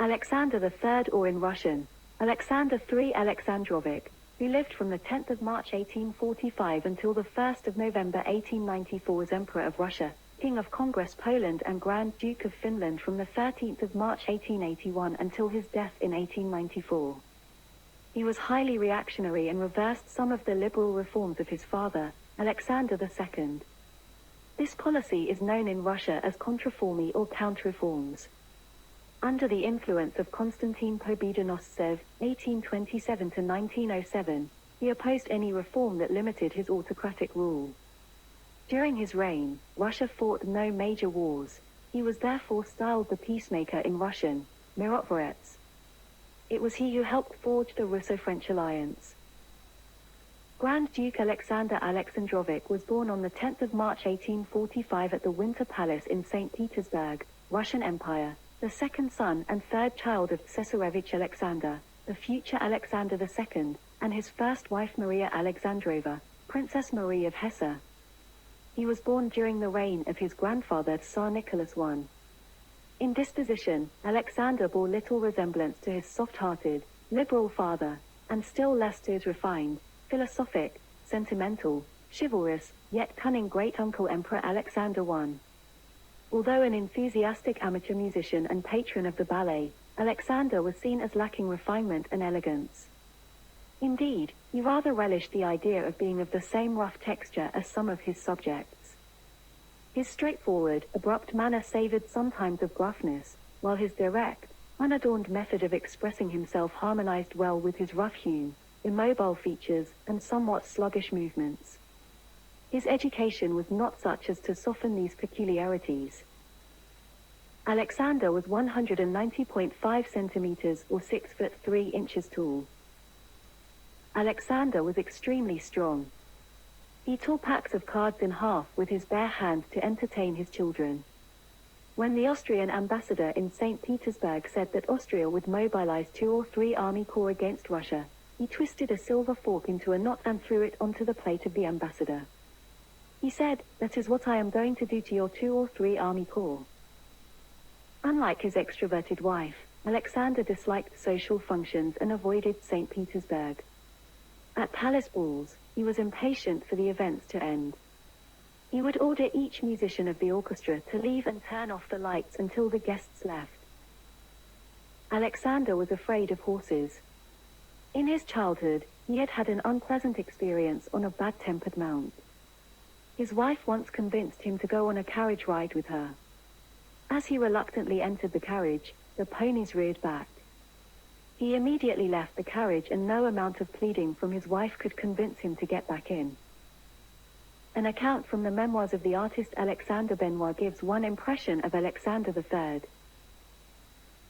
Alexander III, or in Russian, Alexander III Alexandrovich, who lived from the 10th of March 1845 until the 1st of November 1894 as Emperor of Russia, King of Congress Poland and Grand Duke of Finland from the 13th of March 1881 until his death in 1894. He was highly reactionary and reversed some of the liberal reforms of his father, Alexander II. This policy is known in Russia as contrareformy or counter-reforms. Under the influence of Konstantin Pobedonostsev, 1827–1907, he opposed any reform that limited his autocratic rule. During his reign, Russia fought no major wars. He was therefore styled the peacemaker in Russian, Mirotvorets. It was he who helped forge the Russo-French alliance. Grand Duke Alexander Alexandrovich was born on the 10th of March 1845 at the Winter Palace in St. Petersburg, Russian Empire, the second son and third child of Tsarevich Alexander, the future Alexander II, and his first wife Maria Alexandrova, Princess Marie of Hesse. He was born during the reign of his grandfather Tsar Nicholas I. In disposition, Alexander bore little resemblance to his soft-hearted, liberal father, and still less to his refined, philosophic, sentimental, chivalrous, yet cunning great-uncle Emperor Alexander I. Although an enthusiastic amateur musician and patron of the ballet, Alexander was seen as lacking refinement and elegance. Indeed, he rather relished the idea of being of the same rough texture as some of his subjects. His straightforward, abrupt manner savored sometimes of gruffness, while his direct, unadorned method of expressing himself harmonized well with his rough-hewn, immobile features and somewhat sluggish movements. His education was not such as to soften these peculiarities. Alexander was 190.5 centimeters or 6 foot 3 inches tall. Alexander was extremely strong. He tore packs of cards in half with his bare hand to entertain his children. When the Austrian ambassador in St. Petersburg said that Austria would mobilize 2 or 3 army corps against Russia, he twisted a silver fork into a knot and threw it onto the plate of the ambassador. He said, "That is what I am going to do to your 2 or 3 army corps." Unlike his extroverted wife, Alexander disliked social functions and avoided St. Petersburg. At palace balls, he was impatient for the events to end. He would order each musician of the orchestra to leave and turn off the lights until the guests left. Alexander was afraid of horses. In his childhood, he had had an unpleasant experience on a bad-tempered mount. His wife once convinced him to go on a carriage ride with her. As he reluctantly entered the carriage, the ponies reared back. He immediately left the carriage and no amount of pleading from his wife could convince him to get back in. An account from the memoirs of the artist Alexander Benoit gives one impression of Alexander III.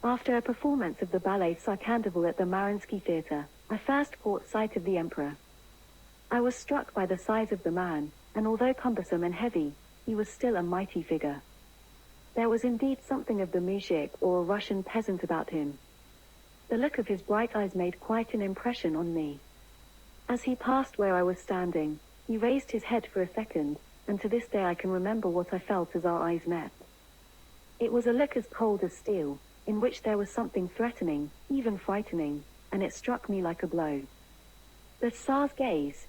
After a performance of the ballet Sarkandaval at the Mariinsky Theatre, I first caught sight of the emperor. I was struck by the size of the man, and although cumbersome and heavy, he was still a mighty figure. There was indeed something of the muzhik or Russian peasant about him. The look of his bright eyes made quite an impression on me. As he passed where I was standing, he raised his head for a second, and to this day I can remember what I felt as our eyes met. It was a look as cold as steel, in which there was something threatening, even frightening, and it struck me like a blow. The Tsar's gaze.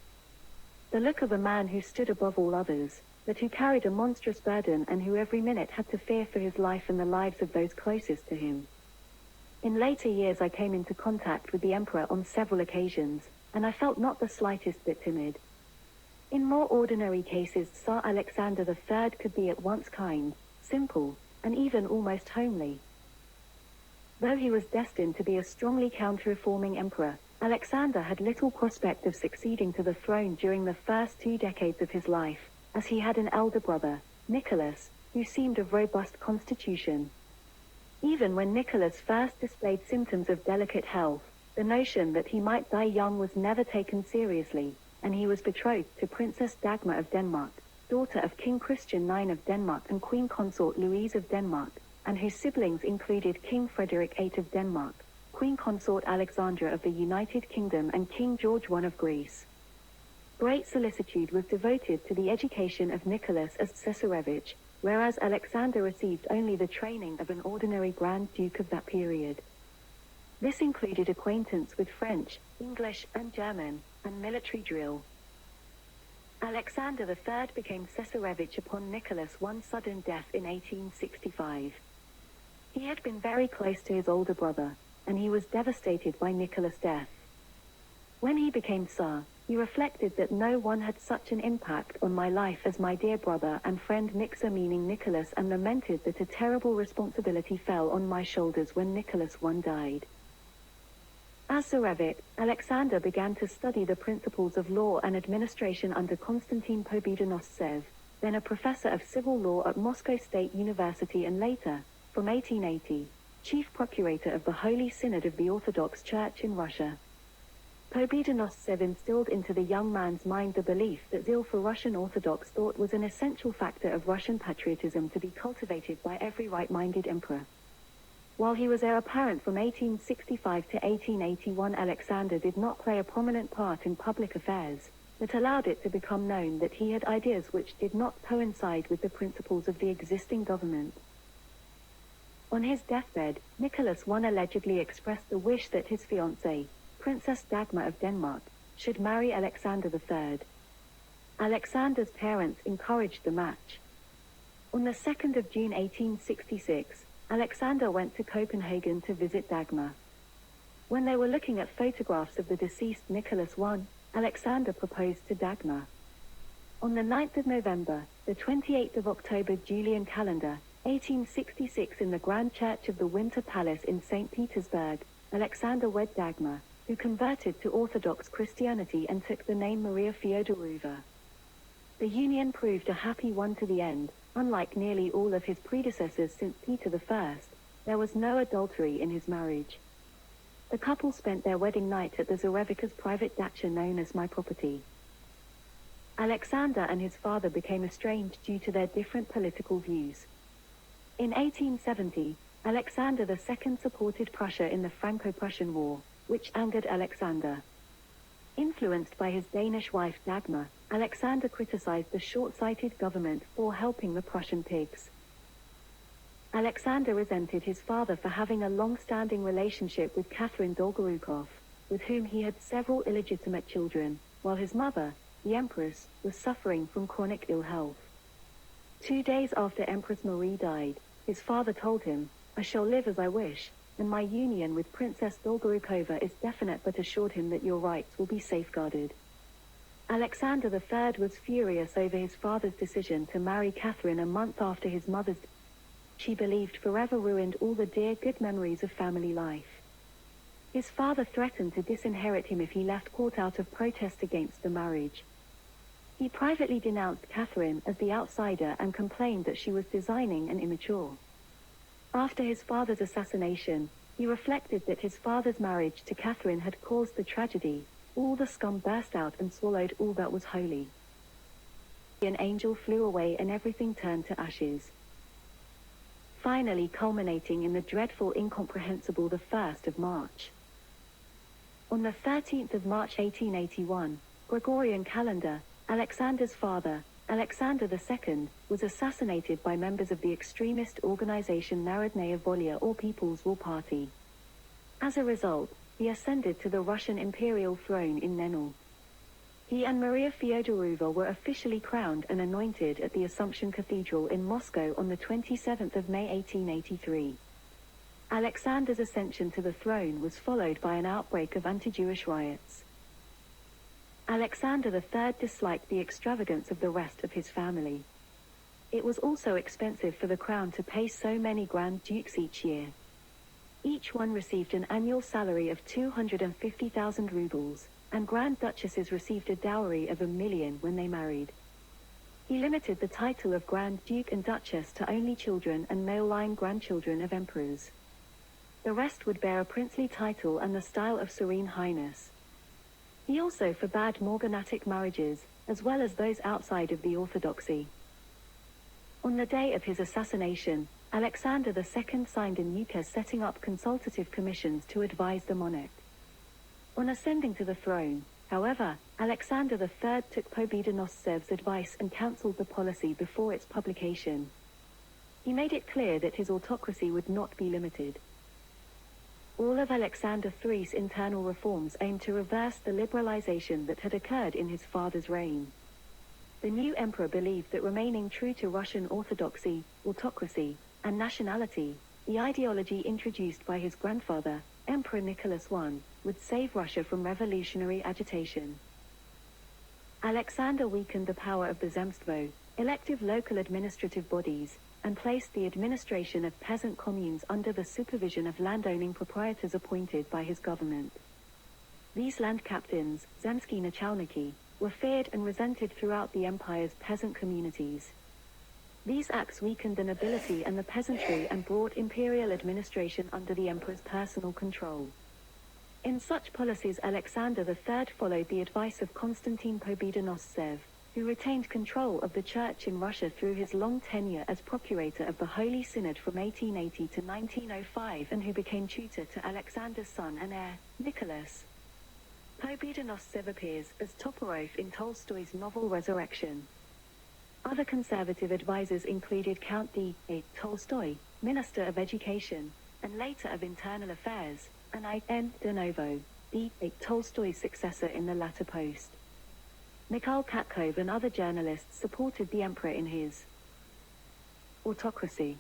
The look of a man who stood above all others, but who carried a monstrous burden and who every minute had to fear for his life and the lives of those closest to him. In later years I came into contact with the emperor on several occasions, and I felt not the slightest bit timid. In more ordinary cases Tsar Alexander III could be at once kind, simple, and even almost homely. Though he was destined to be a strongly counter-reforming emperor, Alexander had little prospect of succeeding to the throne during the first 2 decades of his life, as he had an elder brother, Nicholas, who seemed of robust constitution. Even when Nicholas first displayed symptoms of delicate health, the notion that he might die young was never taken seriously, and he was betrothed to Princess Dagmar of Denmark, daughter of King Christian IX of Denmark and Queen Consort Louise of Denmark, and whose siblings included King Frederick VIII of Denmark, Queen Consort Alexandra of the United Kingdom and King George I of Greece. Great solicitude was devoted to the education of Nicholas as Tsarevich, whereas Alexander received only the training of an ordinary Grand Duke of that period. This included acquaintance with French, English, and German, and military drill. Alexander III became Cesarevich upon Nicholas I's sudden death in 1865. He had been very close to his older brother, and he was devastated by Nicholas' death. When he became Tsar, he reflected that no one had such an impact on my life as my dear brother and friend Nixa, meaning Nicholas, and lamented that a terrible responsibility fell on my shoulders when Nicholas I died. As Tsarevich, Alexander began to study the principles of law and administration under Konstantin Pobedonostsev, then a professor of civil law at Moscow State University and later, from 1880, chief procurator of the Holy Synod of the Orthodox Church in Russia. Pobedonostsev instilled into the young man's mind the belief that zeal for Russian Orthodox thought was an essential factor of Russian patriotism to be cultivated by every right-minded emperor. While he was heir apparent from 1865 to 1881, Alexander did not play a prominent part in public affairs, but allowed it to become known that he had ideas which did not coincide with the principles of the existing government. On his deathbed, Nicholas I allegedly expressed the wish that his fiancée, Princess Dagmar of Denmark, should marry Alexander III. Alexander's parents encouraged the match. On the 2nd of June 1866, Alexander went to Copenhagen to visit Dagmar. When they were looking at photographs of the deceased Nicholas I, Alexander proposed to Dagmar. On the 9th of November, the 28th of October Julian calendar, 1866, in the Grand Church of the Winter Palace in St. Petersburg, Alexander wed Dagmar, who converted to Orthodox Christianity and took the name Maria Fyodorova. The union proved a happy one to the end. Unlike nearly all of his predecessors since Peter I, there was no adultery in his marriage. The couple spent their wedding night at the Tsarevich's private dacha known as My Property. Alexander and his father became estranged due to their different political views. In 1870, Alexander II supported Prussia in the Franco-Prussian War, which angered Alexander. Influenced by his Danish wife Dagmar, Alexander criticized the short-sighted government for helping the Prussian pigs. Alexander resented his father for having a long-standing relationship with Catherine Dolgorukov, with whom he had several illegitimate children, while his mother, the Empress, was suffering from chronic ill health. 2 days after Empress Marie died, his father told him, "I shall live as I wish, and my union with Princess Dolgorukova is definite," but assured him that your rights will be safeguarded. Alexander III was furious over his father's decision to marry Catherine a month after his mother's death. She believed forever ruined all the dear good memories of family life. His father threatened to disinherit him if he left court out of protest against the marriage. He privately denounced Catherine as the outsider and complained that she was designing and immature. After his father's assassination, he reflected that his father's marriage to Catherine had caused the tragedy. All the scum burst out and swallowed all that was holy. An angel flew away and everything turned to ashes. Finally culminating in the dreadful, incomprehensible 1st of March. On the 13th of March 1881, Gregorian calendar, Alexander's father, Alexander II, was assassinated by members of the extremist organization Narodnaya Volya, or People's War Party. As a result, he ascended to the Russian imperial throne in Nenel. He and Maria Fyodorova were officially crowned and anointed at the Assumption Cathedral in Moscow on the 27th of May 1883. Alexander's ascension to the throne was followed by an outbreak of anti-Jewish riots. Alexander III disliked the extravagance of the rest of his family. It was also expensive for the crown to pay so many Grand Dukes each year. Each one received an annual salary of 250,000 rubles, and Grand Duchesses received a dowry of 1 million when they married. He limited the title of Grand Duke and Duchess to only children and male-line grandchildren of emperors. The rest would bear a princely title and the style of Serene Highness. He also forbade morganatic marriages, as well as those outside of the orthodoxy. On the day of his assassination, Alexander II signed an ukaz setting up consultative commissions to advise the monarch. On ascending to the throne, however, Alexander III took Pobedonosttsev's advice and cancelled the policy before its publication. He made it clear that his autocracy would not be limited. All of Alexander III's internal reforms aimed to reverse the liberalization that had occurred in his father's reign. The new emperor believed that remaining true to Russian orthodoxy, autocracy, and nationality, the ideology introduced by his grandfather, Emperor Nicholas I, would save Russia from revolutionary agitation. Alexander weakened the power of the Zemstvo, elective local administrative bodies, and placed the administration of peasant communes under the supervision of landowning proprietors appointed by his government. These land captains, zemsky nachalniki, were feared and resented throughout the empire's peasant communities. These acts weakened the nobility and the peasantry and brought imperial administration under the emperor's personal control. In such policies, Alexander III followed the advice of Constantine Pobedonostsev, who retained control of the church in Russia through his long tenure as procurator of the Holy Synod from 1880 to 1905 and who became tutor to Alexander's son and heir, Nicholas. Pobedonostsev appears as Toporov in Tolstoy's novel Resurrection. Other conservative advisors included Count D.A. Tolstoy, Minister of Education, and later of Internal Affairs, and I.N. Danovo, D.A. Tolstoy's successor in the latter post. Mikhail Katkov and other journalists supported the emperor in his autocracy.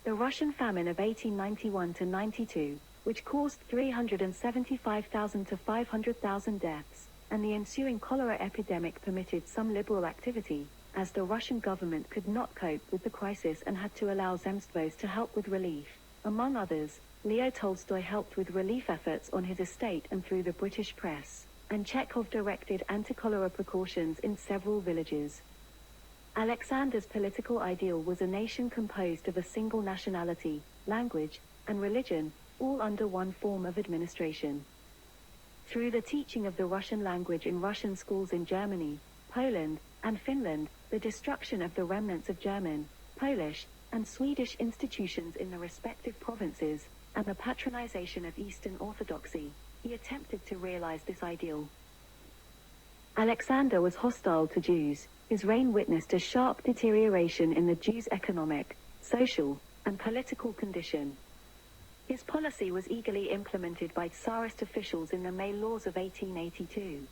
The Russian famine of 1891–92, which caused 375,000 to 500,000 deaths, and the ensuing cholera epidemic permitted some liberal activity, as the Russian government could not cope with the crisis and had to allow zemstvos to help with relief. Among others, Leo Tolstoy helped with relief efforts on his estate and through the British press, and Chekhov directed anti-cholera precautions in several villages. Alexander's political ideal was a nation composed of a single nationality, language, and religion, all under one form of administration. Through the teaching of the Russian language in Russian schools in Germany, Poland, and Finland, the destruction of the remnants of German, Polish, and Swedish institutions in the respective provinces, and the patronization of Eastern Orthodoxy, he attempted to realize this ideal. Alexander was hostile to Jews. His reign witnessed a sharp deterioration in the Jews' economic, social, and political condition. His policy was eagerly implemented by Tsarist officials in the May Laws of 1882.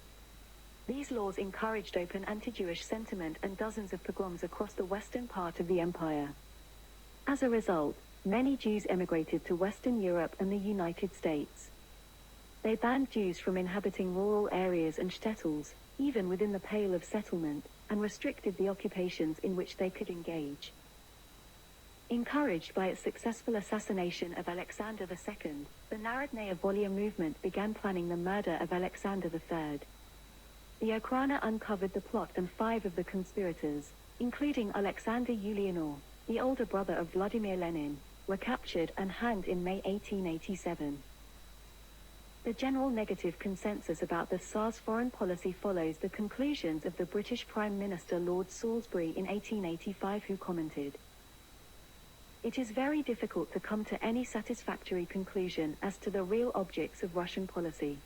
These laws encouraged open anti-Jewish sentiment and dozens of pogroms across the western part of the empire. As a result, many Jews emigrated to Western Europe and the United States. They banned Jews from inhabiting rural areas and shtetls, even within the Pale of Settlement, and restricted the occupations in which they could engage. Encouraged by its successful assassination of Alexander II, the Narodnaya Volya movement began planning the murder of Alexander III. The Okhrana uncovered the plot and 5 of the conspirators, including Alexander Ulyanov, the older brother of Vladimir Lenin, were captured and hanged in May 1887. The general negative consensus about the Tsars' foreign policy follows the conclusions of the British Prime Minister Lord Salisbury in 1885, who commented, "It is very difficult to come to any satisfactory conclusion as to the real objects of Russian policy.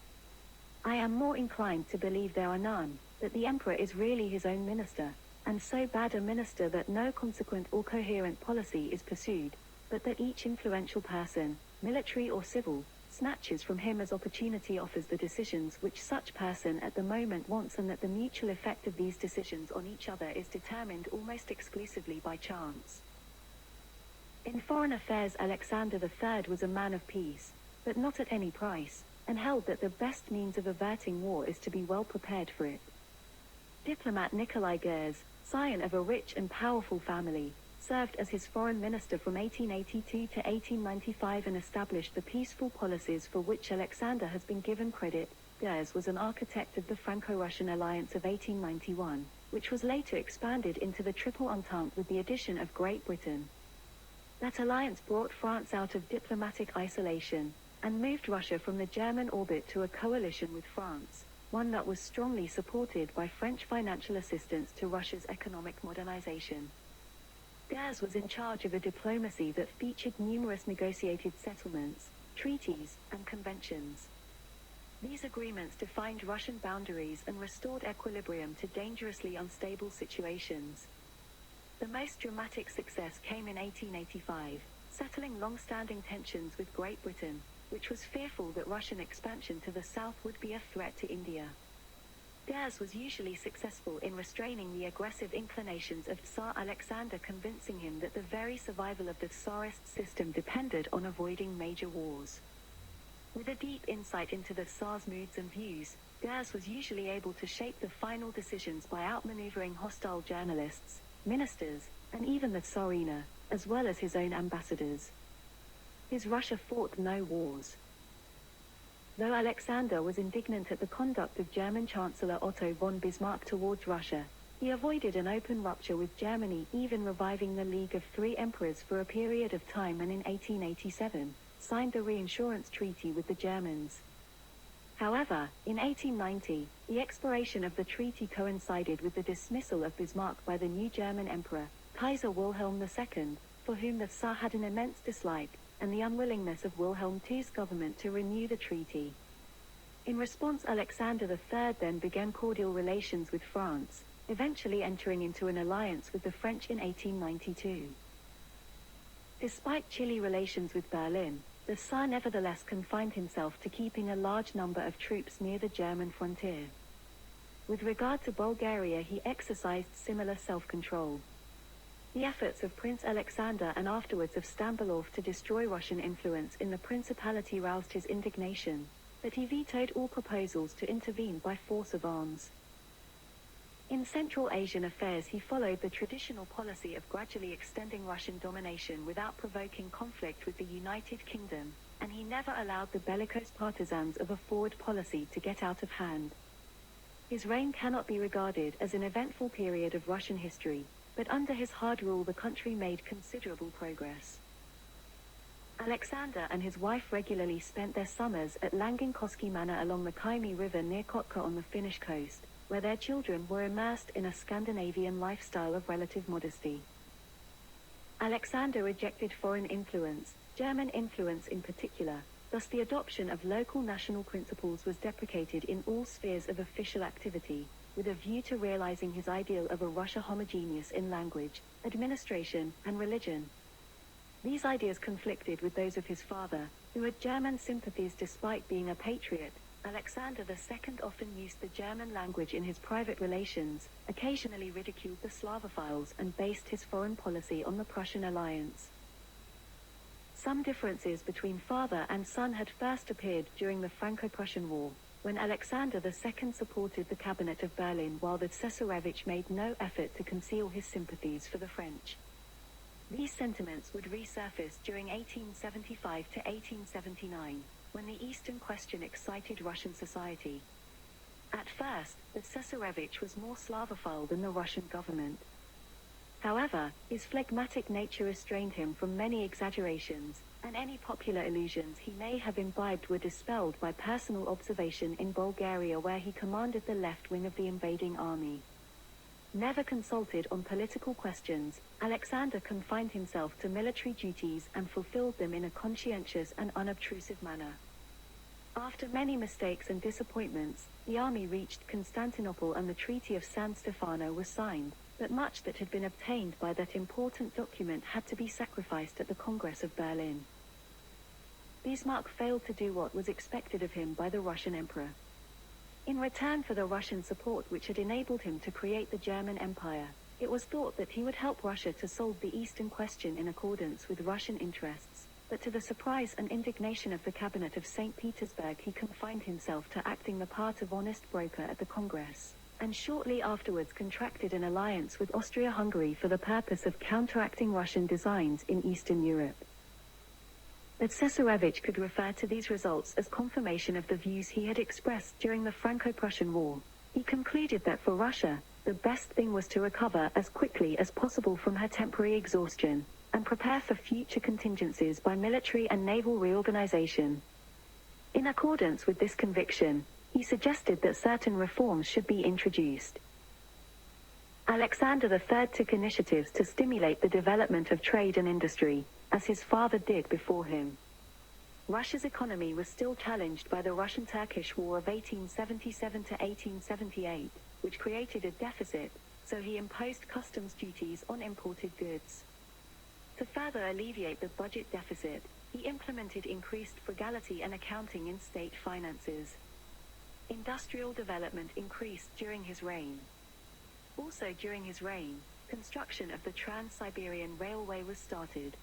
I am more inclined to believe there are none, that the emperor is really his own minister, and so bad a minister that no consequent or coherent policy is pursued, but that each influential person, military or civil, snatches from him as opportunity offers the decisions which such person at the moment wants, and that the mutual effect of these decisions on each other is determined almost exclusively by chance." In foreign affairs, Alexander III was a man of peace, but not at any price, and held that the best means of averting war is to be well prepared for it. Diplomat Nikolai Gers, scion of a rich and powerful family, served as his foreign minister from 1882 to 1895 and established the peaceful policies for which Alexander has been given credit. Gers was an architect of the Franco-Russian alliance of 1891, which was later expanded into the Triple Entente with the addition of Great Britain. That alliance brought France out of diplomatic isolation, and moved Russia from the German orbit to a coalition with France, one that was strongly supported by French financial assistance to Russia's economic modernization. Gers was in charge of a diplomacy that featured numerous negotiated settlements, treaties, and conventions. These agreements defined Russian boundaries and restored equilibrium to dangerously unstable situations. The most dramatic success came in 1885. settling long-standing tensions with Great Britain, which was fearful that Russian expansion to the south would be a threat to India. Czars was usually successful in restraining the aggressive inclinations of Tsar Alexander, convincing him that the very survival of the Tsarist system depended on avoiding major wars. With a deep insight into the Tsar's moods and views, Czars was usually able to shape the final decisions by outmaneuvering hostile journalists, ministers, and even the Tsarina, as well as his own ambassadors. His Russia fought no wars. Though Alexander was indignant at the conduct of German Chancellor Otto von Bismarck towards Russia, he avoided an open rupture with Germany, even reviving the League of Three Emperors for a period of time, and in 1887, signed the Reinsurance Treaty with the Germans. However, in 1890, the expiration of the treaty coincided with the dismissal of Bismarck by the new German Emperor, Kaiser Wilhelm II, for whom the Tsar had an immense dislike, and the unwillingness of Wilhelm II's government to renew the treaty. In response, Alexander III then began cordial relations with France, eventually entering into an alliance with the French in 1892. Despite chilly relations with Berlin, the Tsar nevertheless confined himself to keeping a large number of troops near the German frontier. With regard to Bulgaria, he exercised similar self-control. The efforts of Prince Alexander and afterwards of Stambulov to destroy Russian influence in the principality roused his indignation, but he vetoed all proposals to intervene by force of arms. In Central Asian affairs, he followed the traditional policy of gradually extending Russian domination without provoking conflict with the United Kingdom, and he never allowed the bellicose partisans of a forward policy to get out of hand. His reign cannot be regarded as an eventful period of Russian history, but under his hard rule the country made considerable progress. Alexander and his wife regularly spent their summers at Langinkoski Manor along the Kymi River near Kotka on the Finnish coast, where their children were immersed in a Scandinavian lifestyle of relative modesty. Alexander rejected foreign influence, German influence in particular, thus the adoption of local national principles was deprecated in all spheres of official activity, with a view to realizing his ideal of a Russia homogeneous in language, administration, and religion. These ideas conflicted with those of his father, who had German sympathies despite being a patriot. Alexander II often used the German language in his private relations, occasionally ridiculed the Slavophiles, and based his foreign policy on the Prussian alliance. Some differences between father and son had first appeared during the Franco-Prussian War, when Alexander II supported the cabinet of Berlin while the Tsarevich made no effort to conceal his sympathies for the French. These sentiments would resurface during 1875 to 1879, when the Eastern question excited Russian society. At first, the Tsarevich was more Slavophile than the Russian government. However, his phlegmatic nature restrained him from many exaggerations, and any popular illusions he may have imbibed were dispelled by personal observation in Bulgaria, where he commanded the left wing of the invading army. Never consulted on political questions, Alexander confined himself to military duties and fulfilled them in a conscientious and unobtrusive manner. After many mistakes and disappointments, the army reached Constantinople and the Treaty of San Stefano was signed, but much that had been obtained by that important document had to be sacrificed at the Congress of Berlin. Bismarck failed to do what was expected of him by the Russian emperor. In return for the Russian support which had enabled him to create the German Empire, it was thought that he would help Russia to solve the Eastern question in accordance with Russian interests, but to the surprise and indignation of the cabinet of St. Petersburg, he confined himself to acting the part of honest broker at the Congress, and shortly afterwards contracted an alliance with Austria-Hungary for the purpose of counteracting Russian designs in Eastern Europe. The Tsarevich could refer to these results as confirmation of the views he had expressed during the Franco-Prussian War. He concluded that for Russia, the best thing was to recover as quickly as possible from her temporary exhaustion, and prepare for future contingencies by military and naval reorganization. In accordance with this conviction, he suggested that certain reforms should be introduced. Alexander III took initiatives to stimulate the development of trade and industry, as his father did before him. Russia's economy was still challenged by the Russian-Turkish War of 1877 to 1878, which created a deficit, so he imposed customs duties on imported goods. To further alleviate the budget deficit, he implemented increased frugality and accounting in state finances. Industrial development increased during his reign. Also during his reign, construction of the Trans-Siberian Railway was started.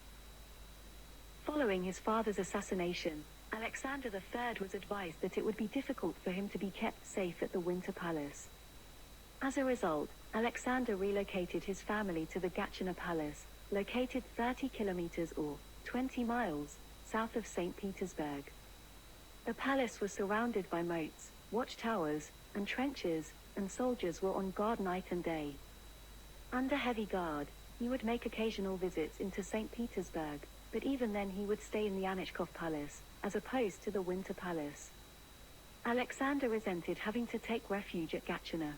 Following his father's assassination, Alexander III was advised that it would be difficult for him to be kept safe at the Winter Palace. As a result, Alexander relocated his family to the Gatchina Palace, located 30 kilometers or 20 miles south of St. Petersburg. The palace was surrounded by moats, watchtowers, and trenches, and soldiers were on guard night and day. Under heavy guard, he would make occasional visits into St. Petersburg, but even then he would stay in the Anichkov Palace, as opposed to the Winter Palace. Alexander resented having to take refuge at Gatchina.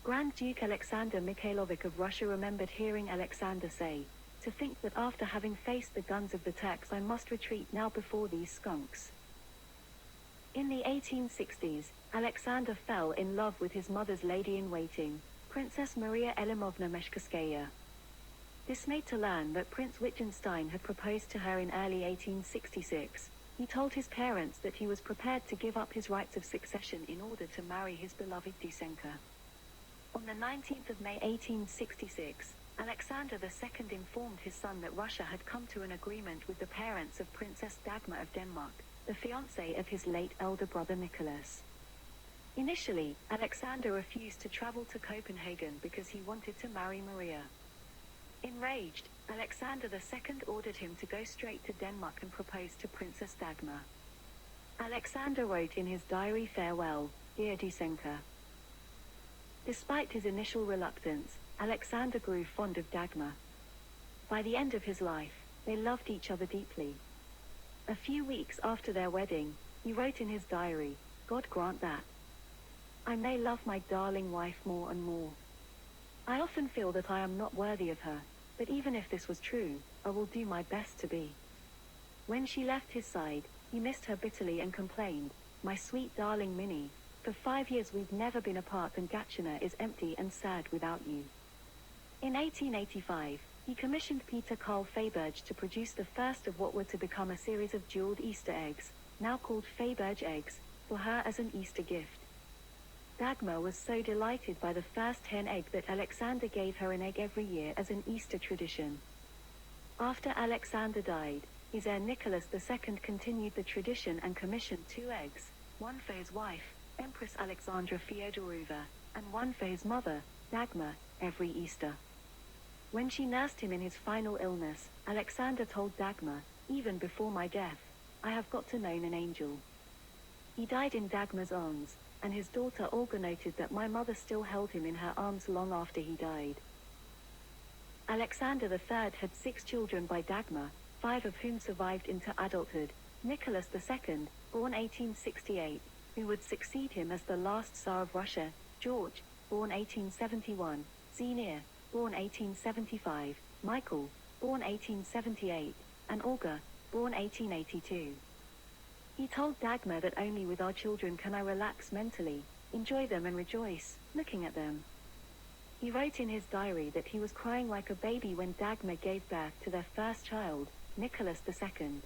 Grand Duke Alexander Mikhailovich of Russia remembered hearing Alexander say, "To think that after having faced the guns of the Turks I must retreat now before these skunks." In the 1860s, Alexander fell in love with his mother's lady-in-waiting, Princess Maria Elimovna Meshkovskaya. Dismayed to learn that Prince Wittgenstein had proposed to her in early 1866, he told his parents that he was prepared to give up his rights of succession in order to marry his beloved Dusenka. On the 19th of May 1866, Alexander II informed his son that Russia had come to an agreement with the parents of Princess Dagmar of Denmark, the fiancée of his late elder brother Nicholas. Initially, Alexander refused to travel to Copenhagen because he wanted to marry Maria. Enraged, Alexander II ordered him to go straight to Denmark and propose to Princess Dagmar. Alexander wrote in his diary, "Farewell, dear Dusenka." Despite his initial reluctance, Alexander grew fond of Dagmar. By the end of his life, they loved each other deeply. A few weeks after their wedding, he wrote in his diary, "God grant that I may love my darling wife more and more. I often feel that I am not worthy of her, but even if this was true, I will do my best to be." When she left his side, he missed her bitterly and complained, "My sweet darling Minnie, for 5 years we've never been apart and Gatchina is empty and sad without you." In 1885, he commissioned Peter Carl Feyberge to produce the first of what were to become a series of jeweled Easter eggs, now called Feyberge eggs, for her as an Easter gift. Dagmar was so delighted by the first hen egg that Alexander gave her an egg every year as an Easter tradition. After Alexander died, his heir Nicholas II continued the tradition and commissioned 2 eggs, one for his wife, Empress Alexandra Fyodorova, and one for his mother, Dagmar, every Easter. When she nursed him in his final illness, Alexander told Dagmar, "Even before my death, I have got to know an angel." He died in Dagmar's arms, and his daughter Olga noted that my mother still held him in her arms long after he died. Alexander III had 6 children by Dagmar, 5 of whom survived into adulthood. Nicholas II, born 1868, who would succeed him as the last Tsar of Russia, George, born 1871, Xenia, born 1875, Michael, born 1878, and Olga, born 1882. He told Dagmar that only with our children can I relax mentally, enjoy them and rejoice, looking at them. He wrote in his diary that he was crying like a baby when Dagmar gave birth to their first child, Nicholas II.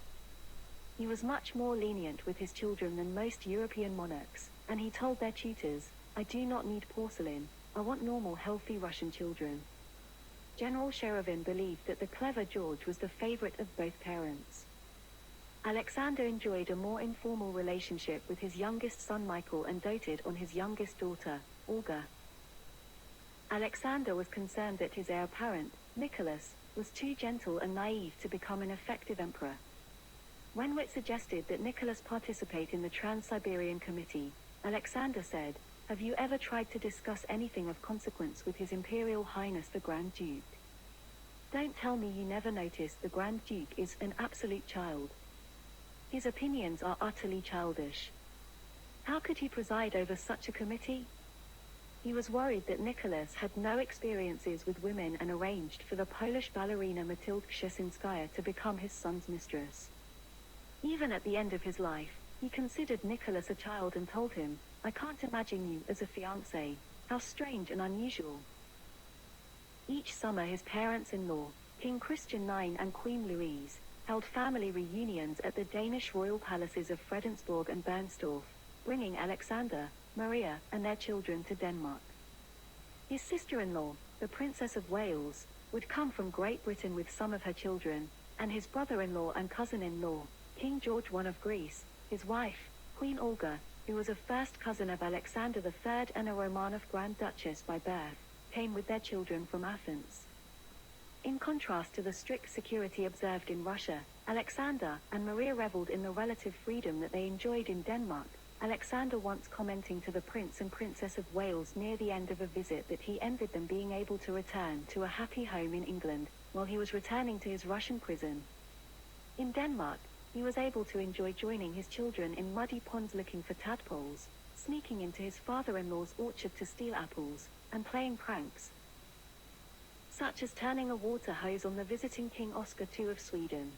He was much more lenient with his children than most European monarchs, and he told their tutors, "I do not need porcelain, I want normal healthy Russian children." General Sherevin believed that the clever George was the favorite of both parents. Alexander enjoyed a more informal relationship with his youngest son Michael and doted on his youngest daughter, Olga. Alexander was concerned that his heir apparent, Nicholas, was too gentle and naive to become an effective emperor. When Witt suggested that Nicholas participate in the Trans-Siberian Committee, Alexander said, "Have you ever tried to discuss anything of consequence with His Imperial Highness the Grand Duke? Don't tell me you never noticed the Grand Duke is an absolute child. His opinions are utterly childish. How could he preside over such a committee?" He was worried that Nicholas had no experiences with women and arranged for the Polish ballerina Matilda Krzeszynskaya to become his son's mistress. Even at the end of his life, he considered Nicholas a child and told him, "I can't imagine you as a fiancé. How strange and unusual." Each summer his parents-in-law, King Christian IX and Queen Louise held family reunions at the Danish royal palaces of Fredensborg and Bernstorff, bringing Alexander, Maria, and their children to Denmark. His sister-in-law, the Princess of Wales, would come from Great Britain with some of her children, and his brother-in-law and cousin-in-law, King George I of Greece, his wife, Queen Olga, who was a first cousin of Alexander III and a Romanov Grand Duchess by birth, came with their children from Athens. In contrast to the strict security observed in Russia, Alexander and Maria reveled in the relative freedom that they enjoyed in Denmark, Alexander once commenting to the Prince and Princess of Wales near the end of a visit that he envied them being able to return to a happy home in England, while he was returning to his Russian prison. In Denmark, he was able to enjoy joining his children in muddy ponds looking for tadpoles, sneaking into his father-in-law's orchard to steal apples, and playing pranks, such as turning a water hose on the visiting King Oscar II of Sweden.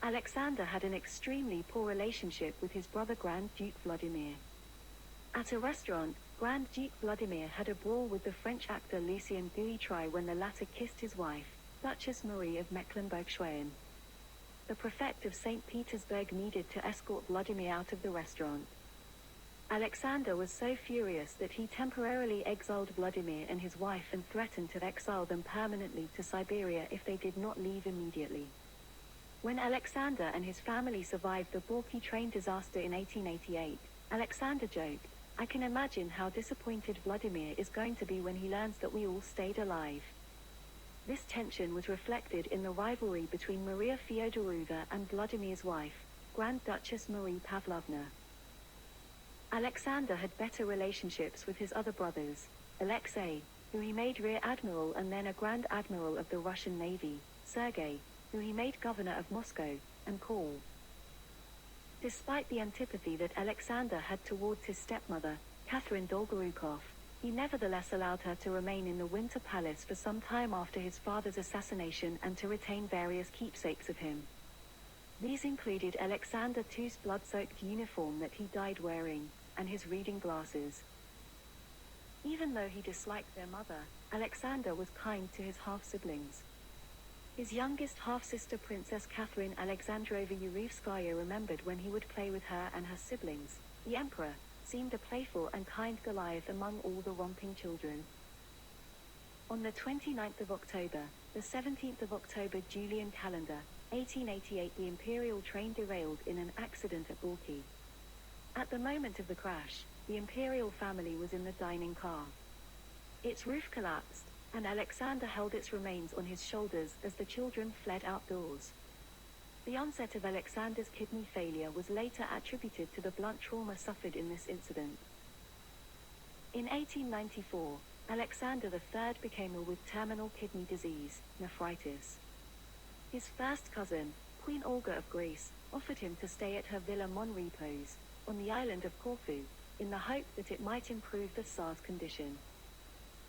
Alexander had an extremely poor relationship with his brother Grand Duke Vladimir. At a restaurant, Grand Duke Vladimir had a brawl with the French actor Lucien Guitry when the latter kissed his wife, Duchess Marie of Mecklenburg-Schwerin. The prefect of St. Petersburg needed to escort Vladimir out of the restaurant. Alexander was so furious that he temporarily exiled Vladimir and his wife and threatened to exile them permanently to Siberia if they did not leave immediately. When Alexander and his family survived the Gorky train disaster in 1888, Alexander joked, "I can imagine how disappointed Vladimir is going to be when he learns that we all stayed alive." This tension was reflected in the rivalry between Maria Fyodorova and Vladimir's wife, Grand Duchess Marie Pavlovna. Alexander had better relationships with his other brothers, Alexei, who he made Rear Admiral and then a Grand Admiral of the Russian Navy, Sergei, who he made governor of Moscow, and Paul. Despite the antipathy that Alexander had towards his stepmother, Catherine Dolgorukov, he nevertheless allowed her to remain in the Winter Palace for some time after his father's assassination and to retain various keepsakes of him. These included Alexander II's blood-soaked uniform that he died wearing, and his reading glasses. Even though he disliked their mother, Alexander was kind to his half-siblings. His youngest half-sister Princess Catherine Alexandrova Yurevskaya remembered when he would play with her and her siblings. The emperor seemed a playful and kind Goliath among all the romping children. On the 29th of October, the 17th of October Julian calendar, 1888, the imperial train derailed in an accident at Gorky. At the moment of the crash, the imperial family was in the dining car. Its roof collapsed, and Alexander held its remains on his shoulders as the children fled outdoors. The onset of Alexander's kidney failure was later attributed to the blunt trauma suffered in this incident. In 1894, Alexander III became ill with terminal kidney disease, nephritis. His first cousin, Queen Olga of Greece, offered him to stay at her Villa Monrepos, on the island of Corfu, in the hope that it might improve the Tsars' condition.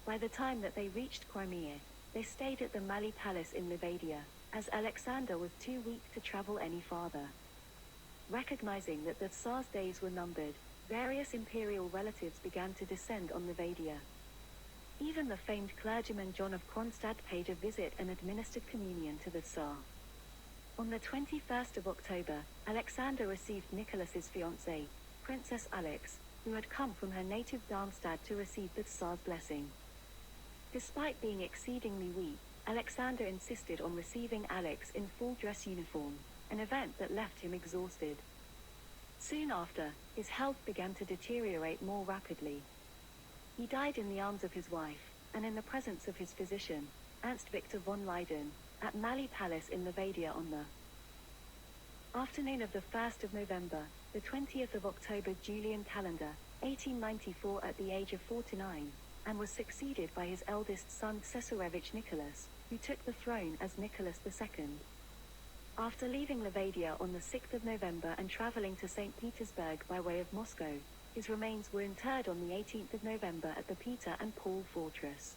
By the time that they reached Crimea, they stayed at the Mali Palace in Livadia, as Alexander was too weak to travel any farther. Recognizing that the Tsars' days were numbered, various imperial relatives began to descend on Livadia. Even the famed clergyman John of Kronstadt paid a visit and administered communion to the Tsar. On the 21st of October, Alexander received Nicholas's fiancée, Princess Alex, who had come from her native Darmstadt to receive the Tsar's blessing. Despite being exceedingly weak, Alexander insisted on receiving Alex in full dress uniform, an event that left him exhausted. Soon after, his health began to deteriorate more rapidly. He died in the arms of his wife, and in the presence of his physician, Ernst Victor von Leyden, at Mali Palace in Livadia on the afternoon of the 1st of November, the 20th of October Julian calendar, 1894, at the age of 49, and was succeeded by his eldest son Cesarevich Nicholas, who took the throne as Nicholas II. After leaving Livadia on the 6th of November and traveling to St. Petersburg by way of Moscow, his remains were interred on the 18th of November at the Peter and Paul Fortress.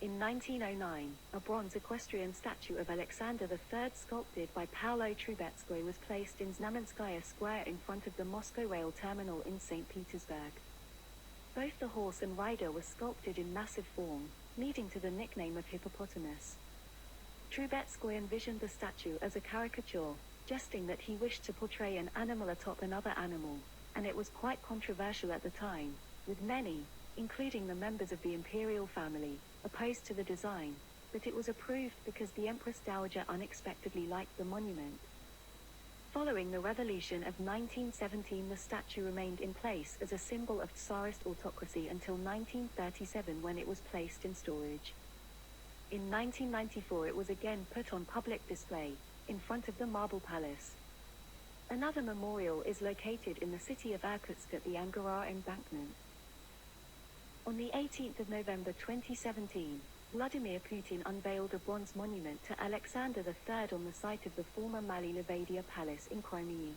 In 1909, a bronze equestrian statue of Alexander III sculpted by Paolo Trubetskoy was placed in Znamenskaya Square in front of the Moscow rail terminal in St. Petersburg. Both the horse and rider were sculpted in massive form, leading to the nickname of Hippopotamus. Trubetskoy envisioned the statue as a caricature, jesting that he wished to portray an animal atop another animal, and it was quite controversial at the time, with many, including the members of the imperial family, opposed to the design, but it was approved because the Empress Dowager unexpectedly liked the monument. Following the revolution of 1917, the statue remained in place as a symbol of Tsarist autocracy until 1937, when it was placed in storage. In 1994 it was again put on public display, in front of the Marble Palace. Another memorial is located in the city of Irkutsk at the Angara embankment. On the 18th of November 2017, Vladimir Putin unveiled a bronze monument to Alexander III on the site of the former Mali Levadia Palace in Crimea.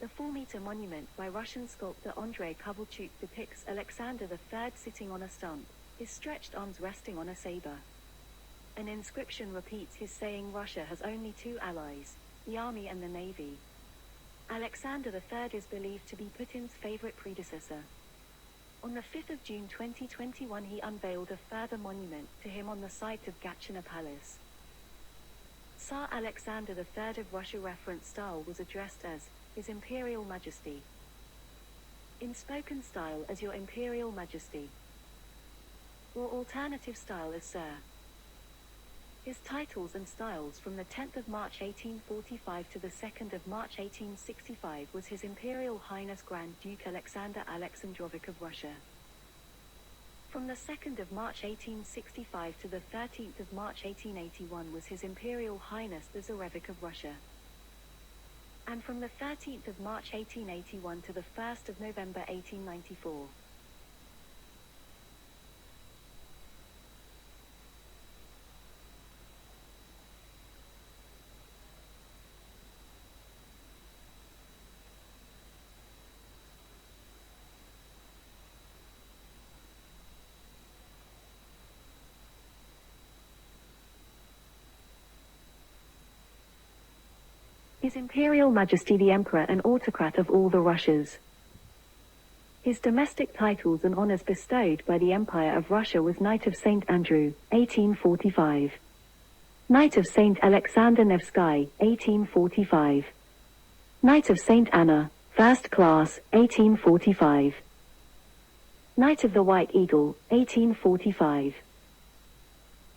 The 4-meter monument by Russian sculptor Andrei Kovalchuk depicts Alexander III sitting on a stump, his stretched arms resting on a saber. An inscription repeats his saying, "Russia has only two allies, the army and the navy." Alexander III is believed to be Putin's favorite predecessor. On the 5th of June 2021 he unveiled a further monument to him on the site of Gatchina Palace. Tsar Alexander III of Russia. Reference style was addressed as His Imperial Majesty. In spoken style as Your Imperial Majesty. Or alternative style as Sir. His titles and styles from the 10th of March 1845 to the 2nd of March 1865 was His Imperial Highness Grand Duke Alexander Alexandrovich of Russia. From the 2nd of March 1865 to the 13th of March 1881 was His Imperial Highness the Tsarevich of Russia. And from the 13th of March 1881 to the 1st of November 1894. His Imperial Majesty the Emperor and Autocrat of all the Russias. His domestic titles and honors bestowed by the Empire of Russia was Knight of St. Andrew, 1845. Knight of St. Alexander Nevsky, 1845. Knight of St. Anna, First Class, 1845. Knight of the White Eagle, 1845.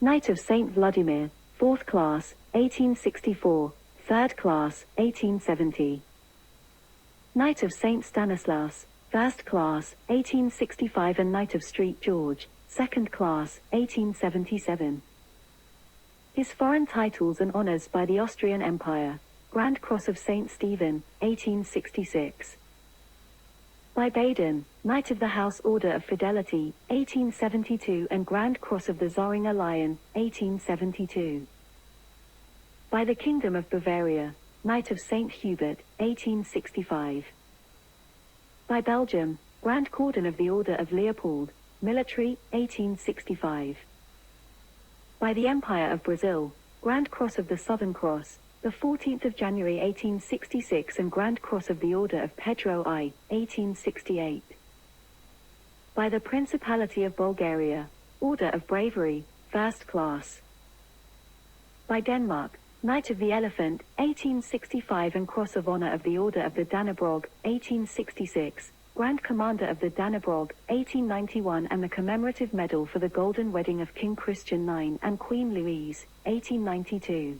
Knight of St. Vladimir, 4th Class, 1864. 3rd Class, 1870. Knight of St. Stanislaus, 1st Class, 1865 and Knight of St. George, 2nd Class, 1877. His foreign titles and honors by the Austrian Empire: Grand Cross of St. Stephen, 1866. By Baden, Knight of the House Order of Fidelity, 1872 and Grand Cross of the Zoringer Lion, 1872. By the Kingdom of Bavaria, Knight of St. Hubert, 1865. By Belgium, Grand Cordon of the Order of Leopold, Military, 1865. By the Empire of Brazil, Grand Cross of the Southern Cross, the 14th of January 1866 and Grand Cross of the Order of Pedro I, 1868. By the Principality of Bulgaria, Order of Bravery, 1st Class. By Denmark, Knight of the Elephant, 1865 and Cross of Honor of the Order of the Dannebrog, 1866, Grand Commander of the Dannebrog, 1891 and the Commemorative Medal for the Golden Wedding of King Christian IX and Queen Louise, 1892.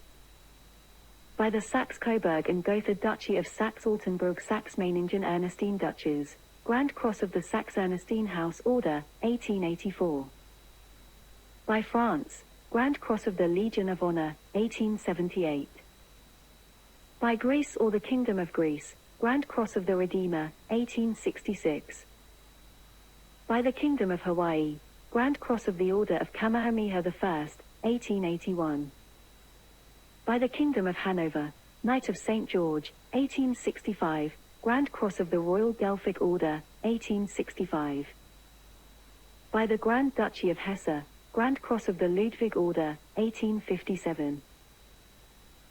By the Saxe-Coburg and Gotha Duchy of Saxe-Altenburg, Saxe-Meiningen Ernestine Duchess, Grand Cross of the Saxe-Ernestine House Order, 1884. By France, Grand Cross of the Legion of Honor, 1878. By Greece or the Kingdom of Greece, Grand Cross of the Redeemer, 1866. By the Kingdom of Hawaii, Grand Cross of the Order of Kamehameha I, 1881. By the Kingdom of Hanover, Knight of St. George, 1865, Grand Cross of the Royal Guelphic Order, 1865. By the Grand Duchy of Hesse, Grand Cross of the Ludwig Order, 1857.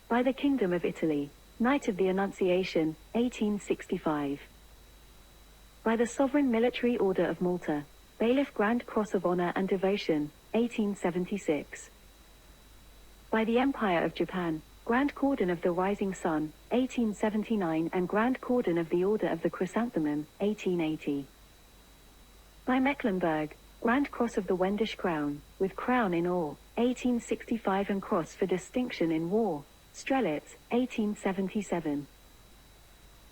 By the Kingdom of Italy, Knight of the Annunciation, 1865. By the Sovereign Military Order of Malta, Bailiff Grand Cross of Honor and Devotion, 1876. By the Empire of Japan, Grand Cordon of the Rising Sun, 1879, and Grand Cordon of the Order of the Chrysanthemum, 1880. By Mecklenburg, Grand Cross of the Wendish Crown, with Crown in Ore, 1865, and Cross for Distinction in War, Strelitz, 1877.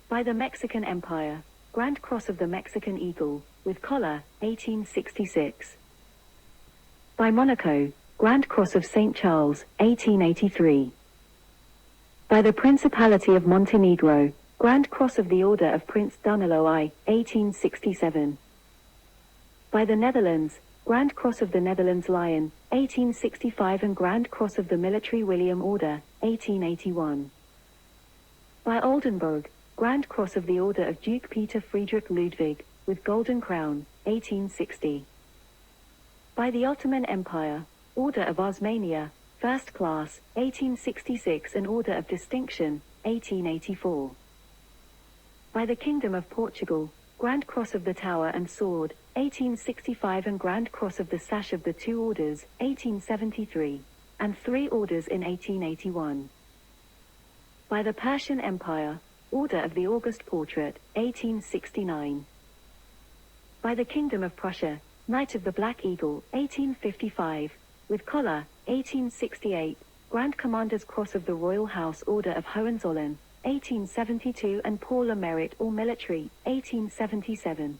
By the Mexican Empire, Grand Cross of the Mexican Eagle, with Collar, 1866. By Monaco, Grand Cross of St. Charles, 1883. By the Principality of Montenegro, Grand Cross of the Order of Prince Danilo I, 1867. By the Netherlands, Grand Cross of the Netherlands Lion, 1865, and Grand Cross of the Military William Order, 1881. By Oldenburg, Grand Cross of the Order of Duke Peter Friedrich Ludwig, with Golden Crown, 1860. By the Ottoman Empire, Order of Osmania, First Class, 1866, and Order of Distinction, 1884. By the Kingdom of Portugal, Grand Cross of the Tower and Sword, 1865, and Grand Cross of the Sash of the Two Orders, 1873, and 3 orders in 1881. By the Persian Empire, Order of the August Portrait, 1869. By the Kingdom of Prussia, Knight of the Black Eagle, 1855, with Collar, 1868, Grand Commander's Cross of the Royal House Order of Hohenzollern, 1872, and Pour le Mérite or Military, 1877.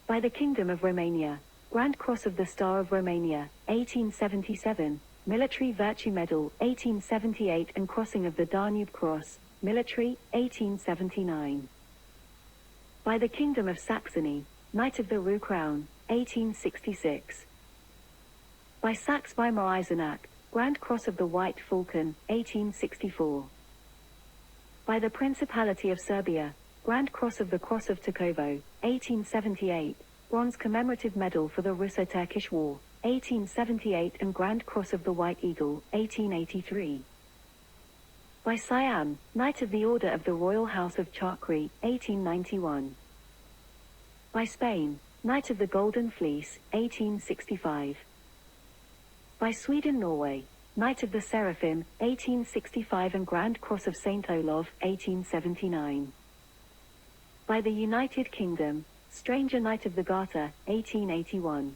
By the Kingdom of Romania, Grand Cross of the Star of Romania, 1877, Military Virtue Medal, 1878, and Crossing of the Danube Cross, Military, 1879. By the Kingdom of Saxony, Knight of the Rue Crown, 1866. By Saxe-Weimar-Eisenach, Grand Cross of the White Falcon, 1864. By the Principality of Serbia, Grand Cross of the Cross of Takovo, 1878, Bronze Commemorative Medal for the Russo-Turkish War, 1878, and Grand Cross of the White Eagle, 1883. By Siam, Knight of the Order of the Royal House of Charkri, 1891. By Spain, Knight of the Golden Fleece, 1865. By Sweden-Norway, Knight of the Seraphim, 1865, and Grand Cross of St. Olaf, 1879. By the United Kingdom, Stranger Knight of the Garter, 1881.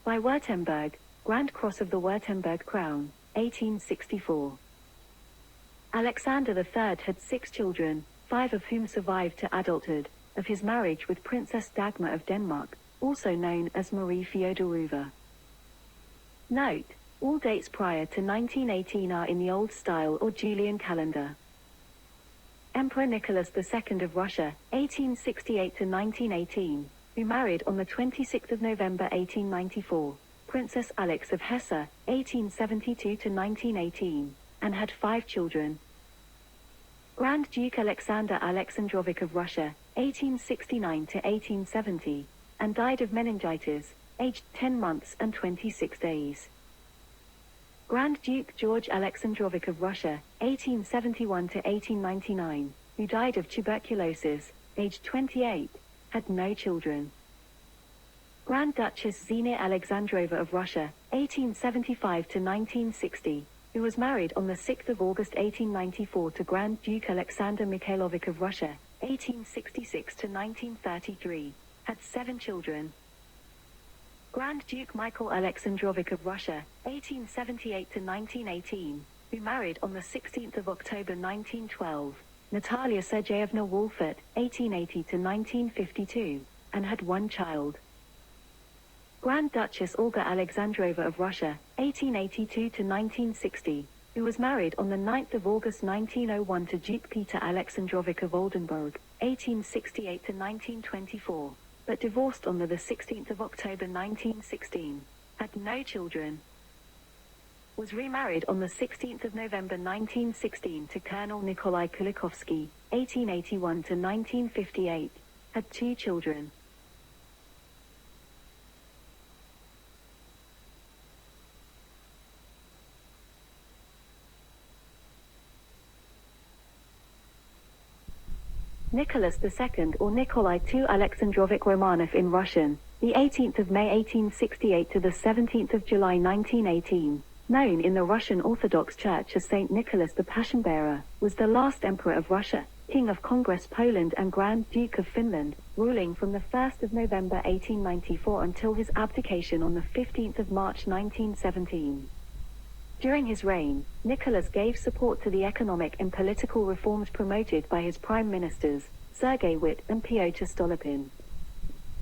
By Württemberg, Grand Cross of the Württemberg Crown, 1864. Alexander III had 6 children, 5 of whom survived to adulthood, of his marriage with Princess Dagmar of Denmark, also known as Marie Fyodorova. Note: all dates prior to 1918 are in the Old Style or Julian calendar. Emperor Nicholas II of Russia, 1868 to 1918, who married on the 26th of November 1894, Princess Alix of Hesse, 1872 to 1918, and had 5 children. Grand Duke Alexander Alexandrovich of Russia, 1869 to 1870, and died of meningitis, aged 10 months and 26 days. Grand Duke George Alexandrovich of Russia, 1871 to 1899, who died of tuberculosis, aged 28, had no children. Grand Duchess Zina Alexandrova of Russia, 1875 to 1960, who was married on the 6th of August 1894 to Grand Duke Alexander Mikhailovich of Russia, 1866 to 1933, had 7 children. Grand Duke Michael Alexandrovich of Russia, 1878 to 1918, who married on the 16th of October 1912, Natalia Sergeyevna Wolfert, 1880 to 1952, and had 1 child. Grand Duchess Olga Alexandrova of Russia, 1882 to 1960, who was married on the 9th of August 1901 to Duke Peter Alexandrovich of Oldenburg, 1868 to 1924, but divorced on the 16th of October 1916, had no children. Was remarried on the 16th of November 1916 to Colonel Nikolai Kulikovsky, 1881 to 1958, had 2 children. Nicholas II or Nikolai II Alexandrovich Romanov in Russian, the 18th of May 1868 to the 17th of July 1918, known in the Russian Orthodox Church as Saint Nicholas the Passion Bearer, was the last emperor of Russia, King of Congress Poland and Grand Duke of Finland, ruling from the 1st of November 1894 until his abdication on the 15th of March 1917. During his reign, Nicholas gave support to the economic and political reforms promoted by his prime ministers, Sergei Witte and Pyotr Stolypin.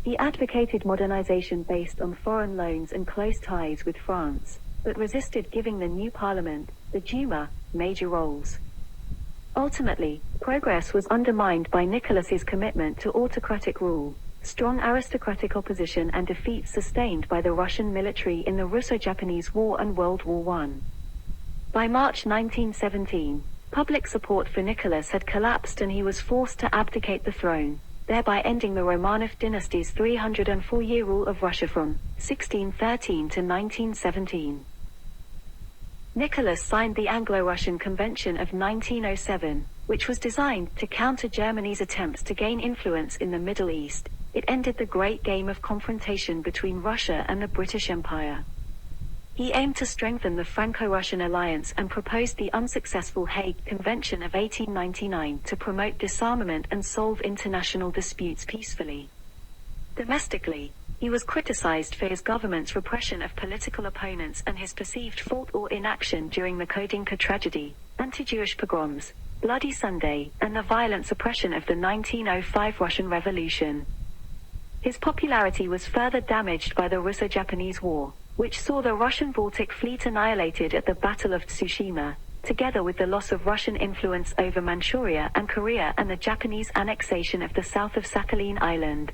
He advocated modernization based on foreign loans and close ties with France, but resisted giving the new parliament, the Duma, major roles. Ultimately, progress was undermined by Nicholas's commitment to autocratic rule, strong aristocratic opposition and defeats sustained by the Russian military in the Russo-Japanese War and World War I. By March 1917, public support for Nicholas had collapsed and he was forced to abdicate the throne, thereby ending the Romanov dynasty's 304-year rule of Russia from 1613 to 1917. Nicholas signed the Anglo-Russian Convention of 1907, which was designed to counter Germany's attempts to gain influence in the Middle East. It ended the great game of confrontation between Russia and the British Empire. He aimed to strengthen the Franco-Russian alliance and proposed the unsuccessful Hague Convention of 1899 to promote disarmament and solve international disputes peacefully. Domestically, he was criticized for his government's repression of political opponents and his perceived fault or inaction during the Kodinka tragedy, anti-Jewish pogroms, Bloody Sunday, and the violent suppression of the 1905 Russian Revolution. His popularity was further damaged by the Russo-Japanese War, which saw the Russian Baltic Fleet annihilated at the Battle of Tsushima, together with the loss of Russian influence over Manchuria and Korea and the Japanese annexation of the south of Sakhalin Island.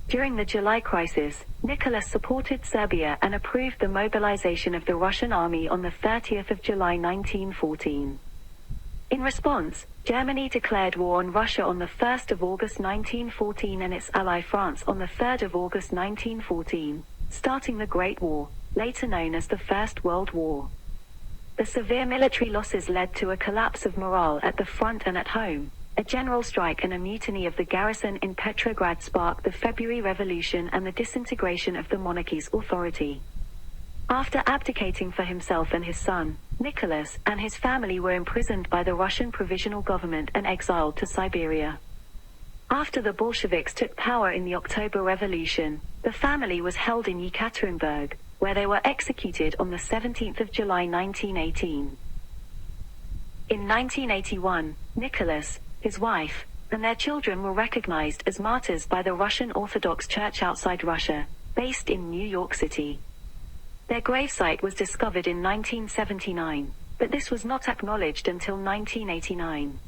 During the July crisis, Nicholas supported Serbia and approved the mobilization of the Russian army on the 30th of July 1914. In response, Germany declared war on Russia on the 1st of August 1914 and its ally France on the 3rd of August 1914, starting the Great War, later known as the First World War. The severe military losses led to a collapse of morale at the front and at home. A general strike and a mutiny of the garrison in Petrograd sparked the February Revolution and the disintegration of the monarchy's authority. After abdicating for himself and his son, Nicholas and his family were imprisoned by the Russian Provisional Government and exiled to Siberia. After the Bolsheviks took power in the October Revolution, the family was held in Yekaterinburg, where they were executed on the 17th of July 1918. In 1981, Nicholas, his wife, and their children were recognized as martyrs by the Russian Orthodox Church outside Russia, based in New York City. Their gravesite was discovered in 1979, but this was not acknowledged until 1989.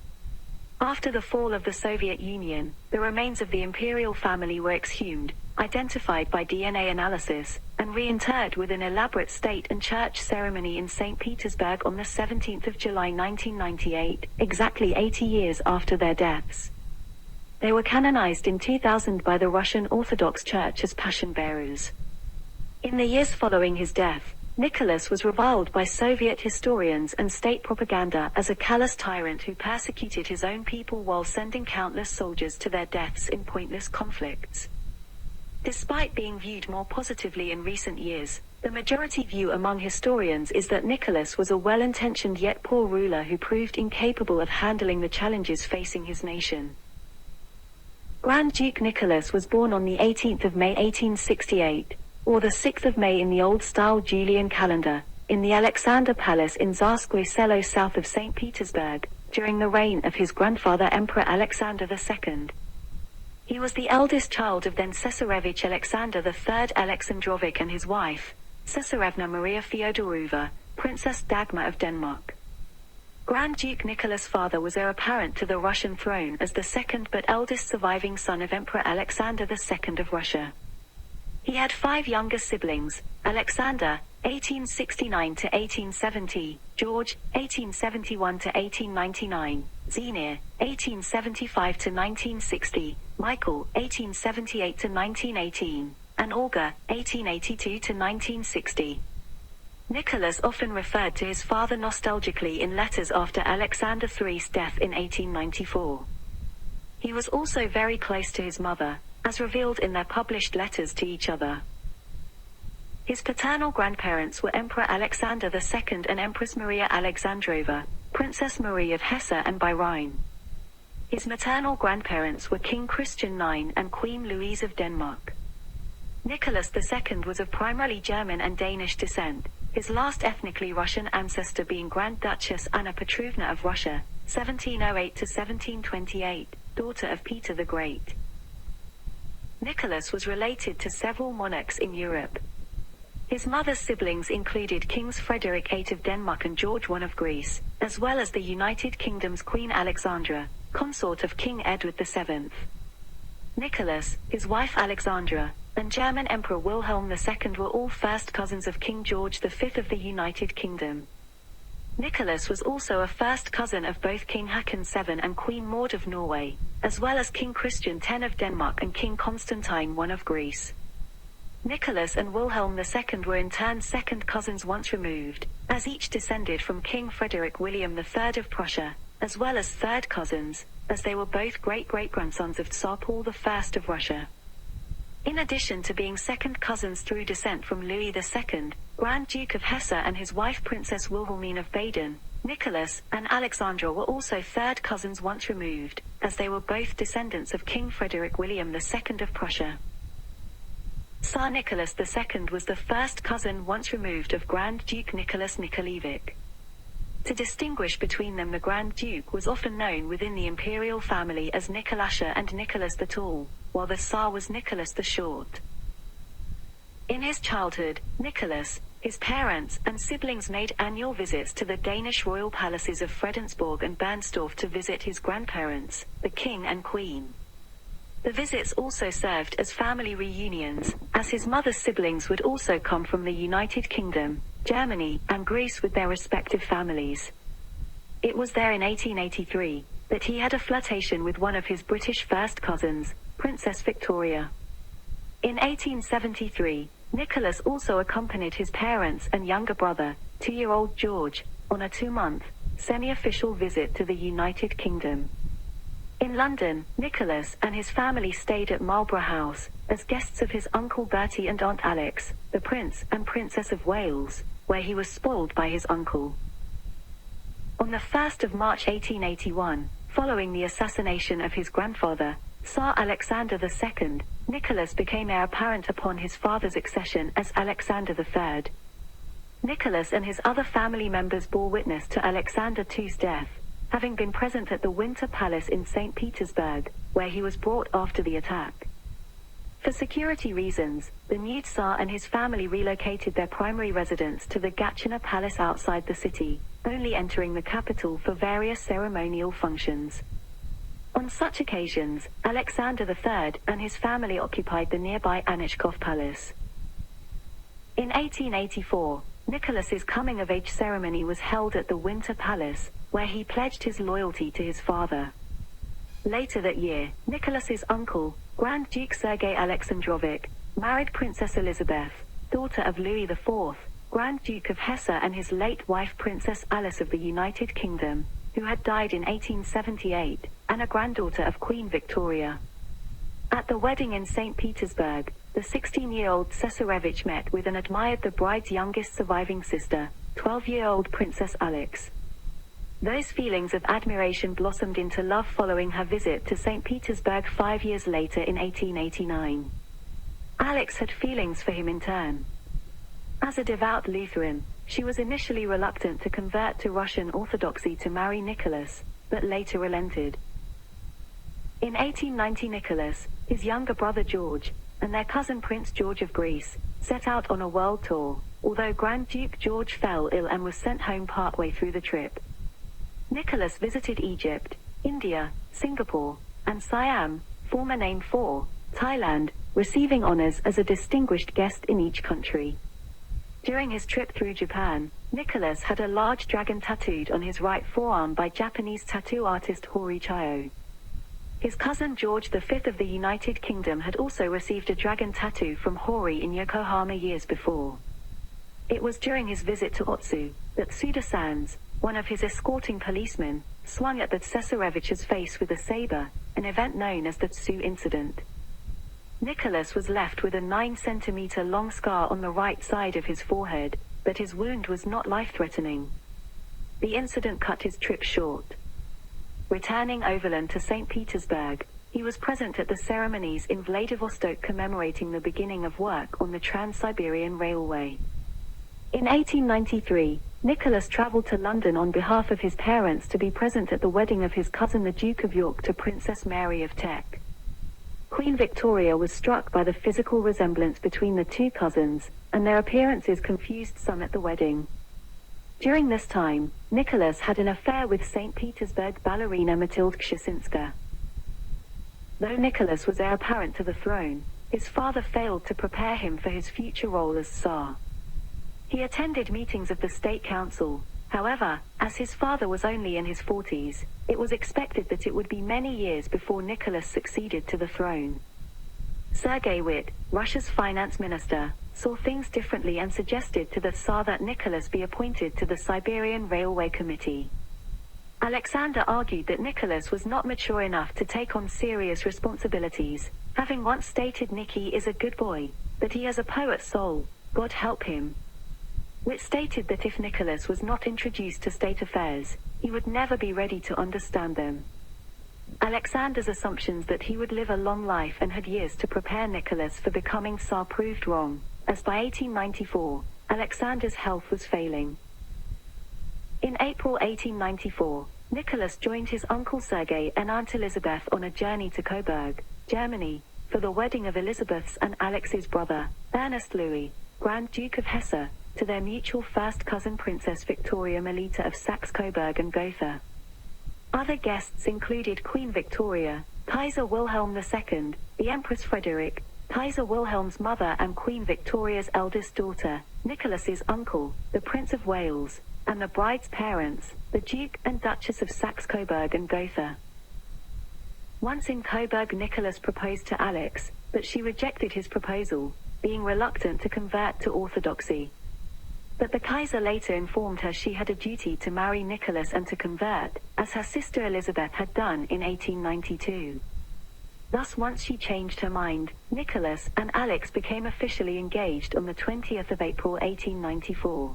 After the fall of the Soviet Union, the remains of the imperial family were exhumed, identified by DNA analysis, and reinterred with an elaborate state and church ceremony in St. Petersburg on the 17th of July 1998, exactly 80 years after their deaths. They were canonized in 2000 by the Russian Orthodox Church as Passion Bearers. In the years following his death, Nicholas was reviled by Soviet historians and state propaganda as a callous tyrant who persecuted his own people while sending countless soldiers to their deaths in pointless conflicts. Despite being viewed more positively in recent years, the majority view among historians is that Nicholas was a well-intentioned yet poor ruler who proved incapable of handling the challenges facing his nation. Grand Duke Nicholas was born on the 18th of May 1868, or the 6th of May in the old-style Julian calendar, in the Alexander Palace in Tsarskoye Selo south of St. Petersburg, during the reign of his grandfather Emperor Alexander II. He was the eldest child of then Cesarevich Alexander III Alexandrovich and his wife, Cesarevna Maria Fyodorova, Princess Dagmar of Denmark. Grand Duke Nicholas' father was heir apparent to the Russian throne as the second but eldest surviving son of Emperor Alexander II of Russia. He had 5 younger siblings: Alexander, 1869 to 1870, George, 1871 to 1899, Zenir, 1875 to 1960, Michael, 1878 to 1918, and Olga, 1882 to 1960. Nicholas often referred to his father nostalgically in letters after Alexander III's death in 1894. He was also very close to his mother, as revealed in their published letters to each other. His paternal grandparents were Emperor Alexander II and Empress Maria Alexandrova, Princess Marie of Hesse and by Rhine. His maternal grandparents were King Christian IX and Queen Louise of Denmark. Nicholas II was of primarily German and Danish descent, his last ethnically Russian ancestor being Grand Duchess Anna Petrovna of Russia, 1708 to 1728, daughter of Peter the Great. Nicholas was related to several monarchs in Europe. His mother's siblings included Kings Frederick VIII of Denmark and George I of Greece, as well as the United Kingdom's Queen Alexandra, consort of King Edward VII. Nicholas, his wife Alexandra, and German Emperor Wilhelm II were all first cousins of King George V of the United Kingdom. Nicholas was also a first cousin of both King Haakon VII and Queen Maud of Norway, as well as King Christian X of Denmark and King Constantine I of Greece. Nicholas and Wilhelm II were in turn second cousins once removed, as each descended from King Frederick William III of Prussia, as well as third cousins, as they were both great-great-grandsons of Tsar Paul I of Russia. In addition to being second cousins through descent from Louis II, Grand Duke of Hesse and his wife Princess Wilhelmine of Baden, Nicholas and Alexandra were also third cousins once removed, as they were both descendants of King Frederick William II of Prussia. Tsar Nicholas II was the first cousin once removed of Grand Duke Nicholas Nikolaevich. To distinguish between them, the Grand Duke was often known within the imperial family as Nicholasha and Nicholas the Tall, while the Tsar was Nicholas the Short. In his childhood, Nicholas, his parents, and siblings made annual visits to the Danish royal palaces of Fredensborg and Bernstorff to visit his grandparents, the king and queen. The visits also served as family reunions, as his mother's siblings would also come from the United Kingdom, Germany, and Greece with their respective families. It was there in 1883 that he had a flirtation with one of his British first cousins, Princess Victoria. In 1873, Nicholas also accompanied his parents and younger brother, 2-year-old George, on a 2-month, semi-official visit to the United Kingdom. In London, Nicholas and his family stayed at Marlborough House, as guests of his Uncle Bertie and Aunt Alex, the Prince and Princess of Wales, where he was spoiled by his uncle. On the 1st of March 1881, following the assassination of his grandfather, Tsar Alexander II, Nicholas became heir apparent upon his father's accession as Alexander III. Nicholas and his other family members bore witness to Alexander II's death, having been present at the Winter Palace in St. Petersburg, where he was brought after the attack. For security reasons, the new Tsar and his family relocated their primary residence to the Gatchina Palace outside the city, only entering the capital for various ceremonial functions. On such occasions, Alexander III and his family occupied the nearby Anichkov Palace. In 1884, Nicholas's coming-of-age ceremony was held at the Winter Palace, where he pledged his loyalty to his father. Later that year, Nicholas's uncle, Grand Duke Sergei Alexandrovich, married Princess Elizabeth, daughter of Louis IV, Grand Duke of Hesse, and his late wife Princess Alice of the United Kingdom, who had died in 1878, and a granddaughter of Queen Victoria. At the wedding in St. Petersburg, the 16-year-old Tsarevich met with and admired the bride's youngest surviving sister, 12-year-old Princess Alex. Those feelings of admiration blossomed into love following her visit to St. Petersburg 5 years later in 1889. Alex had feelings for him in turn. As a devout Lutheran, she was initially reluctant to convert to Russian Orthodoxy to marry Nicholas, but later relented. In 1890, Nicholas, his younger brother George, and their cousin Prince George of Greece, set out on a world tour, although Grand Duke George fell ill and was sent home partway through the trip. Nicholas visited Egypt, India, Singapore, and Siam, former name for Thailand, receiving honors as a distinguished guest in each country. During his trip through Japan, Nicholas had a large dragon tattooed on his right forearm by Japanese tattoo artist Hori Chiyo. His cousin George V of the United Kingdom had also received a dragon tattoo from Hori in Yokohama years before. It was during his visit to Otsu that Suda-sans, one of his escorting policemen, swung at the Tsarevich's face with a saber, an event known as the Tsu incident. Nicholas was left with a 9-centimeter long scar on the right side of his forehead, but his wound was not life-threatening. The incident cut his trip short. Returning overland to St. Petersburg, he was present at the ceremonies in Vladivostok commemorating the beginning of work on the Trans-Siberian Railway. In 1893, Nicholas traveled to London on behalf of his parents to be present at the wedding of his cousin the Duke of York to Princess Mary of Teck. Queen Victoria was struck by the physical resemblance between the two cousins, and their appearances confused some at the wedding. During this time, Nicholas had an affair with St. Petersburg ballerina Matilda Kshesintska. Though Nicholas was heir apparent to the throne, his father failed to prepare him for his future role as Tsar. He attended meetings of the State Council. However, as his father was only in his 40s, it was expected that it would be many years before Nicholas succeeded to the throne. Sergei Witt, Russia's finance minister, saw things differently and suggested to the Tsar that Nicholas be appointed to the Siberian Railway Committee. Alexander argued that Nicholas was not mature enough to take on serious responsibilities, having once stated Nicky is a good boy, but he has a poet's soul, God help him. Witt stated that if Nicholas was not introduced to state affairs, he would never be ready to understand them. Alexander's assumptions that he would live a long life and had years to prepare Nicholas for becoming Tsar proved wrong, as by 1894, Alexander's health was failing. In April 1894, Nicholas joined his uncle Sergei and Aunt Elizabeth on a journey to Coburg, Germany, for the wedding of Elizabeth's and Alex's brother, Ernest Louis, Grand Duke of Hesse, to their mutual first cousin Princess Victoria Melita of Saxe-Coburg and Gotha. Other guests included Queen Victoria, Kaiser Wilhelm II, the Empress Frederick, Kaiser Wilhelm's mother and Queen Victoria's eldest daughter, Nicholas's uncle, the Prince of Wales, and the bride's parents, the Duke and Duchess of Saxe-Coburg and Gotha. Once in Coburg, Nicholas proposed to Alex, but she rejected his proposal, being reluctant to convert to Orthodoxy. But the Kaiser later informed her she had a duty to marry Nicholas and to convert, as her sister Elizabeth had done in 1892. Thus once she changed her mind, Nicholas and Alex became officially engaged on the 20th of April 1894.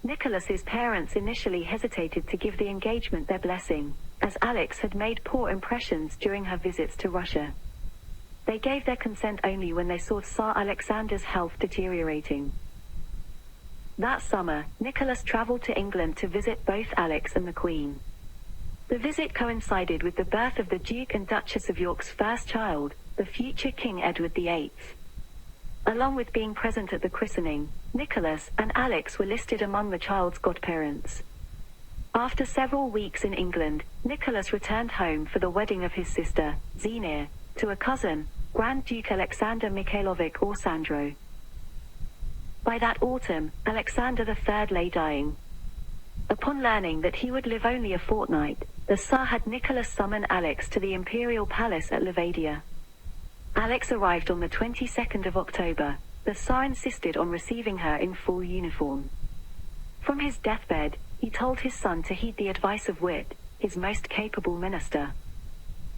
Nicholas's parents initially hesitated to give the engagement their blessing, as Alex had made poor impressions during her visits to Russia. They gave their consent only when they saw Tsar Alexander's health deteriorating. That summer, Nicholas traveled to England to visit both Alex and the Queen. The visit coincided with the birth of the Duke and Duchess of York's first child, the future King Edward VIII. Along with being present at the christening, Nicholas and Alex were listed among the child's godparents. After several weeks in England, Nicholas returned home for the wedding of his sister, Xenia, to a cousin, Grand Duke Alexander Mikhailovich or Sandro. By that autumn, Alexander III lay dying. Upon learning that he would live only a fortnight, the Tsar had Nicholas summon Alex to the imperial palace at Levadia. Alex arrived on the 22nd of October. The Tsar insisted on receiving her in full uniform. From his deathbed, he told his son to heed the advice of Witt, his most capable minister.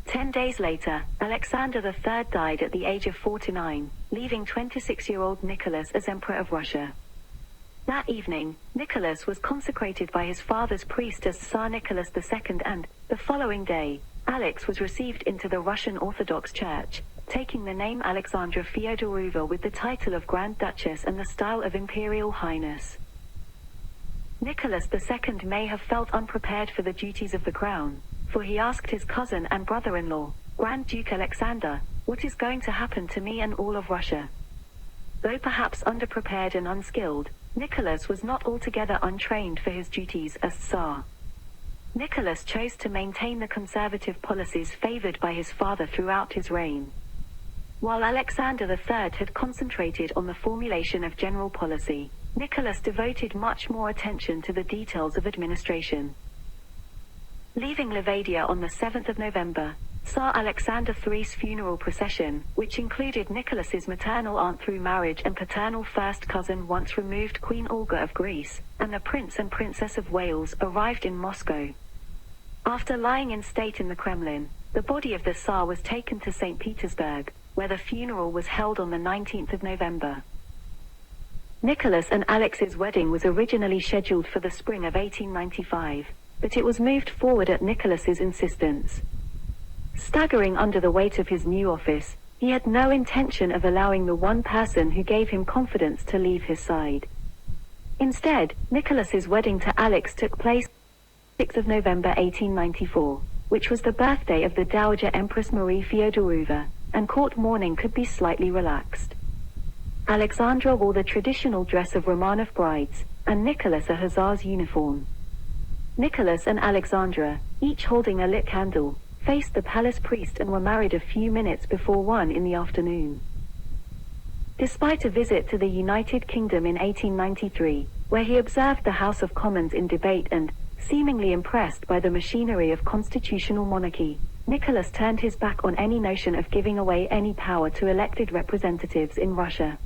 10 days later, Alexander III died at the age of 49, leaving 26-year-old Nicholas as Emperor of Russia. That evening, Nicholas was consecrated by his father's priest as Tsar Nicholas II, and, the following day, Alex was received into the Russian Orthodox Church, taking the name Alexandra Fyodorova with the title of Grand Duchess and the style of Imperial Highness. Nicholas II may have felt unprepared for the duties of the crown, for he asked his cousin and brother-in-law, Grand Duke Alexander, "What is going to happen to me and all of Russia?" Though perhaps underprepared and unskilled, Nicholas was not altogether untrained for his duties as Tsar. Nicholas chose to maintain the conservative policies favored by his father throughout his reign. While Alexander III had concentrated on the formulation of general policy, Nicholas devoted much more attention to the details of administration. Leaving Levadia on the 7th of November, Tsar Alexander III's funeral procession, which included Nicholas's maternal aunt through marriage and paternal first cousin once removed Queen Olga of Greece, and the Prince and Princess of Wales, arrived in Moscow. After lying in state in the Kremlin, the body of the Tsar was taken to St. Petersburg, where the funeral was held on the 19th of November. Nicholas and Alex's wedding was originally scheduled for the spring of 1895, but it was moved forward at Nicholas's insistence. Staggering under the weight of his new office, he had no intention of allowing the one person who gave him confidence to leave his side. Instead, Nicholas's wedding to Alex took place on the 6th of November 1894, which was the birthday of the Dowager Empress Marie Fyodorova, and court mourning could be slightly relaxed. Alexandra wore the traditional dress of Romanov brides, and Nicholas a hussar's uniform. Nicholas and Alexandra, each holding a lit candle, faced the palace priest and were married a few minutes before 1 in the afternoon. Despite a visit to the United Kingdom in 1893, where he observed the House of Commons in debate and, seemingly impressed by the machinery of constitutional monarchy, Nicholas turned his back on any notion of giving away any power to elected representatives in Russia.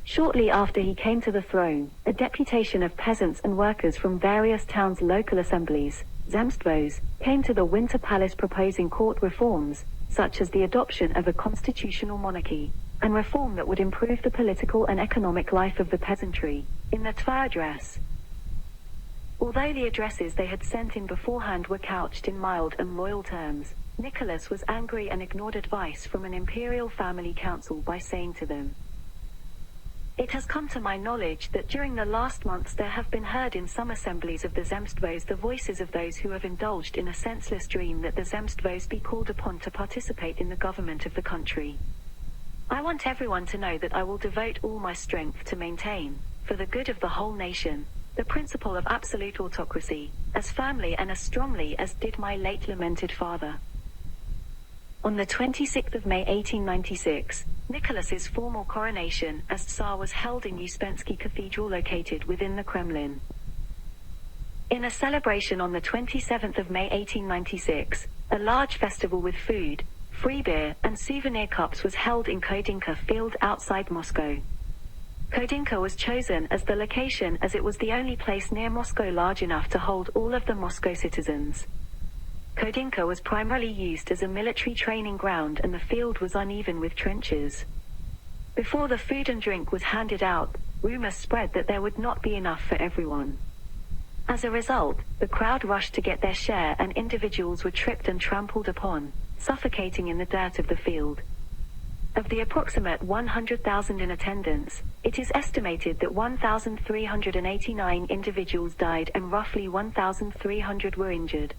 Shortly after he came to the throne, a deputation of peasants and workers from various towns' local assemblies, Zemstvos, came to the Winter Palace proposing court reforms, such as the adoption of a constitutional monarchy, and reform that would improve the political and economic life of the peasantry, in the Tsars address. Although the addresses they had sent in beforehand were couched in mild and loyal terms, Nicholas was angry and ignored advice from an imperial family council by saying to them, "It has come to my knowledge that during the last months there have been heard in some assemblies of the Zemstvos the voices of those who have indulged in a senseless dream that the Zemstvos be called upon to participate in the government of the country. I want everyone to know that I will devote all my strength to maintain, for the good of the whole nation, the principle of absolute autocracy, as firmly and as strongly as did my late lamented father." On the 26th of May 1896, Nicholas's formal coronation as Tsar was held in Uspensky Cathedral located within the Kremlin. In a celebration on the 27th of May 1896, a large festival with food, free beer, and souvenir cups was held in Kodinka Field outside Moscow. Kodinka was chosen as the location as it was the only place near Moscow large enough to hold all of the Moscow citizens. Kodinka was primarily used as a military training ground and the field was uneven with trenches. Before the food and drink was handed out, rumors spread that there would not be enough for everyone. As a result, the crowd rushed to get their share and individuals were tripped and trampled upon, suffocating in the dirt of the field. Of the approximate 100,000 in attendance, it is estimated that 1,389 individuals died and roughly 1,300 were injured.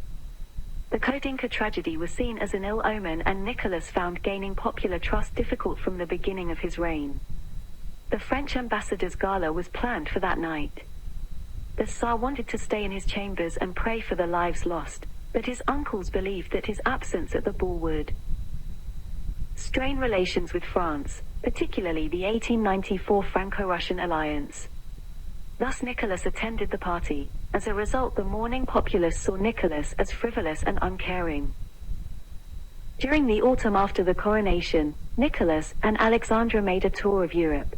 The Kodinka tragedy was seen as an ill omen and Nicholas found gaining popular trust difficult from the beginning of his reign. The French ambassador's gala was planned for that night. The Tsar wanted to stay in his chambers and pray for the lives lost, but his uncles believed that his absence at the ball would strain relations with France, particularly the 1894 Franco-Russian alliance. Thus Nicholas attended the party. As a result, the mourning populace saw Nicholas as frivolous and uncaring. During the autumn after the coronation, Nicholas and Alexandra made a tour of Europe.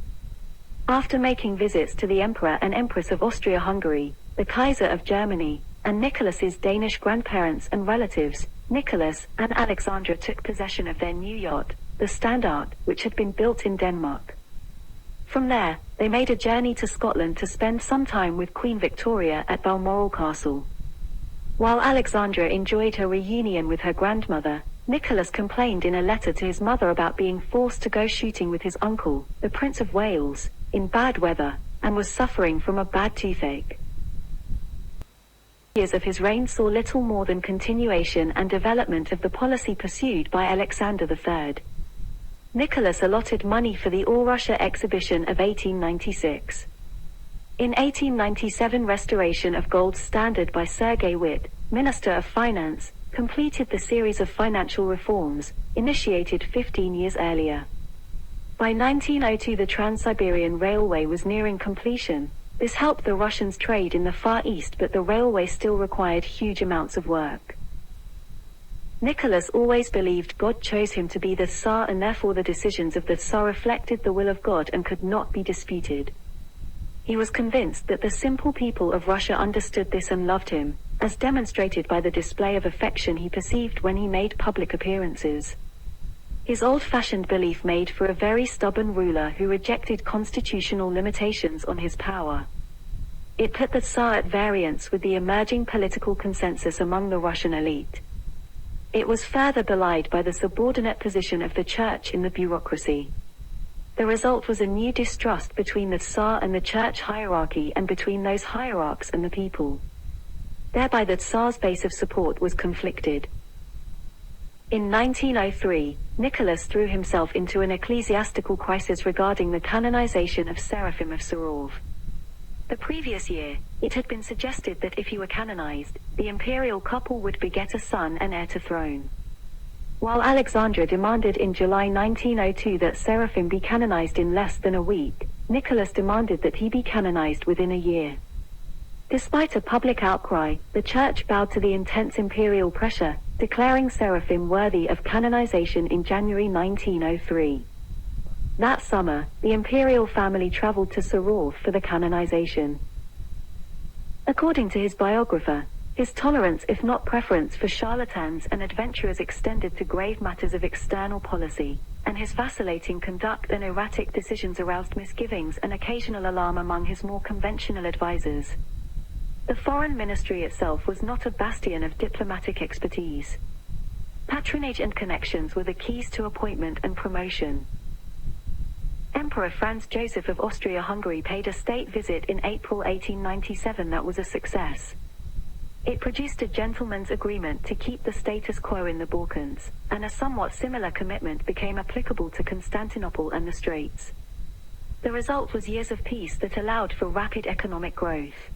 After making visits to the Emperor and Empress of Austria-Hungary, the Kaiser of Germany, and Nicholas's Danish grandparents and relatives, Nicholas and Alexandra took possession of their new yacht, the Standard, which had been built in Denmark. From there, they made a journey to Scotland to spend some time with Queen Victoria at Balmoral Castle. While Alexandra enjoyed her reunion with her grandmother, Nicholas complained in a letter to his mother about being forced to go shooting with his uncle, the Prince of Wales, in bad weather, and was suffering from a bad toothache. Years of his reign saw little more than continuation and development of the policy pursued by Alexander III. Nicholas allotted money for the All-Russia exhibition of 1896. In 1897, restoration of gold's standard by Sergei Witt, Minister of Finance, completed the series of financial reforms, initiated 15 years earlier. By 1902 the Trans-Siberian Railway was nearing completion. This helped the Russians trade in the Far East, but the railway still required huge amounts of work. Nicholas always believed God chose him to be the Tsar, and therefore the decisions of the Tsar reflected the will of God and could not be disputed. He was convinced that the simple people of Russia understood this and loved him, as demonstrated by the display of affection he perceived when he made public appearances. His old-fashioned belief made for a very stubborn ruler who rejected constitutional limitations on his power. It put the Tsar at variance with the emerging political consensus among the Russian elite. It was further belied by the subordinate position of the Church in the bureaucracy. The result was a new distrust between the Tsar and the Church hierarchy and between those hierarchs and the people. Thereby the Tsar's base of support was conflicted. In 1903, Nicholas threw himself into an ecclesiastical crisis regarding the canonization of Seraphim of Sarov. The previous year, it had been suggested that if he were canonized, the imperial couple would beget a son and heir to throne. While Alexandra demanded in July 1902 that Seraphim be canonized in less than a week, Nicholas demanded that he be canonized within a year. Despite a public outcry, the Church bowed to the intense imperial pressure, declaring Seraphim worthy of canonization in January 1903. That summer, the imperial family traveled to Sarov for the canonization. According to his biographer, his tolerance if not preference for charlatans and adventurers extended to grave matters of external policy, and his vacillating conduct and erratic decisions aroused misgivings and occasional alarm among his more conventional advisers. The foreign ministry itself was not a bastion of diplomatic expertise. Patronage and connections were the keys to appointment and promotion. Emperor Franz Joseph of Austria-Hungary paid a state visit in April 1897 that was a success. It produced a gentleman's agreement to keep the status quo in the Balkans, and a somewhat similar commitment became applicable to Constantinople and the Straits. The result was years of peace that allowed for rapid economic growth.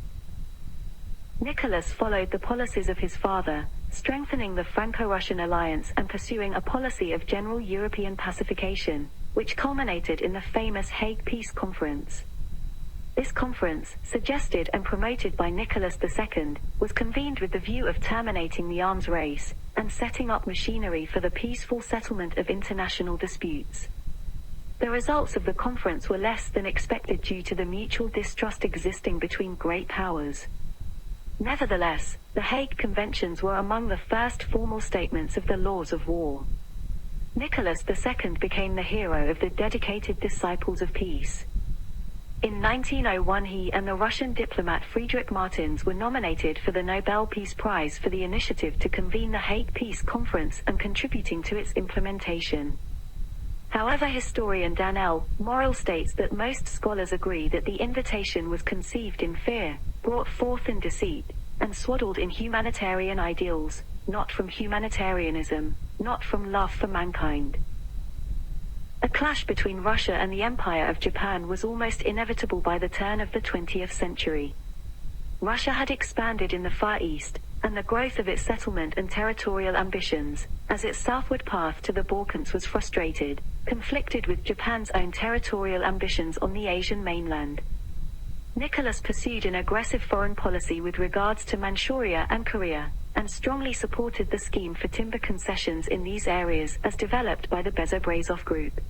Nicholas followed the policies of his father, strengthening the Franco-Russian alliance and pursuing a policy of general European pacification, which culminated in the famous Hague Peace Conference. This conference, suggested and promoted by Nicholas II, was convened with the view of terminating the arms race, and setting up machinery for the peaceful settlement of international disputes. The results of the conference were less than expected due to the mutual distrust existing between great powers. Nevertheless, the Hague Conventions were among the first formal statements of the laws of war. Nicholas II became the hero of the dedicated disciples of peace. In 1901 he and the Russian diplomat Friedrich Martins were nominated for the Nobel Peace Prize for the initiative to convene the Hague Peace Conference and contributing to its implementation. However, historian Daniel Morrill states that most scholars agree that the invitation was conceived in fear, brought forth in deceit, and swaddled in humanitarian ideals, not from humanitarianism, not from love for mankind. A clash between Russia and the Empire of Japan was almost inevitable by the turn of the 20th century. Russia had expanded in the Far East, and the growth of its settlement and territorial ambitions, as its southward path to the Balkans was frustrated, conflicted with Japan's own territorial ambitions on the Asian mainland. Nicholas pursued an aggressive foreign policy with regards to Manchuria and Korea, and strongly supported the scheme for timber concessions in these areas as developed by the Bezo-Brezov Group.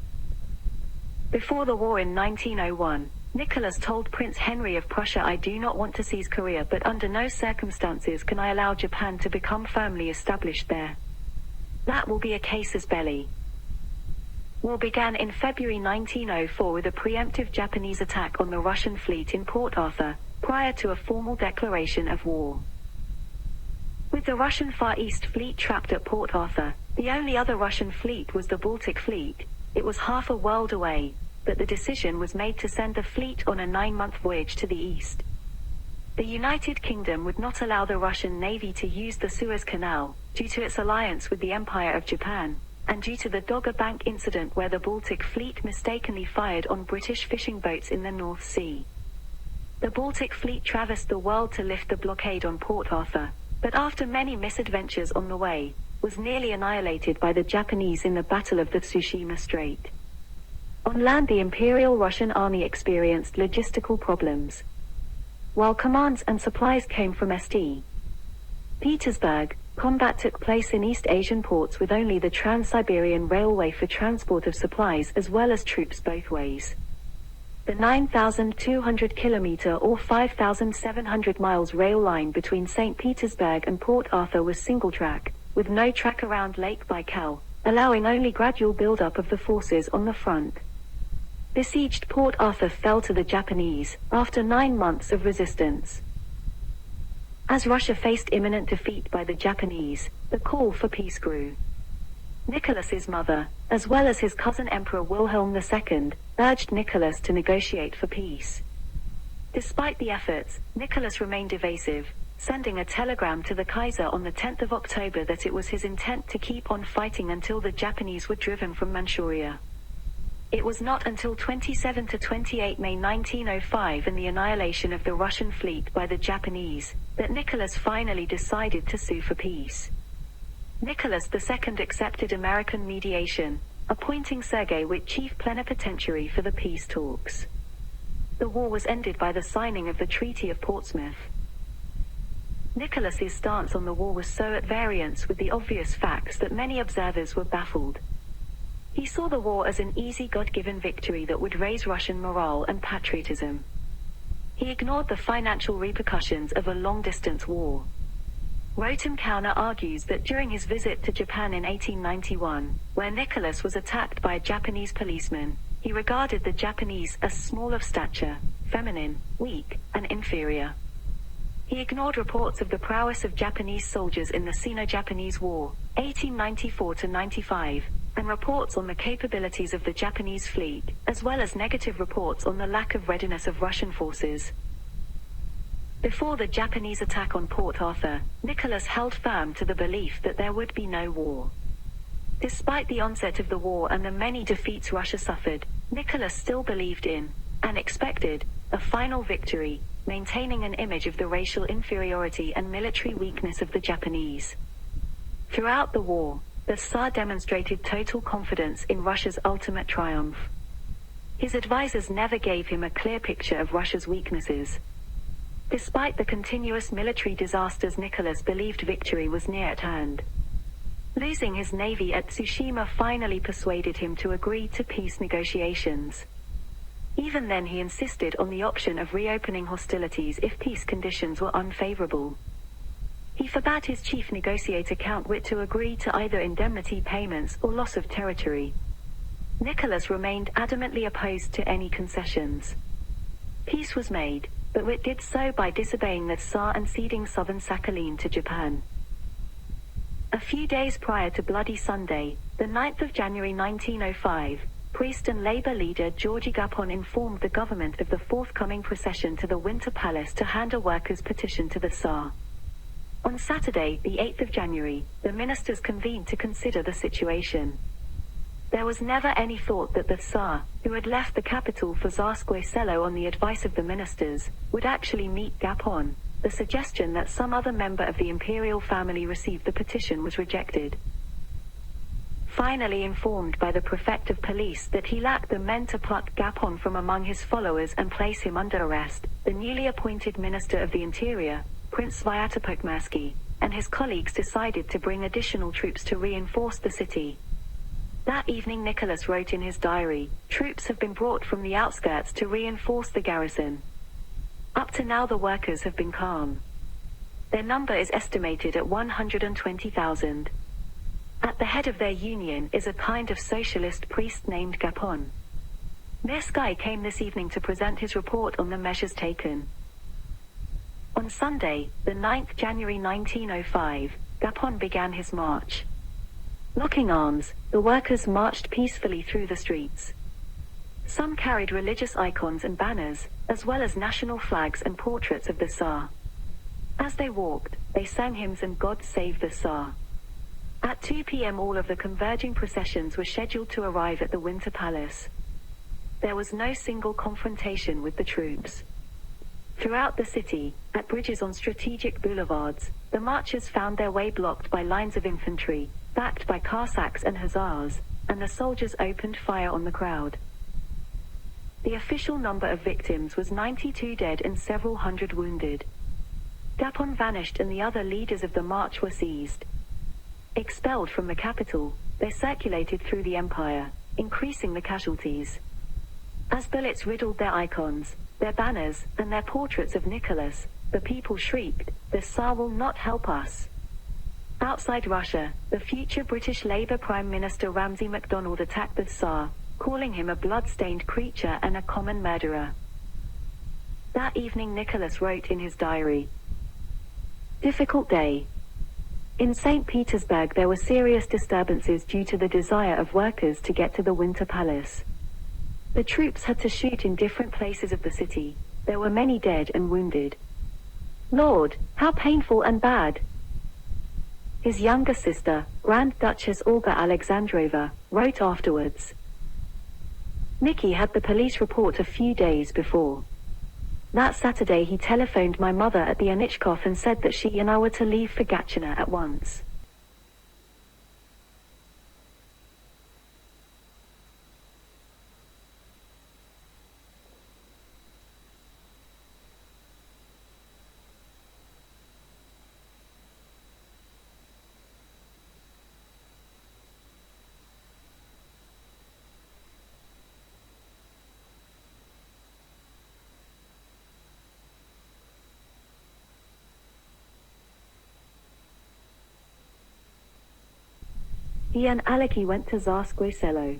Before the war in 1901, Nicholas told Prince Henry of Prussia, "I do not want to seize Korea, but under no circumstances can I allow Japan to become firmly established there. That will be a casus belli." War began in February 1904 with a preemptive Japanese attack on the Russian fleet in Port Arthur, prior to a formal declaration of war. With the Russian Far East Fleet trapped at Port Arthur, the only other Russian fleet was the Baltic Fleet. It was half a world away, but the decision was made to send the fleet on a 9-month voyage to the east. The United Kingdom would not allow the Russian Navy to use the Suez Canal, due to its alliance with the Empire of Japan, and due to the Dogger Bank incident where the Baltic Fleet mistakenly fired on British fishing boats in the North Sea. The Baltic Fleet traversed the world to lift the blockade on Port Arthur, but after many misadventures on the way, was nearly annihilated by the Japanese in the Battle of the Tsushima Strait. On land, the Imperial Russian Army experienced logistical problems. While commands and supplies came from St. Petersburg, combat took place in East Asian ports with only the Trans-Siberian Railway for transport of supplies as well as troops both ways. The 9,200-kilometer or 5,700 miles rail line between St. Petersburg and Port Arthur was single-track, with no track around Lake Baikal, allowing only gradual buildup of the forces on the front. Besieged Port Arthur fell to the Japanese after 9 months of resistance. As Russia faced imminent defeat by the Japanese, the call for peace grew. Nicholas's mother, as well as his cousin Emperor Wilhelm II, urged Nicholas to negotiate for peace. Despite the efforts, Nicholas remained evasive, sending a telegram to the Kaiser on the 10th of October that it was his intent to keep on fighting until the Japanese were driven from Manchuria. It was not until 27 to 28 May 1905 and the annihilation of the Russian fleet by the Japanese, that Nicholas finally decided to sue for peace. Nicholas II accepted American mediation, appointing Sergei Witte chief plenipotentiary for the peace talks. The war was ended by the signing of the Treaty of Portsmouth. Nicholas's stance on the war was so at variance with the obvious facts that many observers were baffled. He saw the war as an easy God-given victory that would raise Russian morale and patriotism. He ignored the financial repercussions of a long-distance war. Rotem Kauner argues that during his visit to Japan in 1891, where Nicholas was attacked by a Japanese policeman, he regarded the Japanese as small of stature, feminine, weak, and inferior. He ignored reports of the prowess of Japanese soldiers in the Sino-Japanese War, 1894-95, and reports on the capabilities of the Japanese fleet, as well as negative reports on the lack of readiness of Russian forces. Before the Japanese attack on Port Arthur, Nicholas held firm to the belief that there would be no war. Despite the onset of the war and the many defeats Russia suffered, Nicholas still believed in, and expected, a final victory, maintaining an image of the racial inferiority and military weakness of the Japanese. Throughout the war, the Tsar demonstrated total confidence in Russia's ultimate triumph. His advisors never gave him a clear picture of Russia's weaknesses. Despite the continuous military disasters, Nicholas believed victory was near at hand. Losing his navy at Tsushima finally persuaded him to agree to peace negotiations. Even then he insisted on the option of reopening hostilities if peace conditions were unfavorable. He forbade his chief negotiator Count Witte to agree to either indemnity payments or loss of territory. Nicholas remained adamantly opposed to any concessions. Peace was made, but Witte did so by disobeying the Tsar and ceding southern Sakhalin to Japan. A few days prior to Bloody Sunday, the 9th of January 1905, priest and labor leader Georgy Gapon informed the government of the forthcoming procession to the Winter Palace to hand a workers' petition to the Tsar. On Saturday, the 8th of January, the ministers convened to consider the situation. There was never any thought that the Tsar, who had left the capital for Tsarskoye Selo on the advice of the ministers, would actually meet Gapon. The suggestion that some other member of the imperial family received the petition was rejected. Finally informed by the prefect of police that he lacked the men to pluck Gapon from among his followers and place him under arrest, the newly appointed Minister of the Interior, Prince Sviatopokmersky, and his colleagues decided to bring additional troops to reinforce the city. That evening Nicholas wrote in his diary, "Troops have been brought from the outskirts to reinforce the garrison. Up to now the workers have been calm. Their number is estimated at 120,000. At the head of their union is a kind of socialist priest named Gapon. Mirsky came this evening to present his report on the measures taken." On Sunday, the 9th January 1905, Gapon began his march. Locking arms, the workers marched peacefully through the streets. Some carried religious icons and banners, as well as national flags and portraits of the Tsar. As they walked, they sang hymns and God Save the Tsar. At 2 p.m. all of the converging processions were scheduled to arrive at the Winter Palace. There was no single confrontation with the troops. Throughout the city, at bridges on strategic boulevards, the marchers found their way blocked by lines of infantry, backed by Cossacks and Hussars, and the soldiers opened fire on the crowd. The official number of victims was 92 dead and several hundred wounded. Gapon vanished and the other leaders of the march were seized. Expelled from the capital, they circulated through the empire, increasing the casualties. As bullets riddled their icons, their banners, and their portraits of Nicholas, the people shrieked, "The Tsar will not help us." Outside Russia, the future British Labour Prime Minister Ramsay MacDonald attacked the Tsar, calling him a blood-stained creature and a common murderer. That evening Nicholas wrote in his diary, "Difficult day. In St. Petersburg there were serious disturbances due to the desire of workers to get to the Winter Palace. The troops had to shoot in different places of the city. There were many dead and wounded. Lord, how painful and bad." His younger sister, Grand Duchess Olga Alexandrova, wrote afterwards, "Nicky had the police report a few days before. That Saturday he telephoned my mother at the Anichkov and said that she and I were to leave for Gatchina at once. He and Aleki went to Tsarskoye Selo.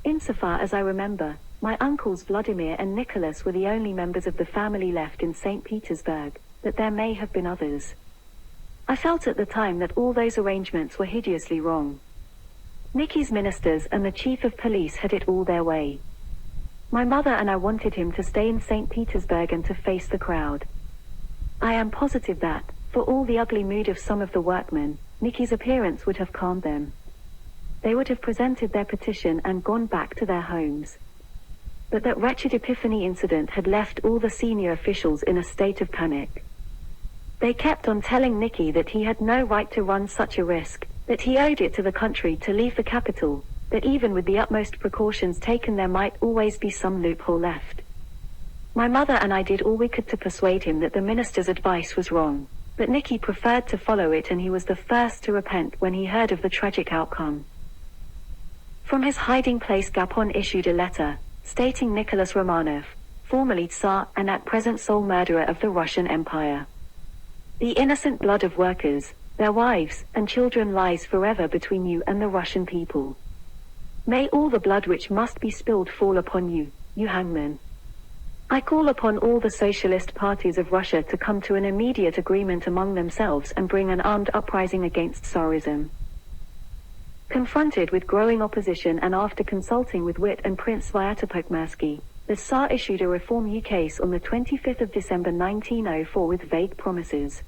Insofar as I remember, my uncles Vladimir and Nicholas were the only members of the family left in St. Petersburg, but there may have been others. I felt at the time that all those arrangements were hideously wrong. Nicky's ministers and the chief of police had it all their way. My mother and I wanted him to stay in St. Petersburg and to face the crowd. I am positive that, for all the ugly mood of some of the workmen, Nicky's appearance would have calmed them. They would have presented their petition and gone back to their homes. But that wretched Epiphany incident had left all the senior officials in a state of panic. They kept on telling Nicky that he had no right to run such a risk, that he owed it to the country to leave the capital, that even with the utmost precautions taken there might always be some loophole left. My mother and I did all we could to persuade him that the minister's advice was wrong. But Nicky preferred to follow it, and he was the first to repent when he heard of the tragic outcome. From his hiding place Gapon issued a letter, stating Nicholas Romanov, formerly Tsar and at present sole murderer of the Russian Empire. The innocent blood of workers, their wives and children lies forever between you and the Russian people. May all the blood which must be spilled fall upon you, you hangman. I call upon all the socialist parties of Russia to come to an immediate agreement among themselves and bring an armed uprising against Tsarism." Confronted with growing opposition and after consulting with Witt and Prince Sviatopokmersky, the Tsar issued a reform ukase on the 25th of December 1904 with vague promises.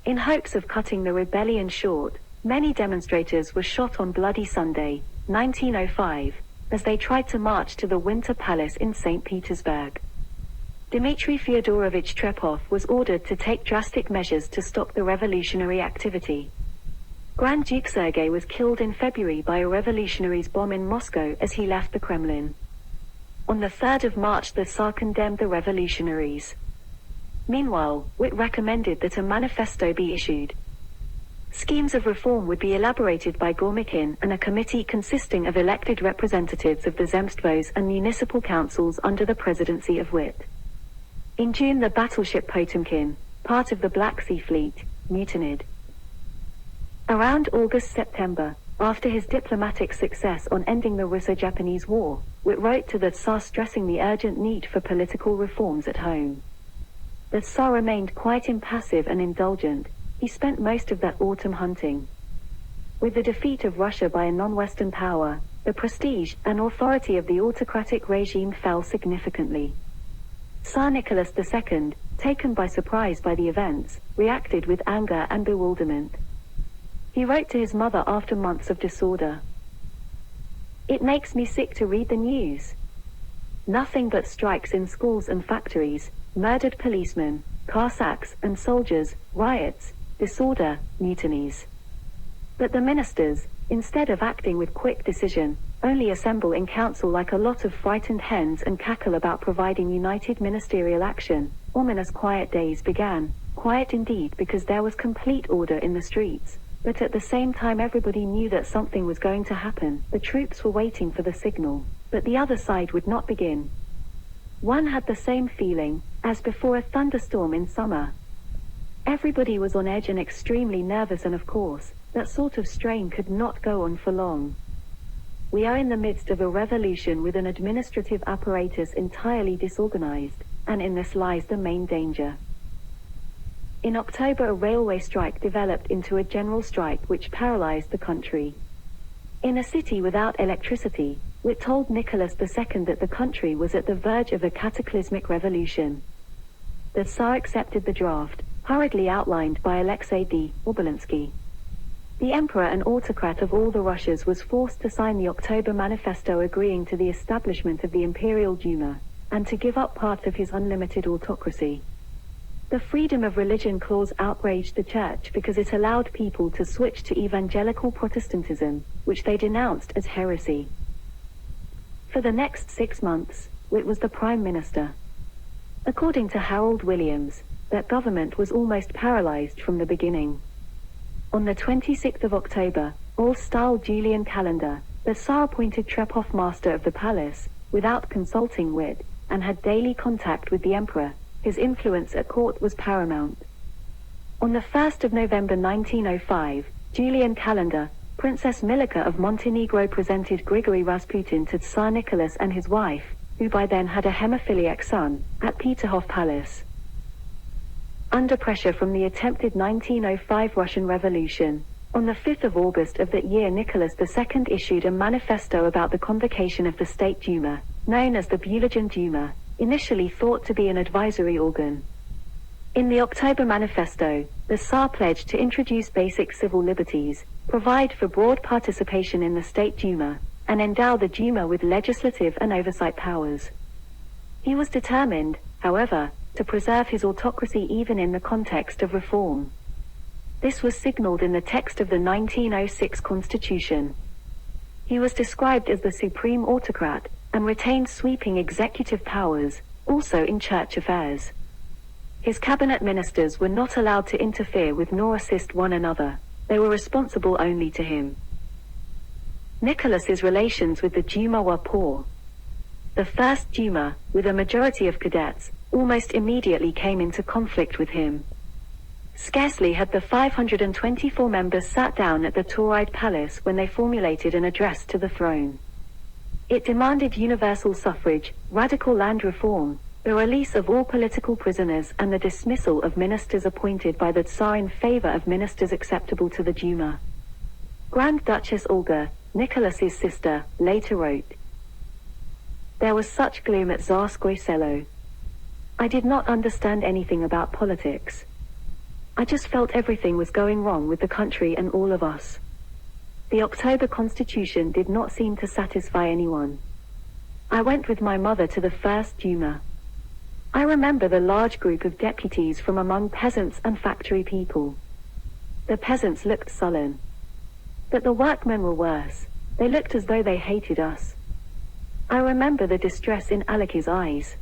In hopes of cutting the rebellion short, many demonstrators were shot on Bloody Sunday, 1905, as they tried to march to the Winter Palace in St. Petersburg. Dmitry Fyodorovich Trepov was ordered to take drastic measures to stop the revolutionary activity. Grand Duke Sergei was killed in February by a revolutionary's bomb in Moscow as he left the Kremlin. On the 3rd of March the Tsar condemned the revolutionaries. Meanwhile, Witt recommended that a manifesto be issued. Schemes of reform would be elaborated by Gormikin and a committee consisting of elected representatives of the Zemstvos and municipal councils under the presidency of Witt. In June the battleship Potemkin, part of the Black Sea Fleet, mutinied. Around August-September, after his diplomatic success on ending the Russo-Japanese War, Witt wrote to the Tsar stressing the urgent need for political reforms at home. The Tsar remained quite impassive and indulgent. He spent most of that autumn hunting. With the defeat of Russia by a non-Western power, the prestige and authority of the autocratic regime fell significantly. Tsar Nicholas II, taken by surprise by the events, reacted with anger and bewilderment. He wrote to his mother after months of disorder, "It makes me sick to read the news. Nothing but strikes in schools and factories, murdered policemen, car sacks and soldiers, riots, disorder, mutinies. But the ministers, instead of acting with quick decision, only assemble in council like a lot of frightened hens and cackle about providing united ministerial action. Ominous quiet days began, quiet indeed because there was complete order in the streets, but at the same time everybody knew that something was going to happen. The troops were waiting for the signal, but the other side would not begin. One had the same feeling, as before a thunderstorm in summer. Everybody was on edge and extremely nervous, and of course, that sort of strain could not go on for long. We are in the midst of a revolution with an administrative apparatus entirely disorganized, and in this lies the main danger. In October, a railway strike developed into a general strike which paralyzed the country. In a city without electricity, Witt told Nicholas II that the country was at the verge of a cataclysmic revolution. The Tsar accepted the draft, hurriedly outlined by Alexei D. Obolensky. The emperor and autocrat of all the Russias was forced to sign the October Manifesto agreeing to the establishment of the Imperial Duma, and to give up part of his unlimited autocracy. The freedom of religion clause outraged the church because it allowed people to switch to evangelical Protestantism, which they denounced as heresy. For the next 6 months, Witt was the prime minister. According to Harold Williams, that government was almost paralyzed from the beginning. On the 26th of October, old-style Julian calendar, the Tsar appointed Trepov master of the palace, without consulting Witt, and had daily contact with the emperor. His influence at court was paramount. On the 1st of November 1905, Julian calendar, Princess Milika of Montenegro presented Grigory Rasputin to Tsar Nicholas and his wife, who by then had a hemophiliac son, at Peterhof Palace. Under pressure from the attempted 1905 Russian Revolution, on the 5th of August of that year Nicholas II issued a manifesto about the convocation of the State Duma, known as the Bulejan Duma, initially thought to be an advisory organ. In the October Manifesto, the Tsar pledged to introduce basic civil liberties, provide for broad participation in the State Duma, and endow the Duma with legislative and oversight powers. He was determined, however, to preserve his autocracy even in the context of reform. This was signaled in the text of the 1906 Constitution. He was described as the supreme autocrat, and retained sweeping executive powers, also in church affairs. His cabinet ministers were not allowed to interfere with nor assist one another. They were responsible only to him. Nicholas's relations with the Duma were poor. The first Duma, with a majority of cadets, almost immediately came into conflict with him. Scarcely had the 524 members sat down at the Tauride Palace when they formulated an address to the throne. It demanded universal suffrage, radical land reform, the release of all political prisoners, and the dismissal of ministers appointed by the Tsar in favor of ministers acceptable to the Duma. Grand Duchess Olga, Nicholas's sister, later wrote, "There was such gloom at Tsarskoye Selo. I did not understand anything about politics. I just felt everything was going wrong with the country and all of us. The October Constitution did not seem to satisfy anyone. I went with my mother to the first Duma. I remember the large group of deputies from among peasants and factory people. The peasants looked sullen. But the workmen were worse. They looked as though they hated us. I remember the distress in Aleki's eyes."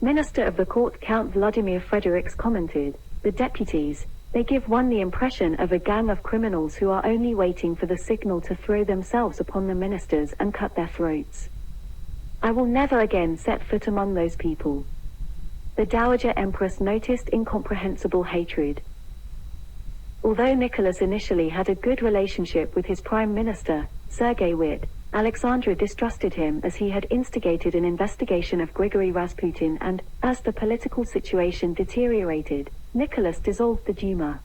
Minister of the Court Count Vladimir Frederiks commented, "The deputies, they give one the impression of a gang of criminals who are only waiting for the signal to throw themselves upon the ministers and cut their throats. I will never again set foot among those people." The Dowager Empress noticed incomprehensible hatred. Although Nicholas initially had a good relationship with his prime minister, Sergei Witt, Alexandra distrusted him as he had instigated an investigation of Grigory Rasputin, and, as the political situation deteriorated, Nicholas dissolved the Duma.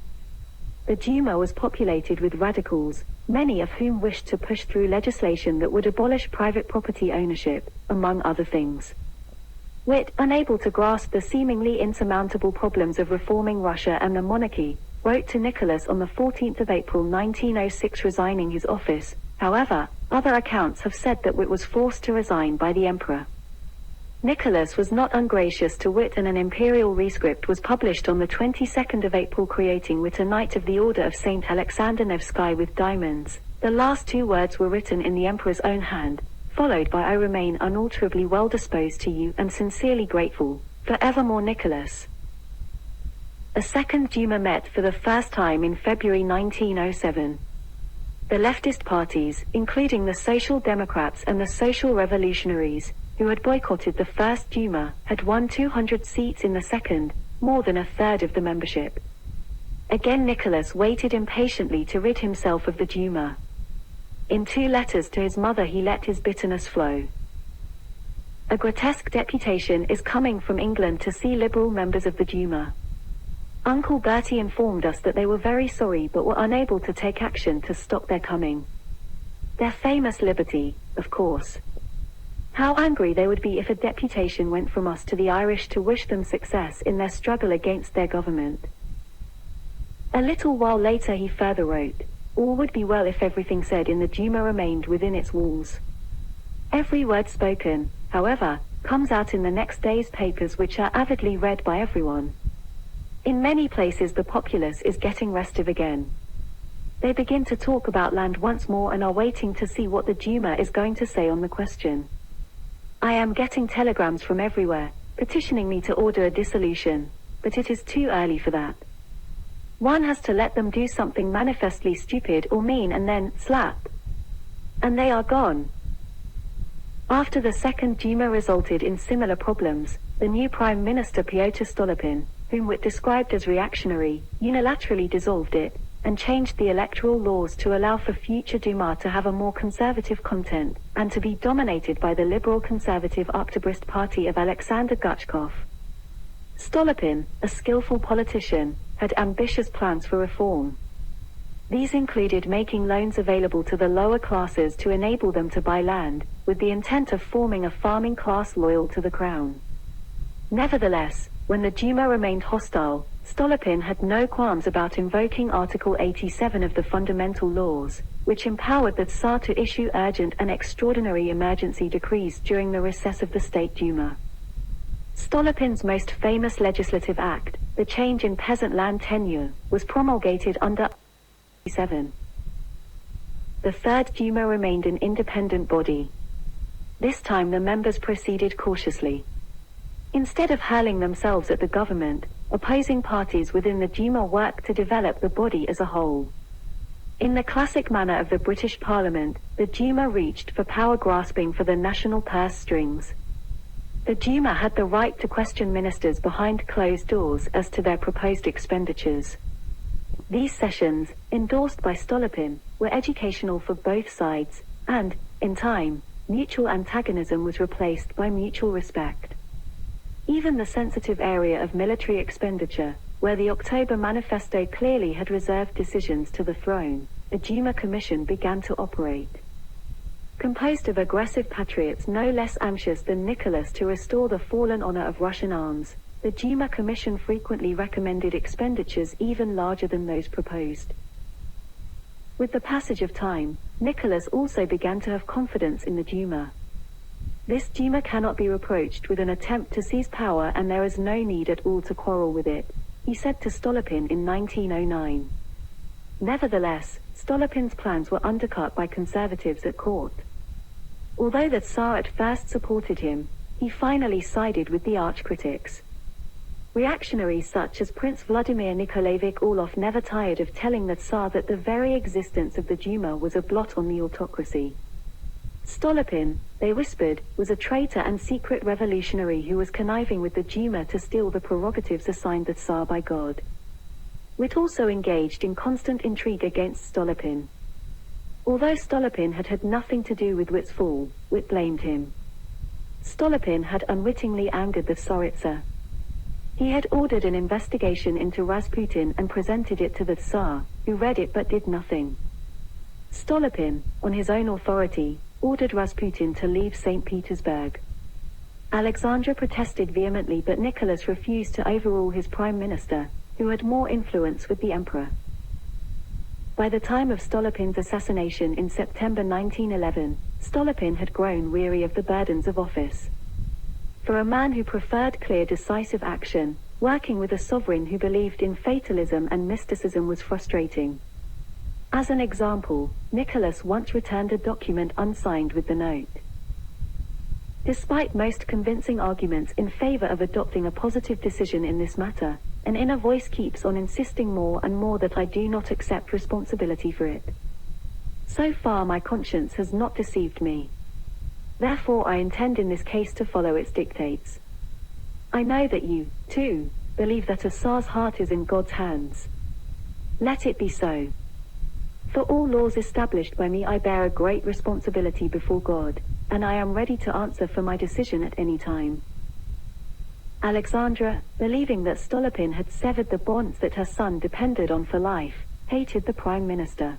The Duma was populated with radicals, many of whom wished to push through legislation that would abolish private property ownership, among other things. Witt, unable to grasp the seemingly insurmountable problems of reforming Russia and the monarchy, wrote to Nicholas on the 14th of April 1906 resigning his office. However, other accounts have said that Witt was forced to resign by the emperor. Nicholas was not ungracious to Witt, and an imperial rescript was published on the 22nd of April creating Witt a Knight of the Order of St. Alexander Nevsky with diamonds. The last two words were written in the emperor's own hand, followed by "I remain unalterably well disposed to you and sincerely grateful. Forevermore, Nicholas." A second Duma met for the first time in February 1907. The leftist parties, including the Social Democrats and the Social Revolutionaries, who had boycotted the first Duma, had won 200 seats in the second, more than a third of the membership. Again Nicholas waited impatiently to rid himself of the Duma. In 2 letters to his mother he let his bitterness flow. A grotesque deputation is coming from England to see liberal members of the Duma. Uncle Bertie informed us that they were very sorry but were unable to take action to stop their coming. Their famous liberty, of course. How angry they would be if a deputation went from us to the Irish to wish them success in their struggle against their government. A little while later he further wrote, all would be well if everything said in the Duma remained within its walls. Every word spoken, however, comes out in the next day's papers which are avidly read by everyone. In many places the populace is getting restive again. They begin to talk about land once more and are waiting to see what the Duma is going to say on the question. I am getting telegrams from everywhere, petitioning me to order a dissolution, but it is too early for that. One has to let them do something manifestly stupid or mean and then, slap. And they are gone. After the second Duma resulted in similar problems, the new Prime Minister Pyotr Stolypin, whom Witt described as reactionary, unilaterally dissolved it, and changed the electoral laws to allow for future Duma to have a more conservative content, and to be dominated by the liberal-conservative Oktobrist party of Alexander Gutchkov. Stolypin, a skillful politician, had ambitious plans for reform. These included making loans available to the lower classes to enable them to buy land, with the intent of forming a farming class loyal to the crown. Nevertheless, when the Duma remained hostile, Stolypin had no qualms about invoking Article 87 of the Fundamental Laws, which empowered the Tsar to issue urgent and extraordinary emergency decrees during the recess of the State Duma. Stolypin's most famous legislative act, the change in peasant land tenure, was promulgated under 87. The Third Duma remained an independent body. This time the members proceeded cautiously. Instead of hurling themselves at the government, opposing parties within the Duma worked to develop the body as a whole. In the classic manner of the British Parliament, the Duma reached for power grasping for the national purse strings. The Duma had the right to question ministers behind closed doors as to their proposed expenditures. These sessions, endorsed by Stolypin, were educational for both sides, and, in time, mutual antagonism was replaced by mutual respect. Even the sensitive area of military expenditure, where the October Manifesto clearly had reserved decisions to the throne, a Duma commission began to operate. Composed of aggressive patriots no less anxious than Nicholas to restore the fallen honor of Russian arms, the Duma Commission frequently recommended expenditures even larger than those proposed. With the passage of time, Nicholas also began to have confidence in the Duma. This Duma cannot be reproached with an attempt to seize power and there is no need at all to quarrel with it, he said to Stolypin in 1909. Nevertheless, Stolypin's plans were undercut by conservatives at court. Although the Tsar at first supported him, he finally sided with the arch-critics. Reactionaries such as Prince Vladimir Nikolaevich Orlov never tired of telling the Tsar that the very existence of the Duma was a blot on the autocracy. Stolypin, they whispered, was a traitor and secret revolutionary who was conniving with the Duma to steal the prerogatives assigned the Tsar by God. Witt also engaged in constant intrigue against Stolypin. Although Stolypin had had nothing to do with Witt's fall, Witt blamed him. Stolypin had unwittingly angered the Tsaritsa. He had ordered an investigation into Rasputin and presented it to the Tsar, who read it but did nothing. Stolypin, on his own authority, ordered Rasputin to leave St. Petersburg. Alexandra protested vehemently but Nicholas refused to overrule his prime minister, who had more influence with the emperor. By the time of Stolypin's assassination in September 1911, Stolypin had grown weary of the burdens of office. For a man who preferred clear, decisive action, working with a sovereign who believed in fatalism and mysticism was frustrating. As an example, Nicholas once returned a document unsigned with the note. Despite most convincing arguments in favor of adopting a positive decision in this matter, an inner voice keeps on insisting more and more that I do not accept responsibility for it. So far my conscience has not deceived me. Therefore I intend in this case to follow its dictates. I know that you, too, believe that a Tsar's heart is in God's hands. Let it be so. For all laws established by me I bear a great responsibility before God, and I am ready to answer for my decision at any time. Alexandra, believing that Stolypin had severed the bonds that her son depended on for life, hated the prime minister.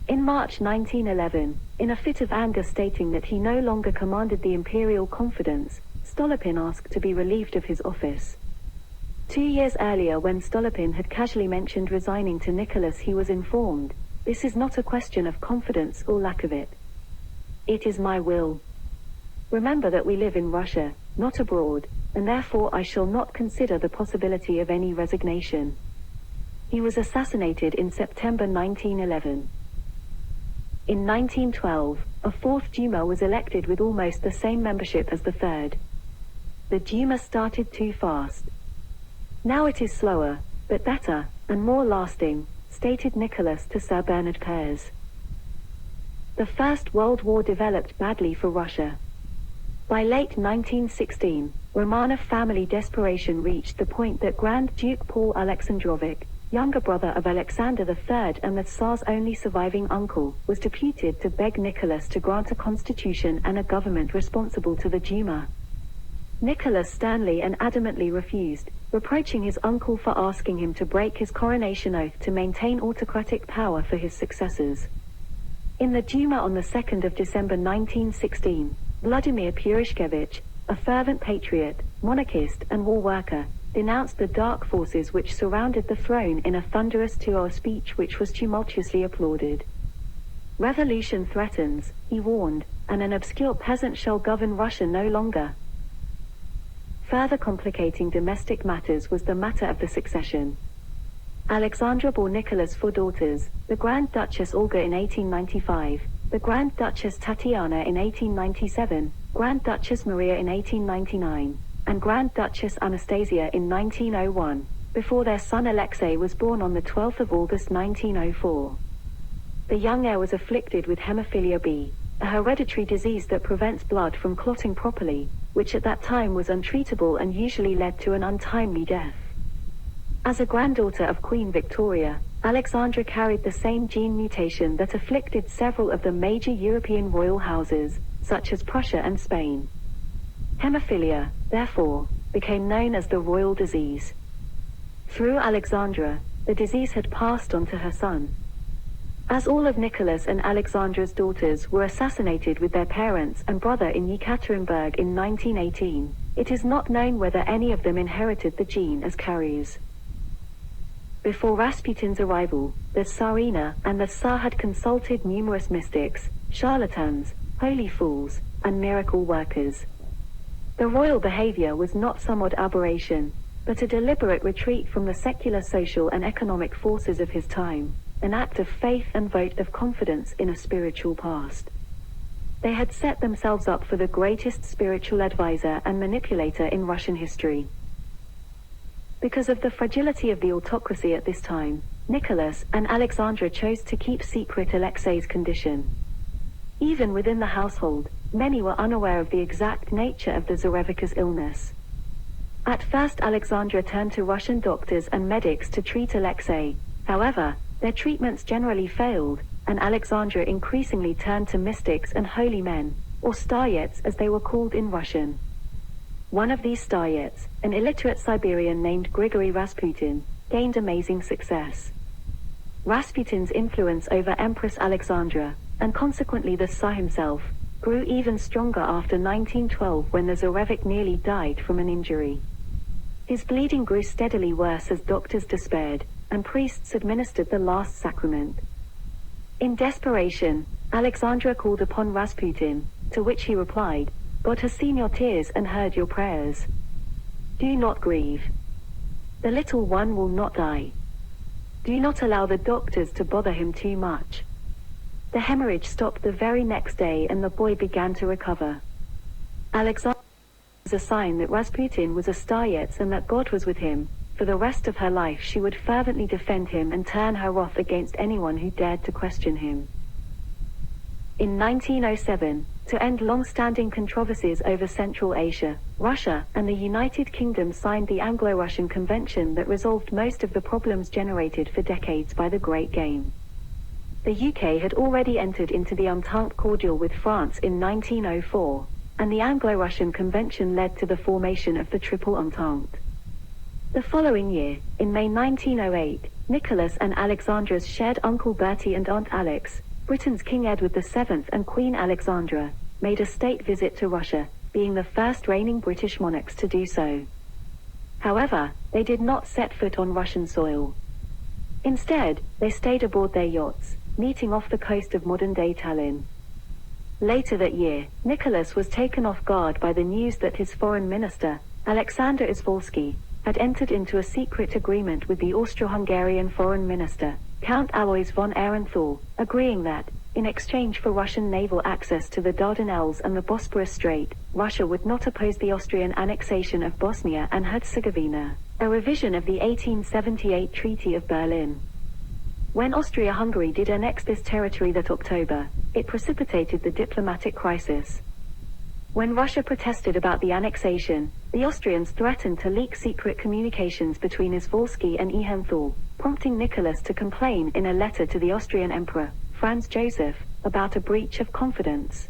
In March 1911, in a fit of anger stating that he no longer commanded the imperial confidence, Stolypin asked to be relieved of his office. 2 years earlier, when Stolypin had casually mentioned resigning to Nicholas, he was informed, "This is not a question of confidence or lack of it. It is my will. Remember that we live in Russia, not abroad, and therefore I shall not consider the possibility of any resignation." He was assassinated in September 1911. In 1912, a fourth Duma was elected with almost the same membership as the third. The Duma started too fast. Now it is slower, but better, and more lasting, stated Nicholas to Sir Bernard Pears. The First World War developed badly for Russia. By late 1916, Romanov family desperation reached the point that Grand Duke Paul Alexandrovich, younger brother of Alexander III and the Tsar's only surviving uncle, was deputed to beg Nicholas to grant a constitution and a government responsible to the Duma. Nicholas sternly and adamantly refused, reproaching his uncle for asking him to break his coronation oath to maintain autocratic power for his successors. In the Duma on the 2nd of December 1916, Vladimir Purishkevich, a fervent patriot, monarchist and war worker, denounced the dark forces which surrounded the throne in a thunderous 2-hour speech which was tumultuously applauded. "Revolution threatens," he warned, "and an obscure peasant shall govern Russia no longer." Further complicating domestic matters was the matter of the succession. Alexandra bore Nicholas 4 daughters, the Grand Duchess Olga in 1895, the Grand Duchess Tatiana in 1897, Grand Duchess Maria in 1899, and Grand Duchess Anastasia in 1901, before their son Alexei was born on the 12th of August 1904. The young heir was afflicted with hemophilia B, a hereditary disease that prevents blood from clotting properly, which at that time was untreatable and usually led to an untimely death. As a granddaughter of Queen Victoria, Alexandra carried the same gene mutation that afflicted several of the major European royal houses, such as Prussia and Spain. Hemophilia, therefore, became known as the royal disease. Through Alexandra, the disease had passed on to her son. As all of Nicholas and Alexandra's daughters were assassinated with their parents and brother in Yekaterinburg in 1918, it is not known whether any of them inherited the gene as carriers. Before Rasputin's arrival, the Tsarina and the Tsar had consulted numerous mystics, charlatans, holy fools, and miracle workers. The royal behavior was not some odd aberration, but a deliberate retreat from the secular social and economic forces of his time, an act of faith and vote of confidence in a spiritual past. They had set themselves up for the greatest spiritual advisor and manipulator in Russian history. Because of the fragility of the autocracy at this time, Nicholas and Alexandra chose to keep secret Alexei's condition. Even within the household, many were unaware of the exact nature of the Tsarevich's illness. At first Alexandra turned to Russian doctors and medics to treat Alexei. However, their treatments generally failed, and Alexandra increasingly turned to mystics and holy men, or staryets as they were called in Russian. One of these staryets, an illiterate Siberian named Grigory Rasputin, gained amazing success. Rasputin's influence over Empress Alexandra, and consequently the Tsar himself, grew even stronger after 1912 when the Tsarevich nearly died from an injury. His bleeding grew steadily worse as doctors despaired, and priests administered the last sacrament. In desperation, Alexandra called upon Rasputin, to which he replied, "God has seen your tears and heard your prayers. Do not grieve. The little one will not die. Do not allow the doctors to bother him too much." The hemorrhage stopped the very next day and the boy began to recover. Alexandra was a sign that Rasputin was a staryet and that God was with him. For the rest of her life she would fervently defend him and turn her wrath against anyone who dared to question him. In 1907, To end long-standing controversies over Central Asia, Russia and the United Kingdom signed the Anglo-Russian Convention that resolved most of the problems generated for decades by the Great Game. The UK had already entered into the Entente Cordiale with France in 1904, and the Anglo-Russian Convention led to the formation of the Triple Entente. The following year, in May 1908, Nicholas and Alexandra's shared Uncle Bertie and Aunt Alix, Britain's King Edward VII and Queen Alexandra, made a state visit to Russia, being the first reigning British monarchs to do so. However, they did not set foot on Russian soil. Instead, they stayed aboard their yachts, meeting off the coast of modern-day Tallinn. Later that year, Nicholas was taken off guard by the news that his foreign minister, Alexander Izvolsky, had entered into a secret agreement with the Austro-Hungarian foreign minister, Count Alois von Aehrenthal, agreeing that, in exchange for Russian naval access to the Dardanelles and the Bosporus Strait, Russia would not oppose the Austrian annexation of Bosnia and Herzegovina, a revision of the 1878 Treaty of Berlin. When Austria-Hungary did annex this territory that October, it precipitated the diplomatic crisis. When Russia protested about the annexation, the Austrians threatened to leak secret communications between Izvolsky and Aehrenthal, prompting Nicholas to complain in a letter to the Austrian Emperor, Franz Joseph, about a breach of confidence.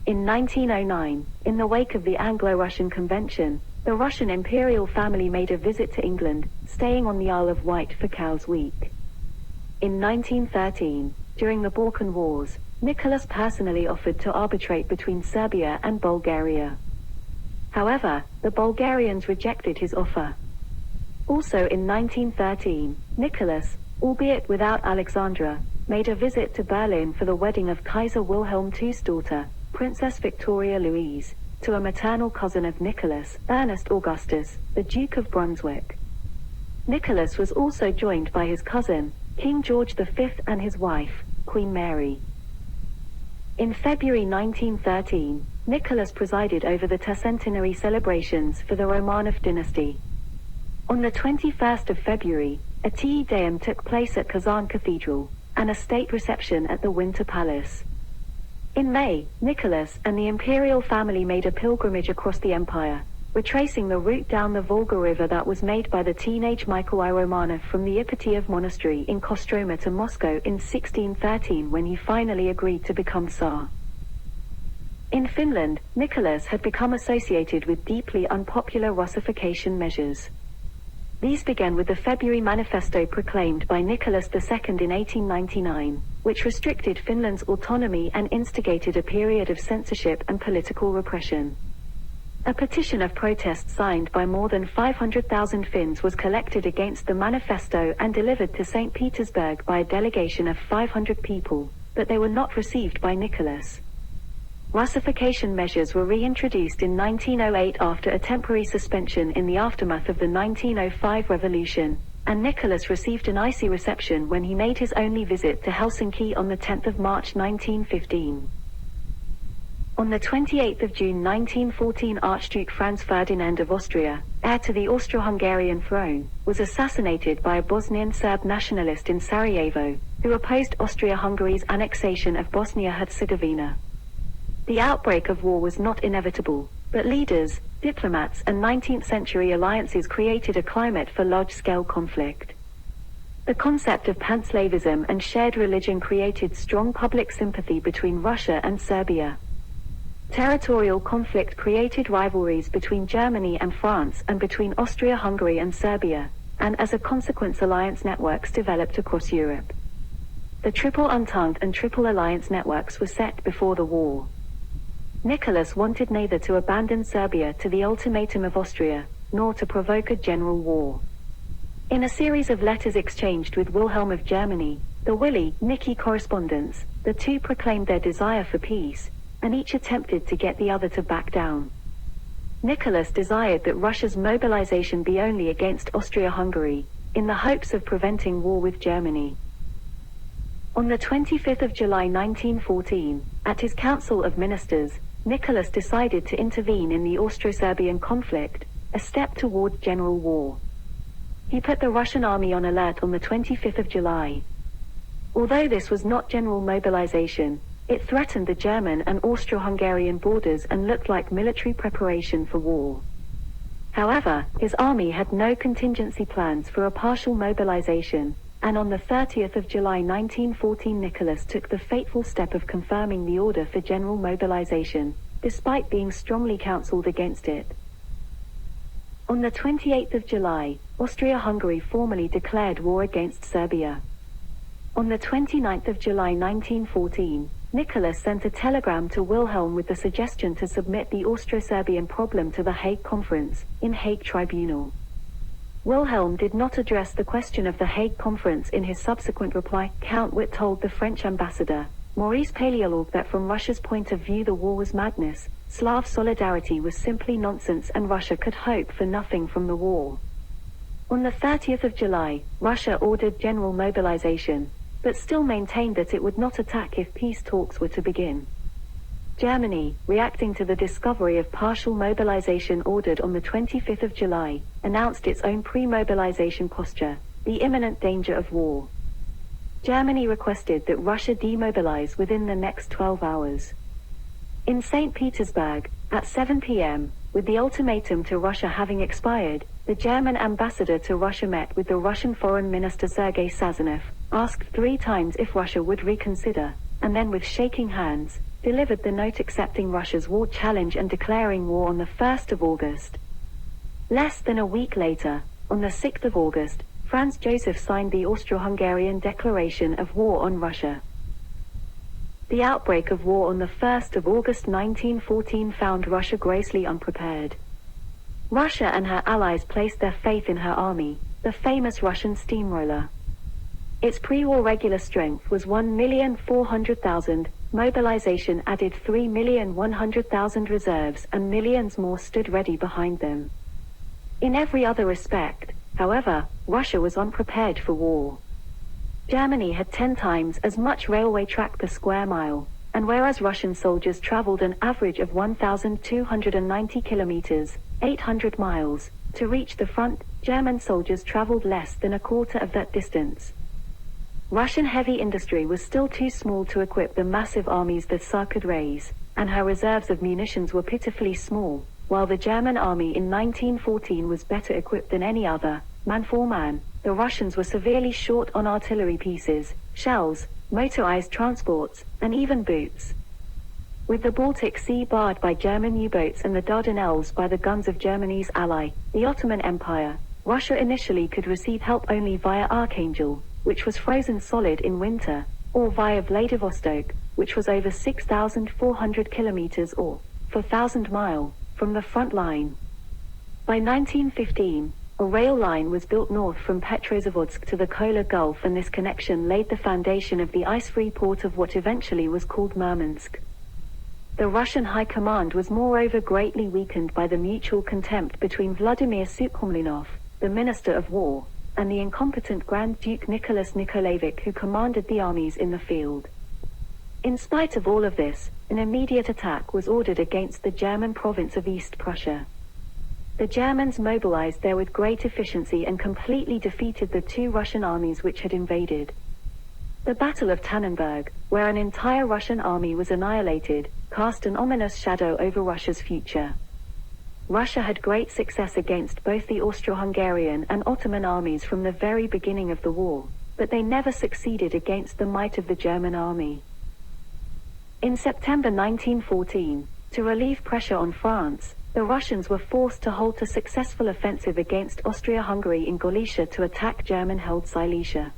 In 1909, in the wake of the Anglo-Russian Convention, the Russian imperial family made a visit to England, staying on the Isle of Wight for Cowes Week. In 1913, during the Balkan Wars, Nicholas personally offered to arbitrate between Serbia and Bulgaria. However, the Bulgarians rejected his offer. Also in 1913, Nicholas, albeit without Alexandra, made a visit to Berlin for the wedding of Kaiser Wilhelm II's daughter, Princess Victoria Louise, to a maternal cousin of Nicholas, Ernest Augustus, the Duke of Brunswick. Nicholas was also joined by his cousin, King George V, and his wife, Queen Mary. In February 1913, Nicholas presided over the tercentenary celebrations for the Romanov dynasty. On the 21st of February, a Te Deum took place at Kazan Cathedral, and a state reception at the Winter Palace. In May, Nicholas and the imperial family made a pilgrimage across the empire, retracing the route down the Volga River that was made by the teenage Michael I Romanov from the Ipatiev Monastery in Kostroma to Moscow in 1613 when he finally agreed to become Tsar. In Finland, Nicholas had become associated with deeply unpopular Russification measures. These began with the February Manifesto proclaimed by Nicholas II in 1899, which restricted Finland's autonomy and instigated a period of censorship and political repression. A petition of protest signed by more than 500,000 Finns was collected against the manifesto and delivered to St. Petersburg by a delegation of 500 people, but they were not received by Nicholas. Russification measures were reintroduced in 1908 after a temporary suspension in the aftermath of the 1905 revolution, and Nicholas received an icy reception when he made his only visit to Helsinki on the 10th of March 1915. On the 28th of June 1914, Archduke Franz Ferdinand of Austria, heir to the Austro-Hungarian throne, was assassinated by a Bosnian Serb nationalist in Sarajevo, who opposed Austria-Hungary's annexation of Bosnia-Herzegovina. The outbreak of war was not inevitable, but leaders, diplomats, and 19th-century alliances created a climate for large-scale conflict. The concept of panslavism and shared religion created strong public sympathy between Russia and Serbia. Territorial conflict created rivalries between Germany and France and between Austria-Hungary and Serbia, and as a consequence alliance networks developed across Europe. The Triple Entente and Triple Alliance networks were set before the war. Nicholas wanted neither to abandon Serbia to the ultimatum of Austria, nor to provoke a general war. In a series of letters exchanged with Wilhelm of Germany, the Willy-Nicky correspondence, the two proclaimed their desire for peace, and each attempted to get the other to back down. Nicholas desired that Russia's mobilization be only against Austria-Hungary, in the hopes of preventing war with Germany. On the 25th of July 1914, at his Council of Ministers, Nicholas decided to intervene in the Austro-Serbian conflict, a step toward general war. He put the Russian army on alert on the 25th of July. Although this was not general mobilization, It threatened the German and Austro-Hungarian borders and looked like military preparation for war. However, his army had no contingency plans for a partial mobilization, and on the 30th of July 1914 Nicholas took the fateful step of confirming the order for general mobilization, despite being strongly counseled against it. On the 28th of July, Austria-Hungary formally declared war against Serbia. On the 29th of July 1914, Nicholas sent a telegram to Wilhelm with the suggestion to submit the Austro-Serbian problem to the Hague Conference, in Hague Tribunal. Wilhelm did not address the question of the Hague Conference in his subsequent reply. Count Witt told the French ambassador, Maurice Paleolog, that from Russia's point of view the war was madness, Slav solidarity was simply nonsense, and Russia could hope for nothing from the war. On the 30th of July, Russia ordered general mobilization, but still maintained that it would not attack if peace talks were to begin. Germany, reacting to the discovery of partial mobilization ordered on the 25th of July, announced its own pre-mobilization posture, the imminent danger of war. Germany requested that Russia demobilize within the next 12 hours. In St. Petersburg, at 7 p.m., with the ultimatum to Russia having expired, the German ambassador to Russia met with the Russian Foreign Minister Sergei Sazonov, asked 3 times if Russia would reconsider, and then with shaking hands, delivered the note accepting Russia's war challenge and declaring war on the 1st of August. Less than a week later, on the 6th of August, Franz Joseph signed the Austro-Hungarian Declaration of War on Russia. The outbreak of war on the 1st of August 1914 found Russia grossly unprepared. Russia and her allies placed their faith in her army, the famous Russian steamroller. Its pre-war regular strength was 1,400,000, mobilization added 3,100,000 reserves, and millions more stood ready behind them. In every other respect, however, Russia was unprepared for war. Germany had 10 times as much railway track per square mile, and whereas Russian soldiers traveled an average of 1,290 kilometers, 800 miles, to reach the front, German soldiers traveled less than a quarter of that distance. Russian heavy industry was still too small to equip the massive armies the Tsar could raise, and her reserves of munitions were pitifully small, while the German army in 1914 was better equipped than any other, man for man. The Russians were severely short on artillery pieces, shells, motorized transports, and even boots. With the Baltic Sea barred by German U-boats and the Dardanelles by the guns of Germany's ally, the Ottoman Empire, Russia initially could receive help only via Archangel, which was frozen solid in winter, or via Vladivostok, which was over 6,400 kilometers or 4,000 miles from the front line. By 1915, a rail line was built north from Petrozavodsk to the Kola Gulf, and this connection laid the foundation of the ice-free port of what eventually was called Murmansk. The Russian High Command was moreover greatly weakened by the mutual contempt between Vladimir Sukhomlinov, the Minister of War, and the incompetent Grand Duke Nicholas Nikolaevich, who commanded the armies in the field. In spite of all of this, an immediate attack was ordered against the German province of East Prussia. The Germans mobilized there with great efficiency and completely defeated the 2 Russian armies which had invaded. The Battle of Tannenberg, where an entire Russian army was annihilated, cast an ominous shadow over Russia's future. Russia had great success against both the Austro-Hungarian and Ottoman armies from the very beginning of the war, but they never succeeded against the might of the German army. In September 1914, to relieve pressure on France, the Russians were forced to halt a successful offensive against Austria-Hungary in Galicia to attack German-held Silesia.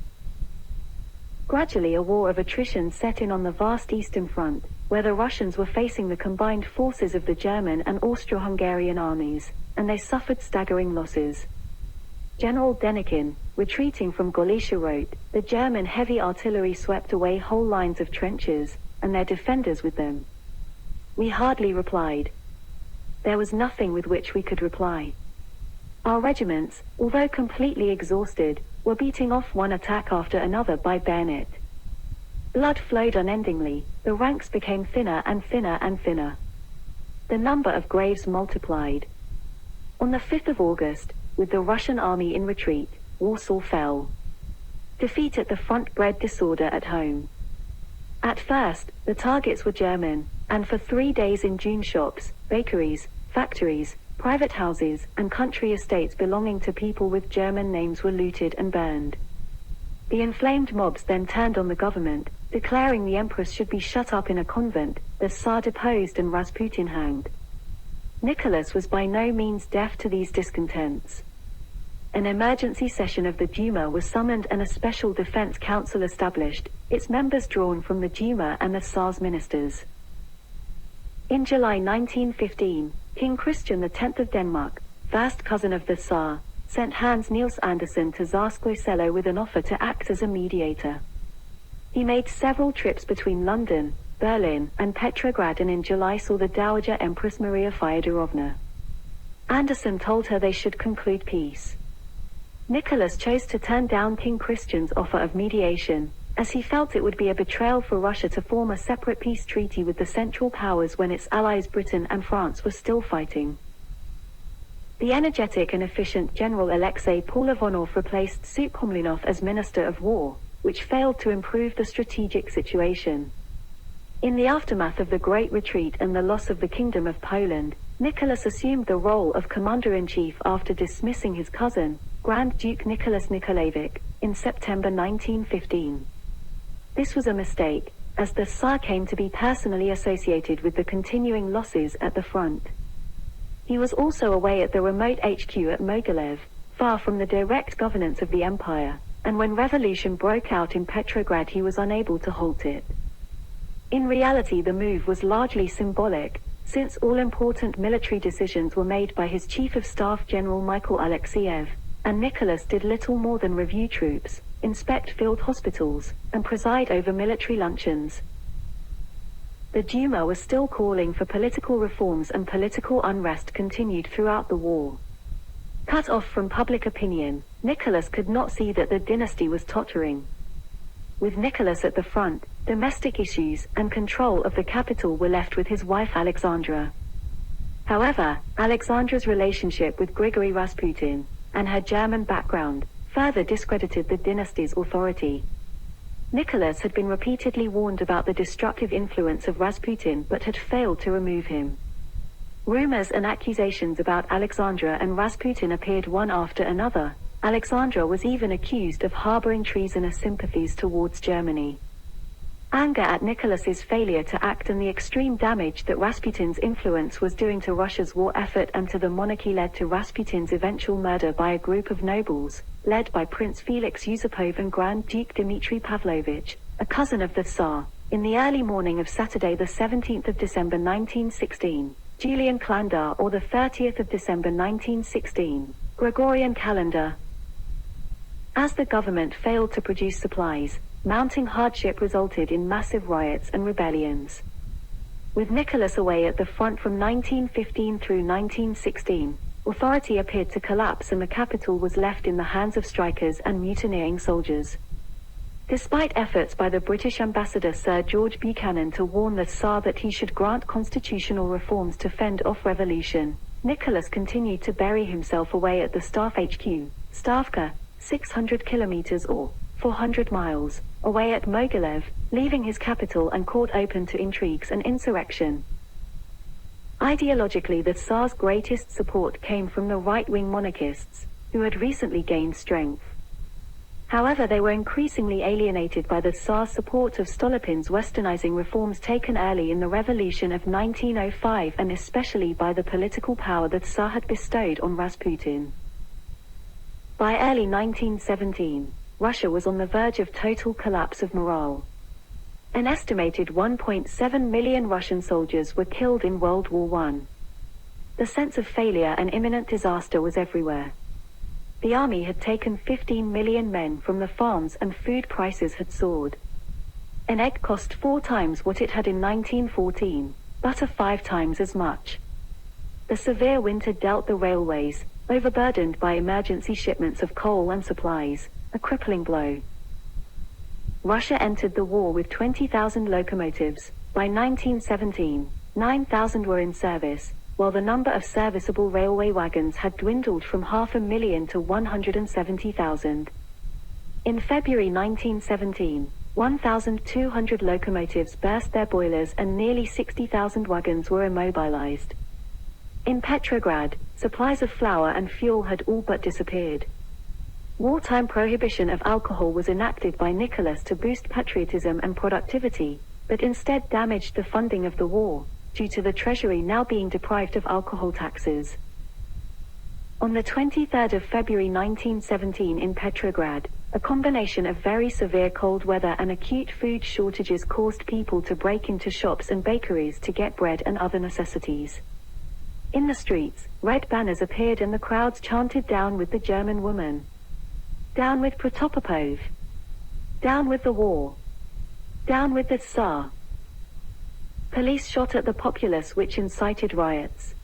Gradually a war of attrition set in on the vast Eastern Front, where the Russians were facing the combined forces of the German and Austro-Hungarian armies, and they suffered staggering losses. General Denikin, retreating from Galicia, wrote, "The German heavy artillery swept away whole lines of trenches, and their defenders with them. We hardly replied. There was nothing with which we could reply. Our regiments, although completely exhausted, were beating off one attack after another by bayonet. Blood flowed unendingly, the ranks became thinner and thinner and thinner. The number of graves multiplied. On the 5th of August, with the Russian army in retreat, Warsaw fell. Defeat at the front bred disorder at home. At first, the targets were German, and for 3 days in June shops, bakeries, factories, private houses, and country estates belonging to people with German names were looted and burned. The inflamed mobs then turned on the government, declaring the empress should be shut up in a convent, the Tsar deposed and Rasputin hanged. Nicholas was by no means deaf to these discontents. An emergency session of the Duma was summoned and a special defense council established, its members drawn from the Duma and the Tsar's ministers. In July 1915, King Christian X of Denmark, first cousin of the Tsar, sent Hans Niels Andersen to Czars with an offer to act as a mediator. He made several trips between London, Berlin, and Petrograd, and in July saw the Dowager Empress Maria Fyodorovna. Andersen told her they should conclude peace. Nicholas chose to turn down King Christian's offer of mediation, as he felt it would be a betrayal for Russia to form a separate peace treaty with the Central Powers when its allies Britain and France were still fighting. The energetic and efficient General Alexei Polivanov replaced Sukhomlinov as Minister of War, which failed to improve the strategic situation. In the aftermath of the Great Retreat and the loss of the Kingdom of Poland, Nicholas assumed the role of Commander-in-Chief after dismissing his cousin, Grand Duke Nicholas Nikolaevich, in September 1915. This was a mistake, as the Tsar came to be personally associated with the continuing losses at the front. He was also away at the remote HQ at Mogilev, far from the direct governance of the empire, and when revolution broke out in Petrograd he was unable to halt it. In reality the move was largely symbolic, since all important military decisions were made by his Chief of Staff General Michael Alexeyev, and Nicholas did little more than review troops, inspect field hospitals, and preside over military luncheons. The Duma was still calling for political reforms and political unrest continued throughout the war. Cut off from public opinion, Nicholas could not see that the dynasty was tottering. With Nicholas at the front, domestic issues and control of the capital were left with his wife Alexandra. However, Alexandra's relationship with Grigory Rasputin, and her German background, further discredited the dynasty's authority. Nicholas had been repeatedly warned about the destructive influence of Rasputin but had failed to remove him. Rumors and accusations about Alexandra and Rasputin appeared one after another. Alexandra was even accused of harboring treasonous sympathies towards Germany. Anger at Nicholas's failure to act and the extreme damage that Rasputin's influence was doing to Russia's war effort and to the monarchy led to Rasputin's eventual murder by a group of nobles, led by Prince Felix Yusupov and Grand Duke Dmitry Pavlovich, a cousin of the Tsar, in the early morning of Saturday the 17th of December 1916, Julian calendar, or the 30th of December 1916, Gregorian calendar. As the government failed to produce supplies, mounting hardship resulted in massive riots and rebellions. With Nicholas away at the front from 1915 through 1916, authority appeared to collapse and the capital was left in the hands of strikers and mutineering soldiers. Despite efforts by the British ambassador Sir George Buchanan to warn the Tsar that he should grant constitutional reforms to fend off revolution, Nicholas continued to bury himself away at the Staff HQ, Stavka, 600 kilometers or 400 miles, away at Mogilev, leaving his capital and court open to intrigues and insurrection. Ideologically, the Tsar's greatest support came from the right-wing monarchists, who had recently gained strength. However, they were increasingly alienated by the Tsar's support of Stolypin's westernizing reforms taken early in the revolution of 1905 and especially by the political power the Tsar had bestowed on Rasputin. By early 1917, Russia was on the verge of total collapse of morale. An estimated 1.7 million Russian soldiers were killed in World War I. The sense of failure and imminent disaster was everywhere. The army had taken 15 million men from the farms and food prices had soared. An egg cost 4 times what it had in 1914, butter 5 times as much. The severe winter dealt the railways, overburdened by emergency shipments of coal and supplies, a crippling blow. Russia entered the war with 20,000 locomotives. By 1917, 9,000 were in service, while the number of serviceable railway wagons had dwindled from 500,000 to 170,000. In February 1917, 1,200 locomotives burst their boilers and nearly 60,000 wagons were immobilized. In Petrograd, supplies of flour and fuel had all but disappeared. Wartime prohibition of alcohol was enacted by Nicholas to boost patriotism and productivity, but instead damaged the funding of the war, due to the treasury now being deprived of alcohol taxes. On the 23rd of February 1917 in Petrograd, a combination of very severe cold weather and acute food shortages caused people to break into shops and bakeries to get bread and other necessities. In the streets, red banners appeared and the crowds chanted "Down with the German woman! Down with Protopopov! Down with the war! Down with the Tsar!" Police shot at the populace, which incited riots.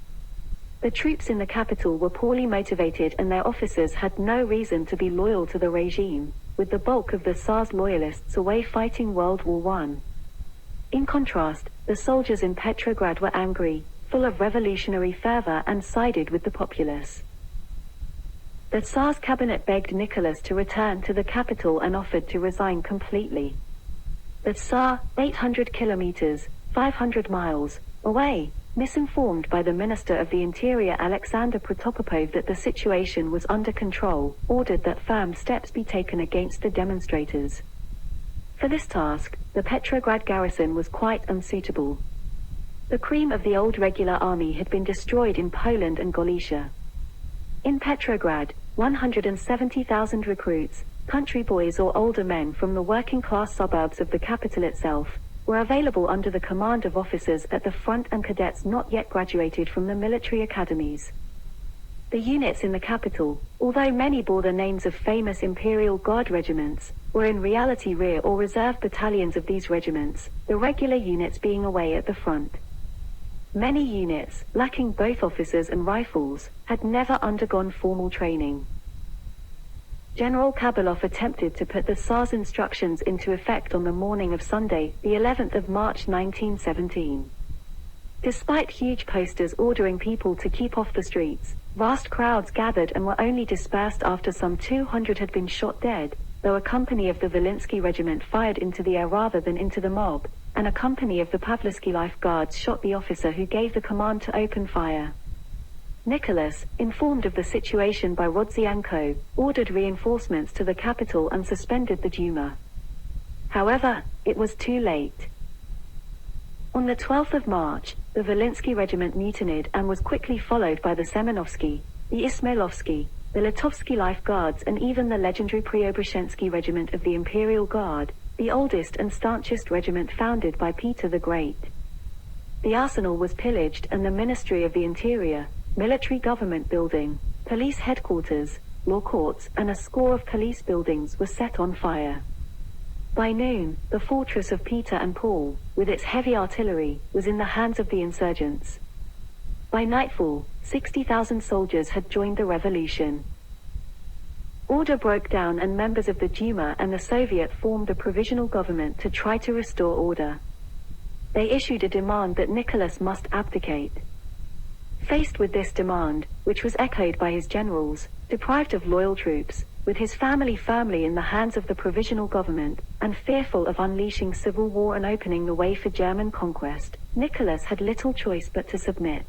The troops in the capital were poorly motivated and their officers had no reason to be loyal to the regime, with the bulk of the Tsars loyalists away fighting World War I. In contrast, the soldiers in Petrograd were angry, full of revolutionary fervor, and sided with the populace. The Tsar's cabinet begged Nicholas to return to the capital and offered to resign completely. The Tsar, 800 kilometers, 500 miles, away, misinformed by the Minister of the Interior Alexander Protopopov that the situation was under control, ordered that firm steps be taken against the demonstrators. For this task, the Petrograd garrison was quite unsuitable. The cream of the old regular army had been destroyed in Poland and Galicia. In Petrograd, 170,000 recruits, country boys or older men from the working-class suburbs of the capital itself, were available under the command of officers at the front and cadets not yet graduated from the military academies. The units in the capital, although many bore the names of famous Imperial Guard regiments, were in reality rear or reserve battalions of these regiments, the regular units being away at the front. Many units, lacking both officers and rifles, had never undergone formal training. General Kabalov attempted to put the Tsar's instructions into effect on the morning of Sunday, the 11th of March 1917. Despite huge posters ordering people to keep off the streets, vast crowds gathered and were only dispersed after some 200 had been shot dead, though a company of the Volinsky regiment fired into the air rather than into the mob, and a company of the Pavlovsky Life Guards shot the officer who gave the command to open fire. Nicholas, informed of the situation by Rodzianko, ordered reinforcements to the capital and suspended the Duma. However, it was too late. On the 12th of March, the Volinsky regiment mutinied and was quickly followed by the Semenovsky, the Ismailovsky, the Litovsky Life Guards, and even the legendary Preobrazhensky regiment of the Imperial Guard, the oldest and staunchest regiment founded by Peter the Great. The arsenal was pillaged and the Ministry of the Interior, military government building, police headquarters, law courts, and a score of police buildings were set on fire. By noon, the fortress of Peter and Paul, with its heavy artillery, was in the hands of the insurgents. By nightfall, 60,000 soldiers had joined the revolution. Order broke down and members of the Duma and the Soviet formed a provisional government to try to restore order. They issued a demand that Nicholas must abdicate. Faced with this demand, which was echoed by his generals, deprived of loyal troops, with his family firmly in the hands of the provisional government, and fearful of unleashing civil war and opening the way for German conquest, Nicholas had little choice but to submit.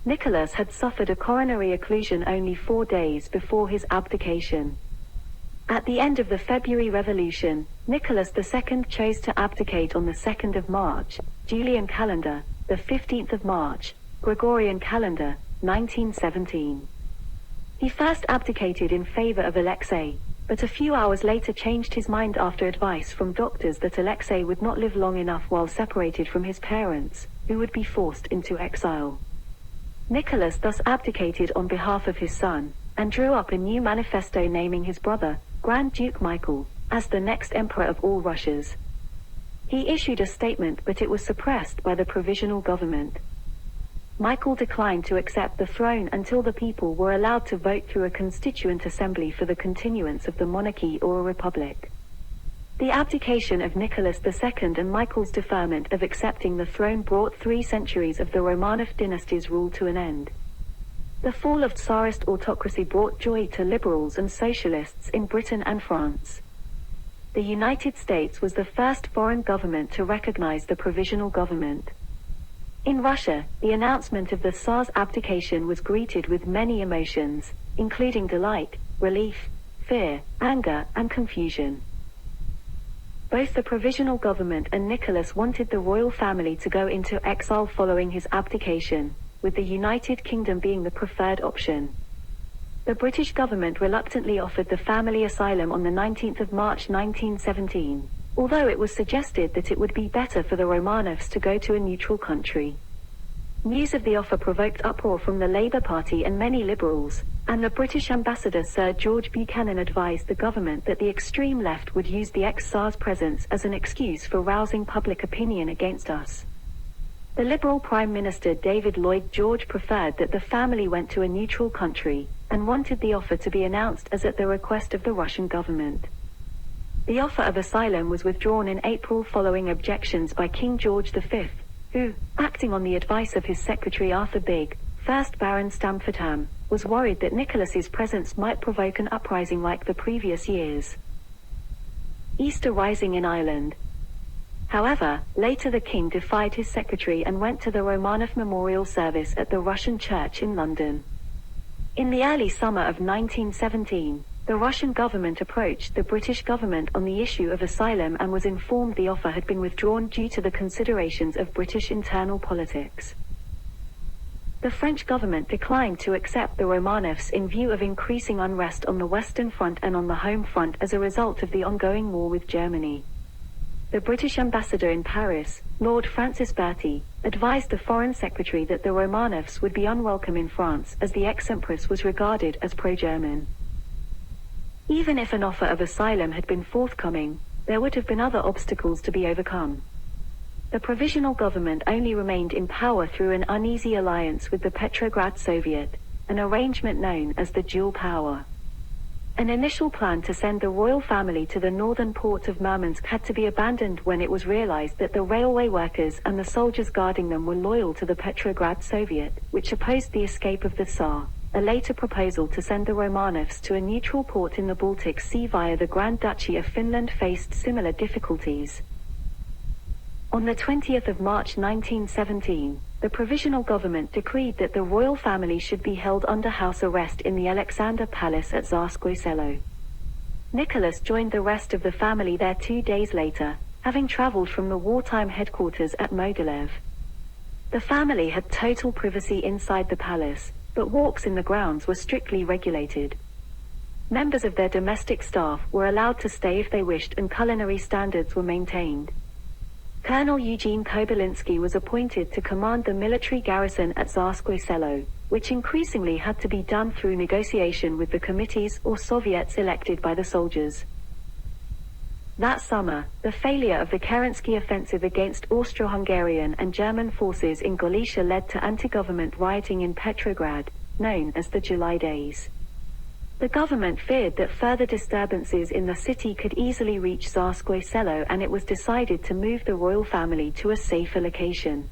Nicholas had suffered a coronary occlusion only 4 days before his abdication. At the end of the February Revolution, Nicholas II chose to abdicate on the 2nd of March, Julian calendar, the 15th of March, Gregorian calendar, 1917. He first abdicated in favor of Alexei, but a few hours later changed his mind after advice from doctors that Alexei would not live long enough while separated from his parents, who would be forced into exile. Nicholas thus abdicated on behalf of his son, and drew up a new manifesto naming his brother, Grand Duke Michael, as the next emperor of all Russias. He issued a statement, but it was suppressed by the provisional government. Michael declined to accept the throne until the people were allowed to vote through a constituent assembly for the continuance of the monarchy or a republic. The abdication of Nicholas II and Michael's deferment of accepting the throne brought 3 centuries of the Romanov dynasty's rule to an end. The fall of Tsarist autocracy brought joy to liberals and socialists in Britain and France. the United States was the first foreign government to recognize the provisional government. In Russia, the announcement of the Tsars' abdication was greeted with many emotions, including delight, relief, fear, anger, and confusion. Both the provisional government and Nicholas wanted the royal family to go into exile following his abdication, with the United Kingdom being the preferred option. The British government reluctantly offered the family asylum on the 19th of March 1917, although it was suggested that it would be better for the Romanovs to go to a neutral country. News of the offer provoked uproar from the Labour Party and many liberals, and the British ambassador Sir George Buchanan advised the government that the extreme left would use the ex-Tsar's presence as an excuse for rousing public opinion against us. The Liberal Prime Minister David Lloyd George preferred that the family went to a neutral country, and wanted the offer to be announced as at the request of the Russian government. The offer of asylum was withdrawn in April following objections by King George V, who, acting on the advice of his secretary Arthur Bigg, 1st Baron Stamfordham, was worried that Nicholas's presence might provoke an uprising like the previous years. Easter Rising in Ireland. However, later the king defied his secretary and went to the Romanov memorial service at the Russian church in London. In the early summer of 1917, the Russian government approached the British government on the issue of asylum and was informed the offer had been withdrawn due to the considerations of British internal politics. The French government declined to accept the Romanovs in view of increasing unrest on the Western Front and on the home front as a result of the ongoing war with Germany. The British ambassador in Paris, Lord Francis Bertie, advised the Foreign Secretary that the Romanovs would be unwelcome in France as the ex-empress was regarded as pro-German. Even if an offer of asylum had been forthcoming, there would have been other obstacles to be overcome. The provisional government only remained in power through an uneasy alliance with the Petrograd Soviet, an arrangement known as the dual power. An initial plan to send the royal family to the northern port of Murmansk had to be abandoned when it was realized that the railway workers and the soldiers guarding them were loyal to the Petrograd Soviet, which opposed the escape of the Tsar. A later proposal to send the Romanovs to a neutral port in the Baltic Sea via the Grand Duchy of Finland faced similar difficulties. On the 20th of March 1917, the provisional government decreed that the royal family should be held under house arrest in the Alexander Palace at Tsarskoye Selo. Nicholas joined the rest of the family there 2 days later, having traveled from the wartime headquarters at Mogilev. The family had total privacy inside the palace, but walks in the grounds were strictly regulated. Members of their domestic staff were allowed to stay if they wished and culinary standards were maintained. Colonel Eugene Kobylinski was appointed to command the military garrison at Tsarskoye Selo, which increasingly had to be done through negotiation with the committees or Soviets elected by the soldiers. That summer, the failure of the Kerensky offensive against Austro-Hungarian and German forces in Galicia led to anti-government rioting in Petrograd, known as the July Days. The government feared that further disturbances in the city could easily reach Tsarskoye Selo, and it was decided to move the royal family to a safer location.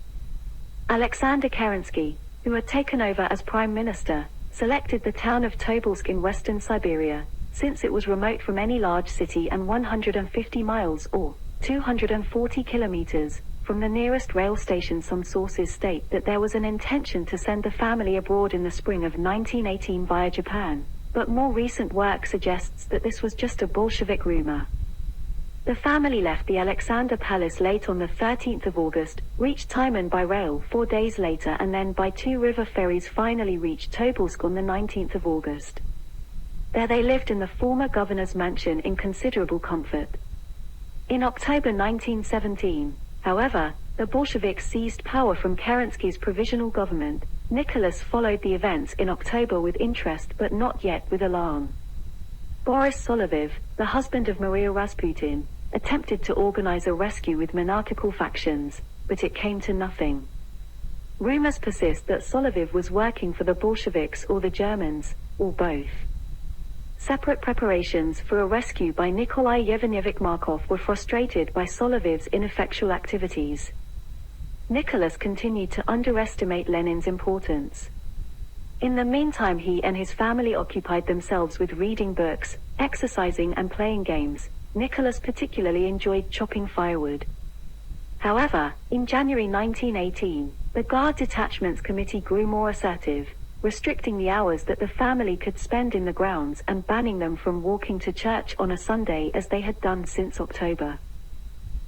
Alexander Kerensky, who had taken over as prime minister, selected the town of Tobolsk in western Siberia, since it was remote from any large city and 150 miles or 240 kilometers from the nearest rail station. Some sources state that there was an intention to send the family abroad in the spring of 1918 via Japan, but more recent work suggests that this was just a Bolshevik rumor. The family left the Alexander Palace late on the 13th of August, reached Tyumen by rail 4 days later, and then by 2 river ferries finally reached Tobolsk on the 19th of August. There they lived in the former governor's mansion in considerable comfort. In October 1917, however, the Bolsheviks seized power from Kerensky's provisional government. Nicholas followed the events in October with interest but not yet with alarm. Boris Soloviev, the husband of Maria Rasputin, attempted to organize a rescue with monarchical factions, but it came to nothing. Rumors persist that Soloviev was working for the Bolsheviks or the Germans, or both. Separate preparations for a rescue by Nikolai Yevgenyevich Markov were frustrated by Soloviev's ineffectual activities. Nicholas continued to underestimate Lenin's importance. In the meantime, he and his family occupied themselves with reading books, exercising and playing games, Nicholas particularly enjoyed chopping firewood. However, in January 1918, the Guard Detachments Committee grew more assertive, restricting the hours that the family could spend in the grounds and banning them from walking to church on a Sunday as they had done since October.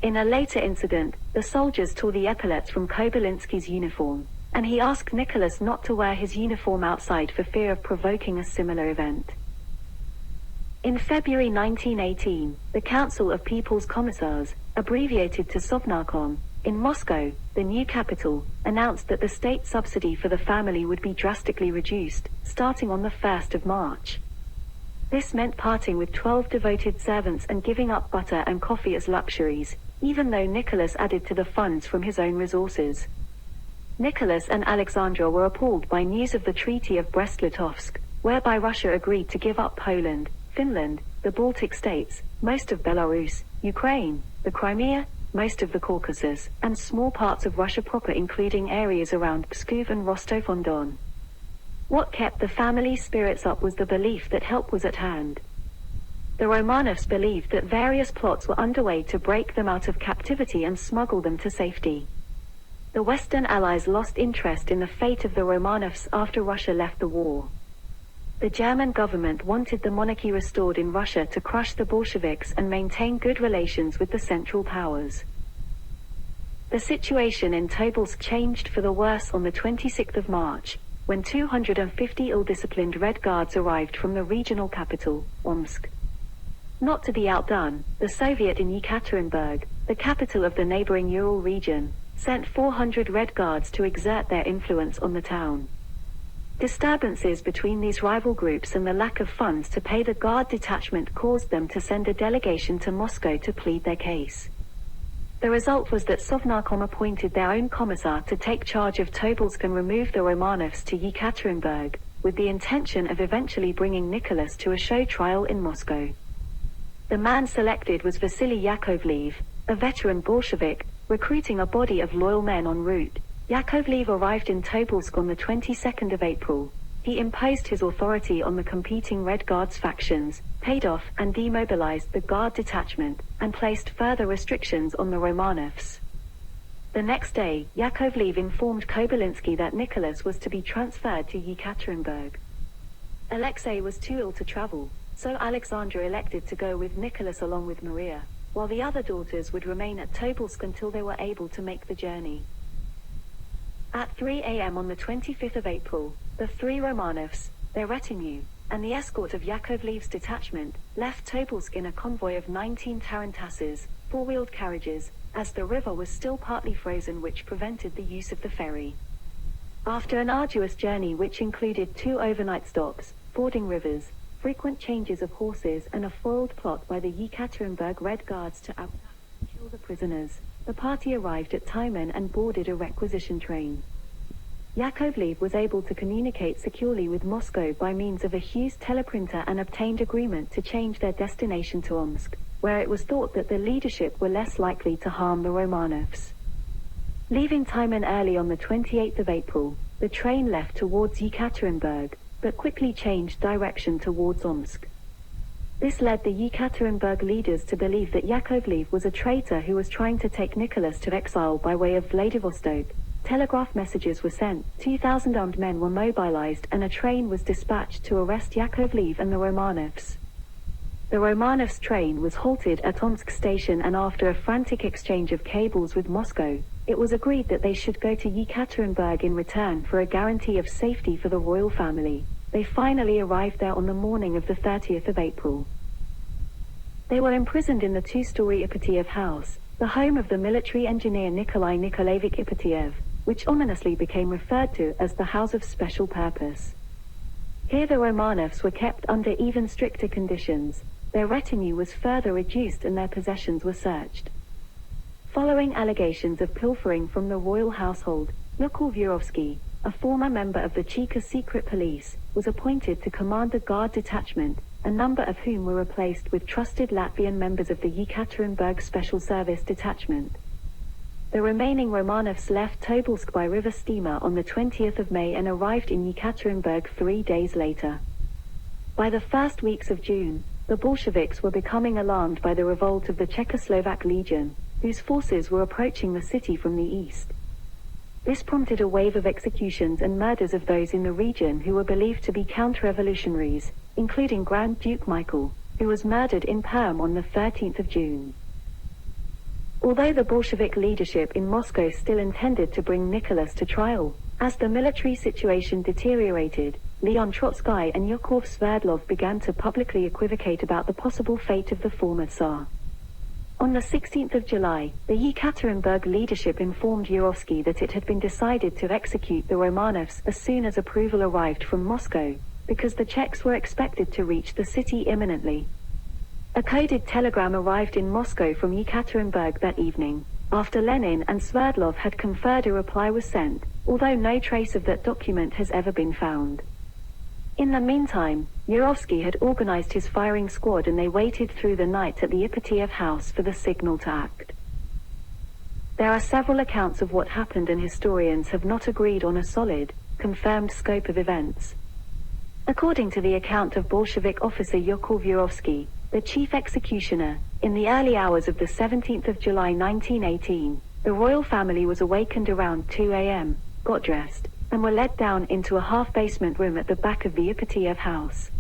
In a later incident, the soldiers tore the epaulets from Kobylinski's uniform, and he asked Nicholas not to wear his uniform outside for fear of provoking a similar event. In February 1918, the Council of People's Commissars, abbreviated to Sovnarkom, in Moscow, the new capital, announced that the state subsidy for the family would be drastically reduced, starting on the 1st of March. This meant parting with 12 devoted servants and giving up butter and coffee as luxuries, even though Nicholas added to the funds from his own resources. Nicholas and Alexandra were appalled by news of the Treaty of Brest-Litovsk, whereby Russia agreed to give up Poland, Finland, the Baltic states, most of Belarus, Ukraine, the Crimea, most of the Caucasus, and small parts of Russia proper including areas around Pskov and Rostov-on-Don. What kept the family's spirits up was the belief that help was at hand. The Romanovs believed that various plots were underway to break them out of captivity and smuggle them to safety. The Western Allies lost interest in the fate of the Romanovs after Russia left the war. The German government wanted the monarchy restored in Russia to crush the Bolsheviks and maintain good relations with the Central Powers. The situation in Tobolsk changed for the worse on the 26th of March, when 250 ill-disciplined Red Guards arrived from the regional capital, Omsk. Not to be outdone, the Soviet in Yekaterinburg, the capital of the neighboring Ural region, sent 400 Red Guards to exert their influence on the town. Disturbances between these rival groups and the lack of funds to pay the Guard detachment caused them to send a delegation to Moscow to plead their case. The result was that Sovnarkom appointed their own commissar to take charge of Tobolsk and remove the Romanovs to Yekaterinburg, with the intention of eventually bringing Nicholas to a show trial in Moscow. The man selected was Vasily Yakovlev, a veteran Bolshevik, recruiting a body of loyal men en route. Yakovlev arrived in Tobolsk on the 22nd of April. He imposed his authority on the competing Red Guards factions, paid off and demobilized the Guard detachment, and placed further restrictions on the Romanovs. The next day, Yakovlev informed Kobylinski that Nicholas was to be transferred to Yekaterinburg. Alexei was too ill to travel, so Alexandra elected to go with Nicholas along with Maria, while the other daughters would remain at Tobolsk until they were able to make the journey. At 3 a.m. on the 25th of April, the three Romanovs, their retinue, and the escort of Yakovlev's detachment, left Tobolsk in a convoy of 19 tarantasses, four-wheeled carriages, as the river was still partly frozen, which prevented the use of the ferry. After an arduous journey which included 2 overnight stops, fording rivers, frequent changes of horses and a foiled plot by the Yekaterinburg Red Guards to kill the prisoners, the party arrived at Tyman and boarded a requisition train. Yakovlev was able to communicate securely with Moscow by means of a Hughes teleprinter and obtained agreement to change their destination to Omsk, where it was thought that the leadership were less likely to harm the Romanovs. Leaving Tyman early on the 28th of April, the train left towards Yekaterinburg, but quickly changed direction towards Omsk. This led the Yekaterinburg leaders to believe that Yakovlev was a traitor who was trying to take Nicholas to exile by way of Vladivostok. Telegraph messages were sent, 2,000 armed men were mobilized, and a train was dispatched to arrest Yakovlev and the Romanovs. The Romanovs' train was halted at Omsk station, and after a frantic exchange of cables with Moscow, it was agreed that they should go to Yekaterinburg in return for a guarantee of safety for the royal family. They finally arrived there on the morning of the 30th of April. They were imprisoned in the 2-story Ipatiev house, the home of the military engineer Nikolai Nikolaevich Ipatiev, which ominously became referred to as the House of Special Purpose. Here the Romanovs were kept under even stricter conditions. Their retinue was further reduced and their possessions were searched. Following allegations of pilfering from the royal household, Yukul Vurovsky, a former member of the Cheka secret police, was appointed to command the Guard detachment, a number of whom were replaced with trusted Latvian members of the Yekaterinburg Special Service Detachment. The remaining Romanovs left Tobolsk by river steamer on the 20th of May and arrived in Yekaterinburg 3 days later. By the first weeks of June, the Bolsheviks were becoming alarmed by the revolt of the Czechoslovak Legion, whose forces were approaching the city from the east. This prompted a wave of executions and murders of those in the region who were believed to be counter-revolutionaries, including Grand Duke Michael, who was murdered in Perm on the 13th of June. Although the Bolshevik leadership in Moscow still intended to bring Nicholas to trial, as the military situation deteriorated, Leon Trotsky and Yakov Sverdlov began to publicly equivocate about the possible fate of the former Tsar. On the 16th of July, the Yekaterinburg leadership informed Yurovsky that it had been decided to execute the Romanovs as soon as approval arrived from Moscow, because the Czechs were expected to reach the city imminently. A coded telegram arrived in Moscow from Yekaterinburg that evening, after Lenin and Sverdlov had conferred. A reply was sent, although no trace of that document has ever been found. In the meantime, Yurovsky had organized his firing squad and they waited through the night at the Ipatiev house for the signal to act. There are several accounts of what happened and historians have not agreed on a solid, confirmed scope of events. According to the account of Bolshevik officer Yakov Yurovsky, the chief executioner, in the early hours of the 17th of July 1918, the royal family was awakened around 2 a.m., got dressed, and were led down into a half-basement room at the back of the Ipatiev house.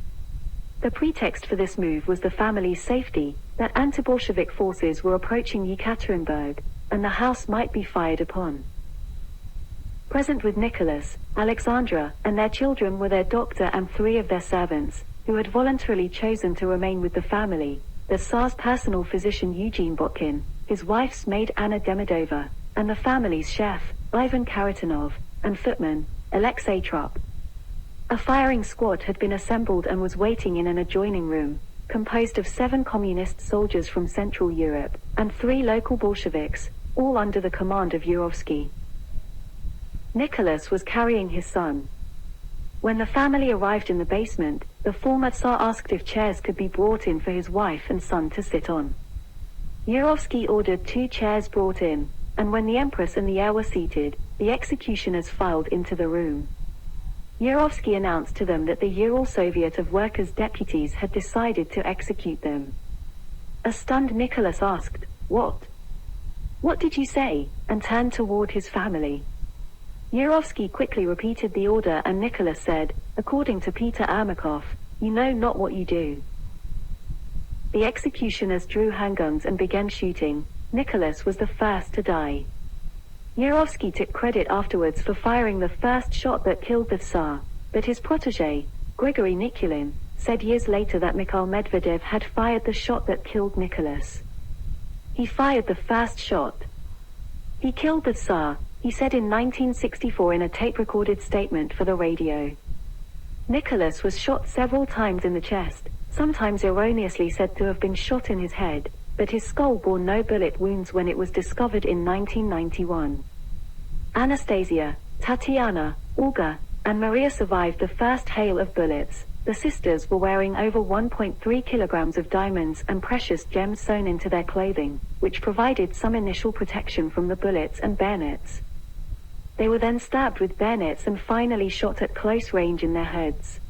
The pretext for this move was the family's safety, that anti-Bolshevik forces were approaching Yekaterinburg, and the house might be fired upon. Present with Nicholas, Alexandra, and their children were their doctor and 3 of their servants, who had voluntarily chosen to remain with the family, the Tsar's personal physician Eugene Botkin, his wife's maid Anna Demidova, and the family's chef, Ivan Karatanov, and footman, Alexei Trup. A firing squad had been assembled and was waiting in an adjoining room, composed of 7 communist soldiers from Central Europe, and 3 local Bolsheviks, all under the command of Yurovsky. Nicholas was carrying his son. When the family arrived in the basement, the former Tsar asked if chairs could be brought in for his wife and son to sit on. Yurovsky ordered 2 chairs brought in, and when the Empress and the heir were seated, the executioners filed into the room. Yurovsky announced to them that the Ural Soviet of Workers' Deputies had decided to execute them. A stunned Nicholas asked, "What? What did you say?" and turned toward his family. Yurovsky quickly repeated the order and Nicholas said, according to Peter Ermakov, "You know not what you do." The executioners drew handguns and began shooting. Nicholas was the first to die. Yurovsky took credit afterwards for firing the first shot that killed the Tsar, but his protege, Grigory Nikulin, said years later that Mikhail Medvedev had fired the shot that killed Nicholas. He fired the first shot. He killed the Tsar, he said in 1964 in a tape-recorded statement for the radio. Nicholas was shot several times in the chest, sometimes erroneously said to have been shot in his head, but his skull bore no bullet wounds when it was discovered in 1991. Anastasia, Tatiana, Olga, and Maria survived the first hail of bullets. The sisters were wearing over 1.3 kilograms of diamonds and precious gems sewn into their clothing, which provided some initial protection from the bullets and bayonets. They were then stabbed with bayonets and finally shot at close range in their heads.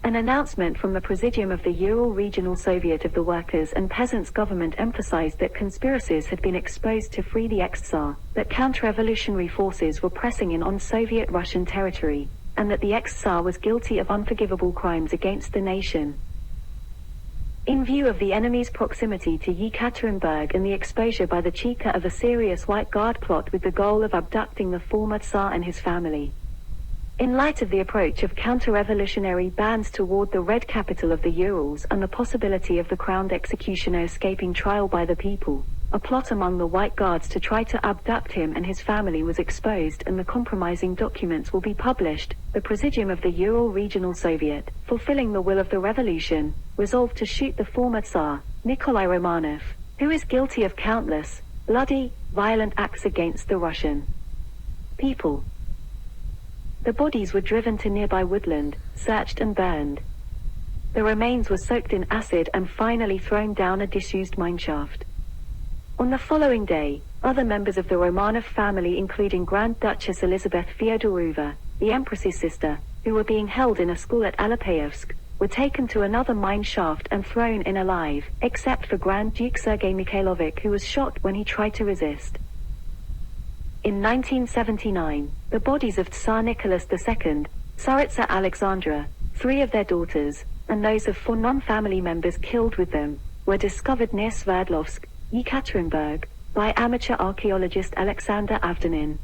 An announcement from the Presidium of the Ural Regional Soviet of the Workers' and Peasants' Government emphasized that conspiracies had been exposed to free the ex-Tsar, that counter-revolutionary forces were pressing in on Soviet Russian territory, and that the ex-Tsar was guilty of unforgivable crimes against the nation. In view of the enemy's proximity to Yekaterinburg and the exposure by the Cheka of a serious White Guard plot with the goal of abducting the former Tsar and his family. In light of the approach of counter-revolutionary bands toward the Red capital of the Urals and the possibility of the crowned executioner escaping trial by the people, a plot among the White Guards to try to abduct him and his family was exposed and the compromising documents will be published. The Presidium of the Ural Regional Soviet, fulfilling the will of the revolution, resolved to shoot the former Tsar, Nikolai Romanov, who is guilty of countless, bloody, violent acts against the Russian people. The bodies were driven to nearby woodland, searched and burned. The remains were soaked in acid and finally thrown down a disused mineshaft. On the following day, other members of the Romanov family including Grand Duchess Elizabeth Fyodorova, the Empress's sister, who were being held in a school at Alapeyevsk, were taken to another mine shaft and thrown in alive, except for Grand Duke Sergei Mikhailovich, who was shot when he tried to resist. In 1979, the bodies of Tsar Nicholas II, Tsaritsa Alexandra, 3 of their daughters, and those of 4 non-family members killed with them, were discovered near Sverdlovsk, Yekaterinburg, by amateur archaeologist Alexander Avdenin.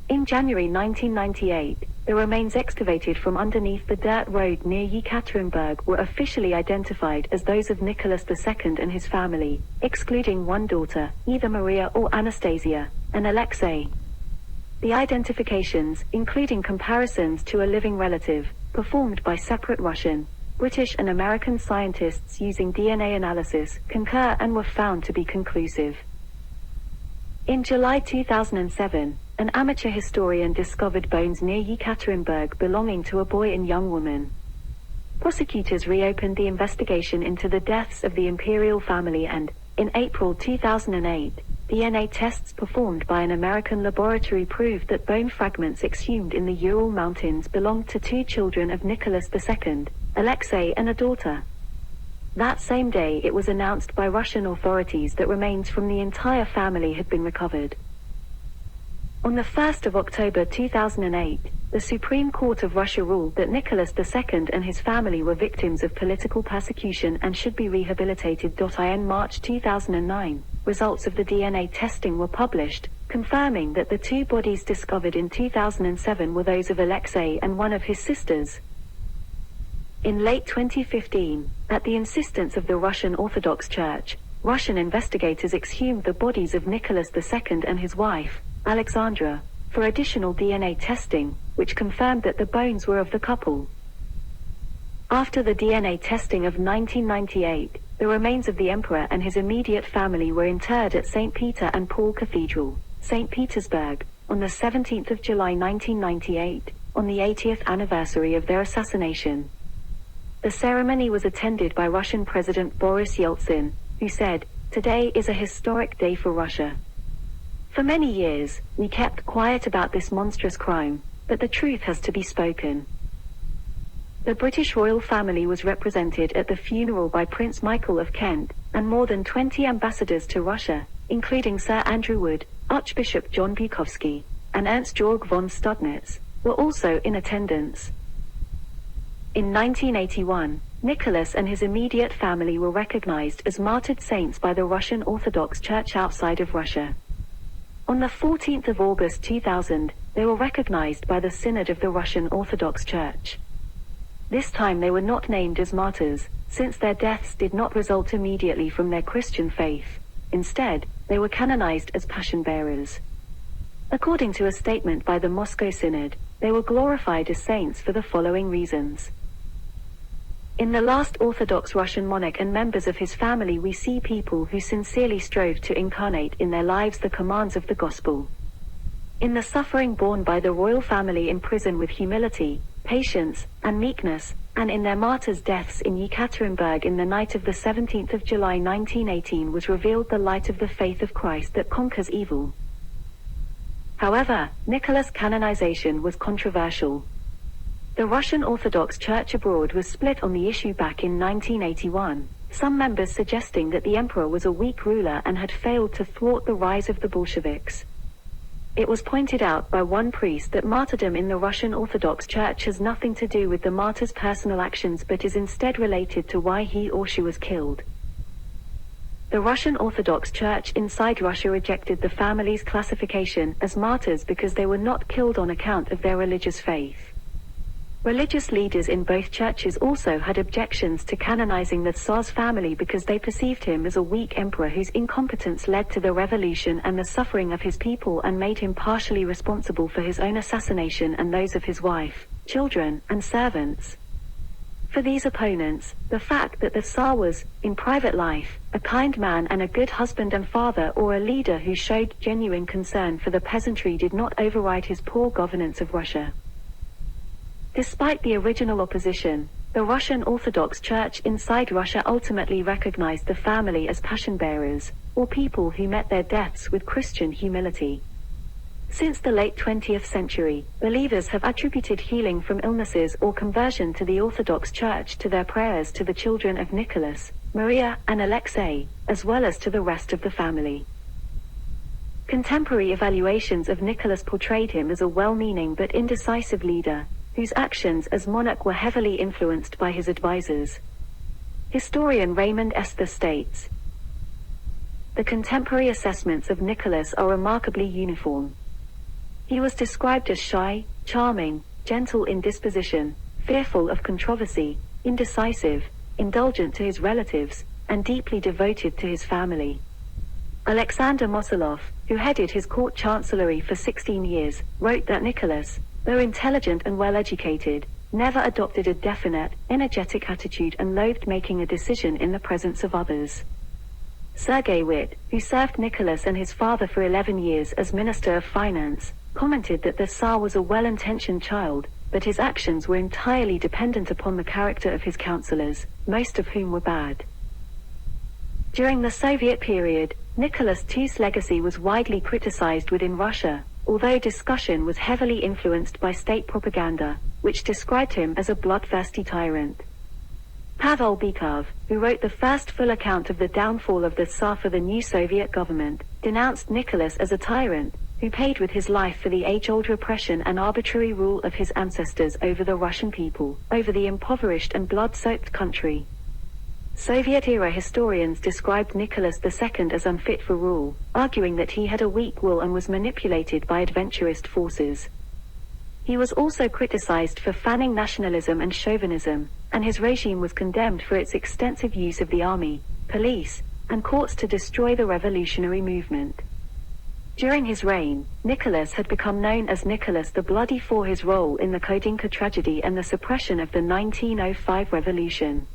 In January 1998, the remains excavated from underneath the dirt road near Yekaterinburg were officially identified as those of Nicholas II and his family, excluding 1 daughter, either Maria or Anastasia, and Alexei. The identifications, including comparisons to a living relative, performed by separate Russian, British and American scientists using DNA analysis, concur and were found to be conclusive. In July 2007, an amateur historian discovered bones near Yekaterinburg belonging to a boy and young woman. Prosecutors reopened the investigation into the deaths of the imperial family and, in April 2008, DNA tests performed by an American laboratory proved that bone fragments exhumed in the Ural Mountains belonged to 2 children of Nicholas II, Alexei and a daughter. That same day it was announced by Russian authorities that remains from the entire family had been recovered. On the 1st of October 2008, the Supreme Court of Russia ruled that Nicholas II and his family were victims of political persecution and should be rehabilitated. In March 2009, results of the DNA testing were published, confirming that the 2 bodies discovered in 2007 were those of Alexei and one of his sisters. In late 2015, at the insistence of the Russian Orthodox Church, Russian investigators exhumed the bodies of Nicholas II and his wife, Alexandra, for additional DNA testing, which confirmed that the bones were of the couple. After the DNA testing of 1998, the remains of the emperor and his immediate family were interred at St. Peter and Paul Cathedral, St. Petersburg, on the 17th of July 1998, on the 80th anniversary of their assassination. The ceremony was attended by Russian President Boris Yeltsin, who said, "Today is a historic day for Russia. For many years, we kept quiet about this monstrous crime, but the truth has to be spoken." The British royal family was represented at the funeral by Prince Michael of Kent, and more than 20 ambassadors to Russia, including Sir Andrew Wood, Archbishop John Bukovsky, and Ernst Georg von Studnitz, were also in attendance. In 1981, Nicholas and his immediate family were recognized as martyred saints by the Russian Orthodox Church outside of Russia. On the 14th of August 2000, they were recognized by the Synod of the Russian Orthodox Church. This time they were not named as martyrs, since their deaths did not result immediately from their Christian faith. Instead, they were canonized as passion bearers. According to a statement by the Moscow Synod, they were glorified as saints for the following reasons. In the last Orthodox Russian monarch and members of his family we see people who sincerely strove to incarnate in their lives the commands of the gospel. In the suffering borne by the royal family in prison with humility, patience, and meekness, and in their martyrs' deaths in Yekaterinburg in the night of the 17th of July 1918 was revealed the light of the faith of Christ that conquers evil. However, Nicholas' canonization was controversial. The Russian Orthodox Church abroad was split on the issue back in 1981, some members suggesting that the emperor was a weak ruler and had failed to thwart the rise of the Bolsheviks. It was pointed out by one priest that martyrdom in the Russian Orthodox Church has nothing to do with the martyr's personal actions but is instead related to why he or she was killed. The Russian Orthodox Church inside Russia rejected the family's classification as martyrs because they were not killed on account of their religious faith. Religious leaders in both churches also had objections to canonizing the Tsars family because they perceived him as a weak emperor whose incompetence led to the revolution and the suffering of his people and made him partially responsible for his own assassination and those of his wife, children, and servants. For these opponents, the fact that the Tsar was, in private life, a kind man and a good husband and father or a leader who showed genuine concern for the peasantry did not override his poor governance of Russia. Despite the original opposition, the Russian Orthodox Church inside Russia ultimately recognized the family as passion bearers, or people who met their deaths with Christian humility. Since the late 20th century, believers have attributed healing from illnesses or conversion to the Orthodox Church to their prayers to the children of Nicholas, Maria, and Alexei, as well as to the rest of the family. Contemporary evaluations of Nicholas portrayed him as a well-meaning but indecisive leader, whose actions as monarch were heavily influenced by his advisors. Historian Raymond Esther states, "The contemporary assessments of Nicholas are remarkably uniform. He was described as shy, charming, gentle in disposition, fearful of controversy, indecisive, indulgent to his relatives, and deeply devoted to his family." Alexander Mosolov, who headed his court chancellery for 16 years, wrote that Nicholas, though intelligent and well-educated, never adopted a definite, energetic attitude and loathed making a decision in the presence of others. Sergei Witt, who served Nicholas and his father for 11 years as Minister of Finance, commented that the Tsar was a well-intentioned child, but his actions were entirely dependent upon the character of his counselors, most of whom were bad. During the Soviet period, Nicholas II's legacy was widely criticized within Russia, although discussion was heavily influenced by state propaganda, which described him as a bloodthirsty tyrant. Pavel Bykov, who wrote the first full account of the downfall of the Tsar for the new Soviet government, denounced Nicholas as a tyrant, who paid with his life for the age-old repression and arbitrary rule of his ancestors over the Russian people, over the impoverished and blood-soaked country. Soviet-era historians described Nicholas II as unfit for rule, arguing that he had a weak will and was manipulated by adventurist forces. He was also criticized for fanning nationalism and chauvinism, and his regime was condemned for its extensive use of the army, police, and courts to destroy the revolutionary movement. During his reign, Nicholas had become known as Nicholas the Bloody for his role in the Kodinka tragedy and the suppression of the 1905 revolution.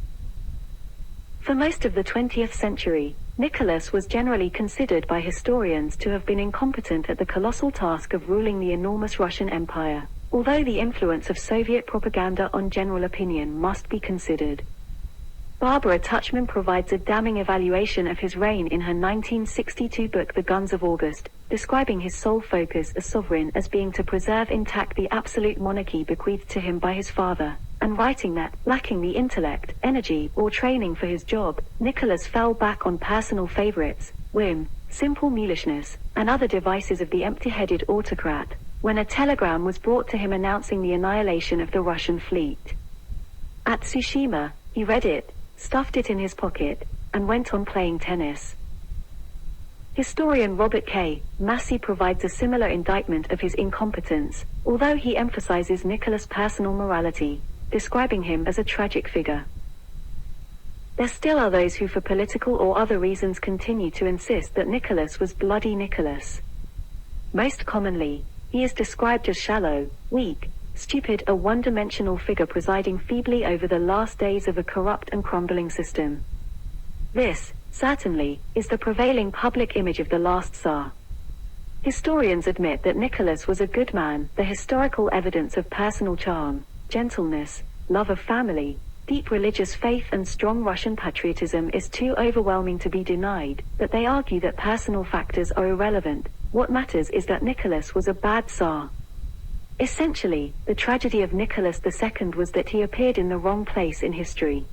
For most of the 20th century, Nicholas was generally considered by historians to have been incompetent at the colossal task of ruling the enormous Russian Empire, although the influence of Soviet propaganda on general opinion must be considered. Barbara Tuchman provides a damning evaluation of his reign in her 1962 book The Guns of August, describing his sole focus as sovereign as being to preserve intact the absolute monarchy bequeathed to him by his father, and writing that, lacking the intellect, energy, or training for his job, Nicholas fell back on personal favorites, whim, simple mulishness, and other devices of the empty-headed autocrat, when a telegram was brought to him announcing the annihilation of the Russian fleet. At Tsushima, he read it, stuffed it in his pocket, and went on playing tennis. Historian Robert K. Massey provides a similar indictment of his incompetence, although he emphasizes Nicholas' personal morality, describing him as a tragic figure. There still are those who for political or other reasons continue to insist that Nicholas was bloody Nicholas. Most commonly, he is described as shallow, weak, stupid, a one-dimensional figure presiding feebly over the last days of a corrupt and crumbling system. This, certainly, is the prevailing public image of the last Tsar. Historians admit that Nicholas was a good man. The historical evidence of personal charm, gentleness, love of family, deep religious faith and strong Russian patriotism is too overwhelming to be denied, but they argue that personal factors are irrelevant. What matters is that Nicholas was a bad Tsar. Essentially, the tragedy of Nicholas II was that he appeared in the wrong place in history.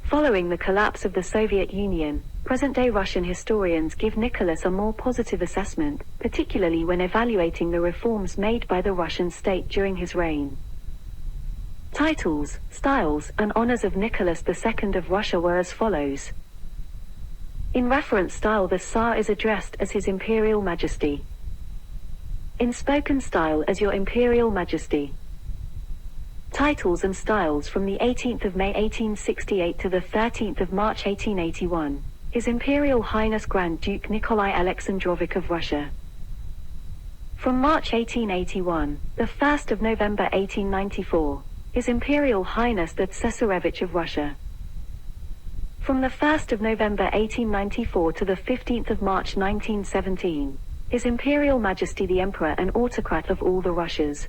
Following the collapse of the Soviet Union, present-day Russian historians give Nicholas a more positive assessment, particularly when evaluating the reforms made by the Russian state during his reign. Titles, styles, and honors of Nicholas II of Russia were as follows. In reference style, the Tsar is addressed as His Imperial Majesty. In spoken style, as Your Imperial Majesty. Titles and styles from the 18th of May 1868 to the 13th of March 1881. His Imperial Highness Grand Duke Nikolai Alexandrovich of Russia. From March 1881, the 1st of November 1894. His Imperial Highness the Tsarevich of Russia. From the 1st of November 1894 to the 15th of March 1917. His Imperial Majesty the Emperor and Autocrat of all the Russias.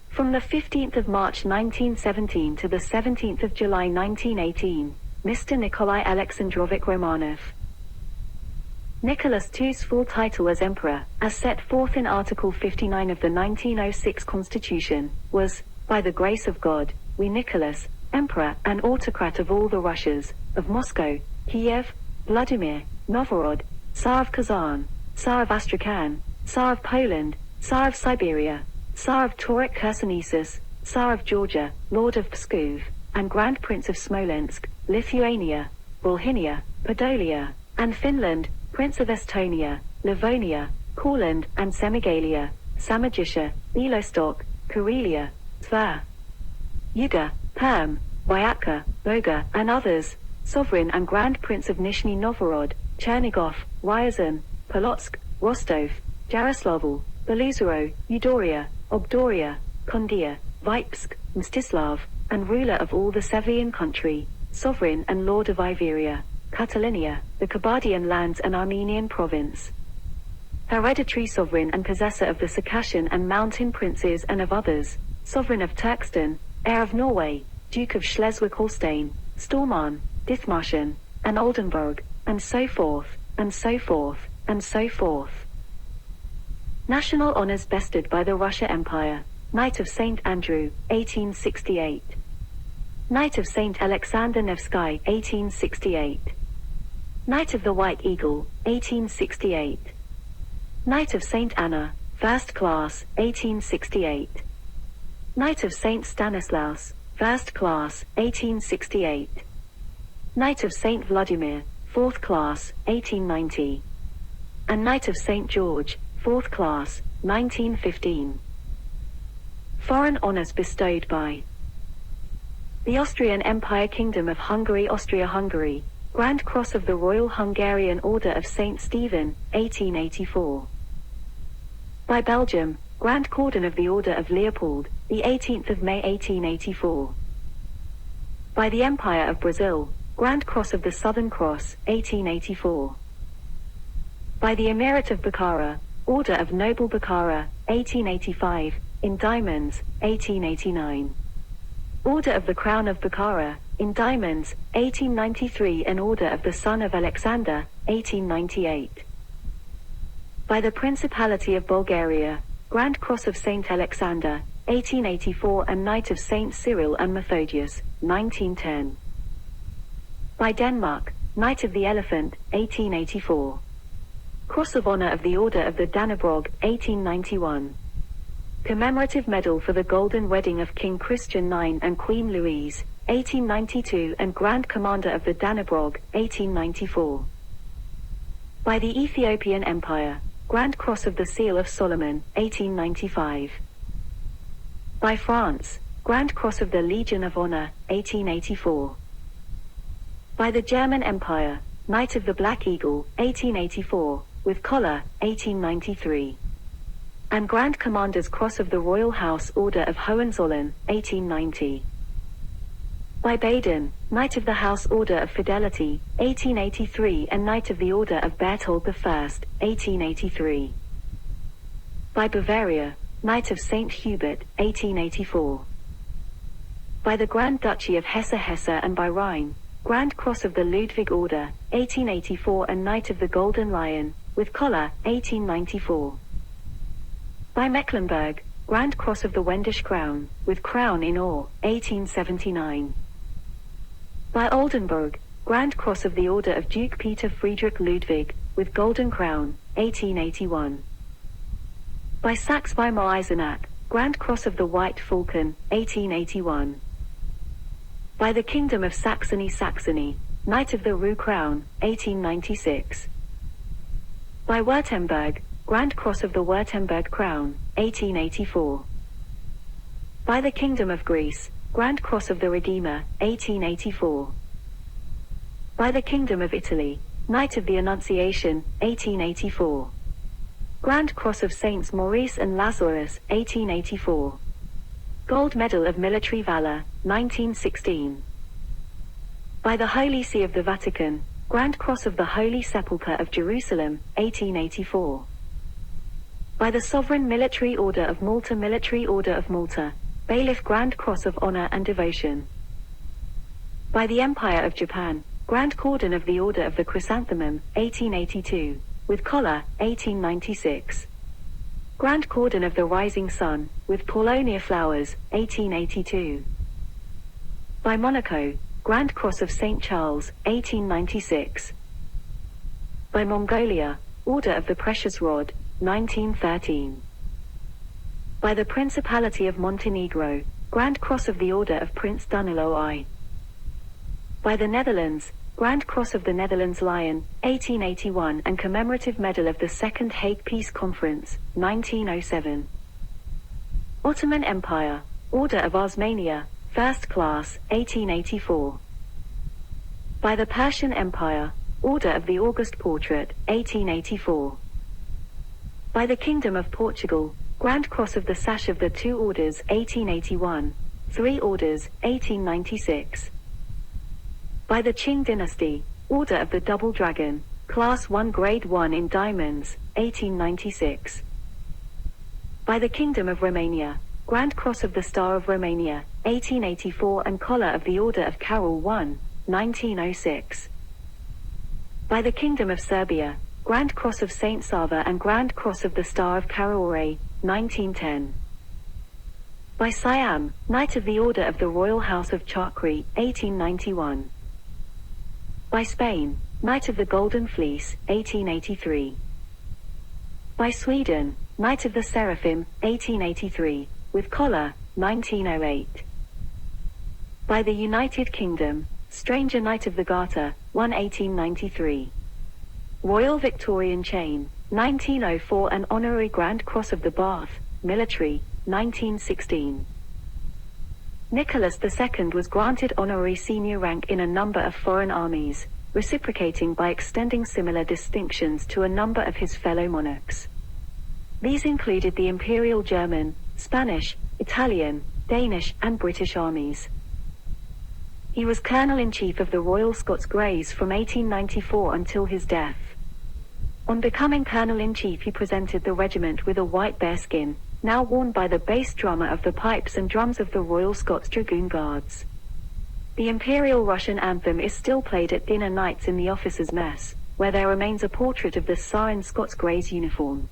From the 15th of March 1917 to the 17th of July 1918, Mr. Nikolai Alexandrovich Romanov. Nicholas II's full title as emperor, as set forth in Article 59 of the 1906 Constitution, was, "By the grace of God, we Nicholas, emperor and autocrat of all the Russias, of Moscow, Kiev, Vladimir, Novgorod, Tsar of Kazan, Tsar of Astrakhan, Tsar of Poland, Tsar of Siberia, Tsar of Tauric Chersonesus, Tsar of Georgia, Lord of Pskov, and Grand Prince of Smolensk, Lithuania, Volhynia, Podolia, and Finland, Prince of Estonia, Livonia, Courland and Semigalia, Samogitia, Bialystok, Karelia, Tver, Yuga, Perm, Vyatka, Volga, and others, Sovereign and Grand Prince of Nizhny Novgorod, Chernigov, Ryazan, Polotsk, Rostov, Yaroslavl, Beluzero, Eudoria, Obdoria, Kondia, Vitebsk, Mstislav, and ruler of all the Sevian country, sovereign and lord of Iberia, Catalonia, the Kabardian lands and Armenian province. Hereditary sovereign and possessor of the Circassian and Mountain princes and of others, sovereign of Turkestan, heir of Norway, Duke of Schleswig-Holstein, Stormarn, Dithmarschen, and Oldenburg, and so forth, and so forth, and so forth. National honors bested by the Russia Empire. Knight of St. Andrew, 1868. Knight of St. Alexander Nevsky, 1868. Knight of the White Eagle, 1868. Knight of St. Anna, First Class, 1868. Knight of St. Stanislaus, First Class, 1868. Knight of St. Vladimir, Fourth Class, 1890. And Knight of St. George, Fourth Class, 1915. Foreign honors bestowed by the Austrian Empire Kingdom of Hungary, Austria-Hungary, Grand Cross of the Royal Hungarian Order of St. Stephen, 1884. By Belgium, Grand Cordon of the Order of Leopold, the 18th of May 1884. By the Empire of Brazil, Grand Cross of the Southern Cross, 1884. By the Emirate of Bukhara, Order of Noble Bukhara, 1885, in diamonds, 1889. Order of the Crown of Bukhara, in diamonds, 1893, and Order of the Son of Alexander, 1898. By the Principality of Bulgaria, Grand Cross of St. Alexander, 1884, and Knight of St. Cyril and Methodius, 1910. By Denmark, Knight of the Elephant, 1884. Cross of Honor of the Order of the Dannebrog, 1891. Commemorative Medal for the Golden Wedding of King Christian IX and Queen Louise, 1892, and Grand Commander of the Dannebrog, 1894. By the Ethiopian Empire, Grand Cross of the Seal of Solomon, 1895. By France, Grand Cross of the Legion of Honor, 1884. By the German Empire, Knight of the Black Eagle, 1884, with collar, 1893. And Grand Commander's Cross of the Royal House Order of Hohenzollern, 1890. By Baden, Knight of the House Order of Fidelity, 1883, and Knight of the Order of Berthold I, 1883. By Bavaria, Knight of St. Hubert, 1884. By the Grand Duchy of Hesse and by Rhine, Grand Cross of the Ludwig Order, 1884, and Knight of the Golden Lion, with collar, 1894. By Mecklenburg, Grand Cross of the Wendish Crown, with crown in ore, 1879. By Oldenburg, Grand Cross of the Order of Duke Peter Friedrich Ludwig, with golden crown, 1881. By Saxe-Weimar-Eisenach, Grand Cross of the White Falcon, 1881. By the Kingdom of Saxony, Knight of the Rue Crown, 1896. By Württemberg, Grand Cross of the Württemberg Crown, 1884. By the Kingdom of Greece, Grand Cross of the Redeemer, 1884. By the Kingdom of Italy, Knight of the Annunciation, 1884. Grand Cross of Saints Maurice and Lazarus, 1884. Gold Medal of Military Valor, 1916. By the Holy See of the Vatican, Grand Cross of the Holy Sepulchre of Jerusalem, 1884. By the Sovereign Military Order of Malta, Military Order of Malta, Bailiff Grand Cross of Honor and Devotion. By the Empire of Japan, Grand Cordon of the Order of the Chrysanthemum, 1882. with collar, 1896. Grand Cordon of the Rising Sun, with Paulonia flowers, 1882. By Monaco, Grand Cross of St. Charles, 1896. By Mongolia, Order of the Precious Rod, 1913. By the Principality of Montenegro, Grand Cross of the Order of Prince Danilo I. By the Netherlands, Grand Cross of the Netherlands Lion, 1881 and Commemorative Medal of the Second Hague Peace Conference, 1907. Ottoman Empire, Order of Osmania, First Class, 1884. By the Persian Empire, Order of the August Portrait, 1884. By the Kingdom of Portugal, Grand Cross of the Sash of the Two Orders, 1881, Three Orders, 1896. By the Qing Dynasty, Order of the Double Dragon, Class 1 Grade 1 in Diamonds, 1896. By the Kingdom of Romania, Grand Cross of the Star of Romania, 1884 and Collar of the Order of Carol I, 1906. By the Kingdom of Serbia, Grand Cross of Saint Sava and Grand Cross of the Star of Karaore, 1910. By Siam, Knight of the Order of the Royal House of Chakri, 1891. By Spain, Knight of the Golden Fleece, 1883. By Sweden, Knight of the Seraphim, 1883, with collar, 1908. By the United Kingdom, Stranger Knight of the Garter, 1893. Royal Victorian Chain, 1904 and Honorary Grand Cross of the Bath, Military, 1916. Nicholas II was granted honorary senior rank in a number of foreign armies, reciprocating by extending similar distinctions to a number of his fellow monarchs. These included the Imperial German, Spanish, Italian, Danish and British armies. He was Colonel-in-Chief of the Royal Scots Greys from 1894 until his death. On becoming Colonel-in-Chief he presented the regiment with a white bearskin, now worn by the bass drummer of the pipes and drums of the Royal Scots Dragoon Guards. The Imperial Russian anthem is still played at dinner nights in the officers' mess, where there remains a portrait of the Tsar in Scots Greys uniform.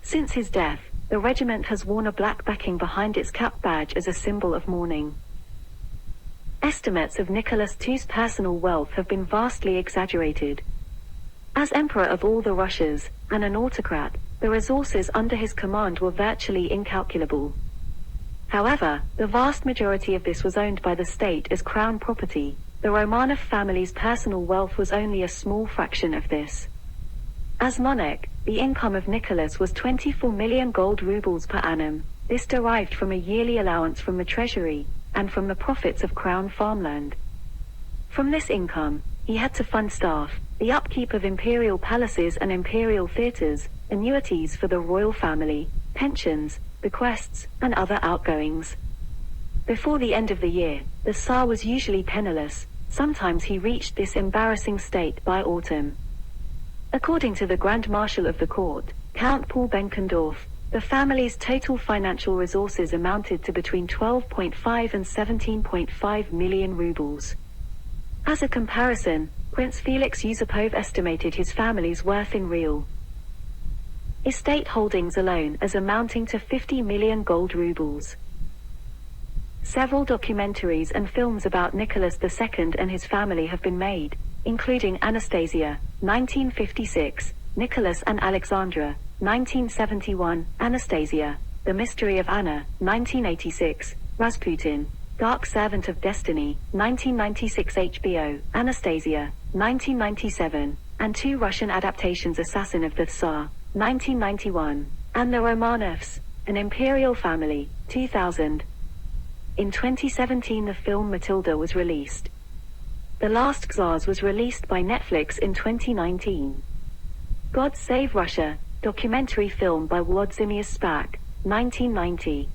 Since his death, the regiment has worn a black backing behind its cap badge as a symbol of mourning. Estimates of Nicholas II's personal wealth have been vastly exaggerated. As Emperor of all the Russias, and an autocrat, the resources under his command were virtually incalculable. However, the vast majority of this was owned by the state as crown property. The Romanov family's personal wealth was only a small fraction of this. As monarch, the income of Nicholas was 24 million gold rubles per annum. This derived from a yearly allowance from the treasury, and from the profits of crown farmland. From this income, he had to fund staff, the upkeep of imperial palaces and imperial theatres, annuities for the royal family, pensions, bequests, and other outgoings. Before the end of the year, the Tsar was usually penniless. Sometimes he reached this embarrassing state by autumn. According to the Grand Marshal of the Court, Count Paul Benkendorf, the family's total financial resources amounted to between 12.5 and 17.5 million rubles. As a comparison, Prince Felix Yusupov estimated his family's worth in real estate holdings alone as amounting to 50 million gold rubles. Several documentaries and films about Nicholas II and his family have been made, including Anastasia, 1956, Nicholas and Alexandra, 1971, Anastasia, The Mystery of Anna, 1986, Rasputin, Dark Servant of Destiny, 1996 HBO, Anastasia, 1997, and two Russian adaptations Assassin of the Tsar, 1991, and The Romanovs, An Imperial Family, 2000. In 2017 the film Matilda was released. The Last Czars was released by Netflix in 2019. God Save Russia, documentary film by Włodzimierz Spak, 1990.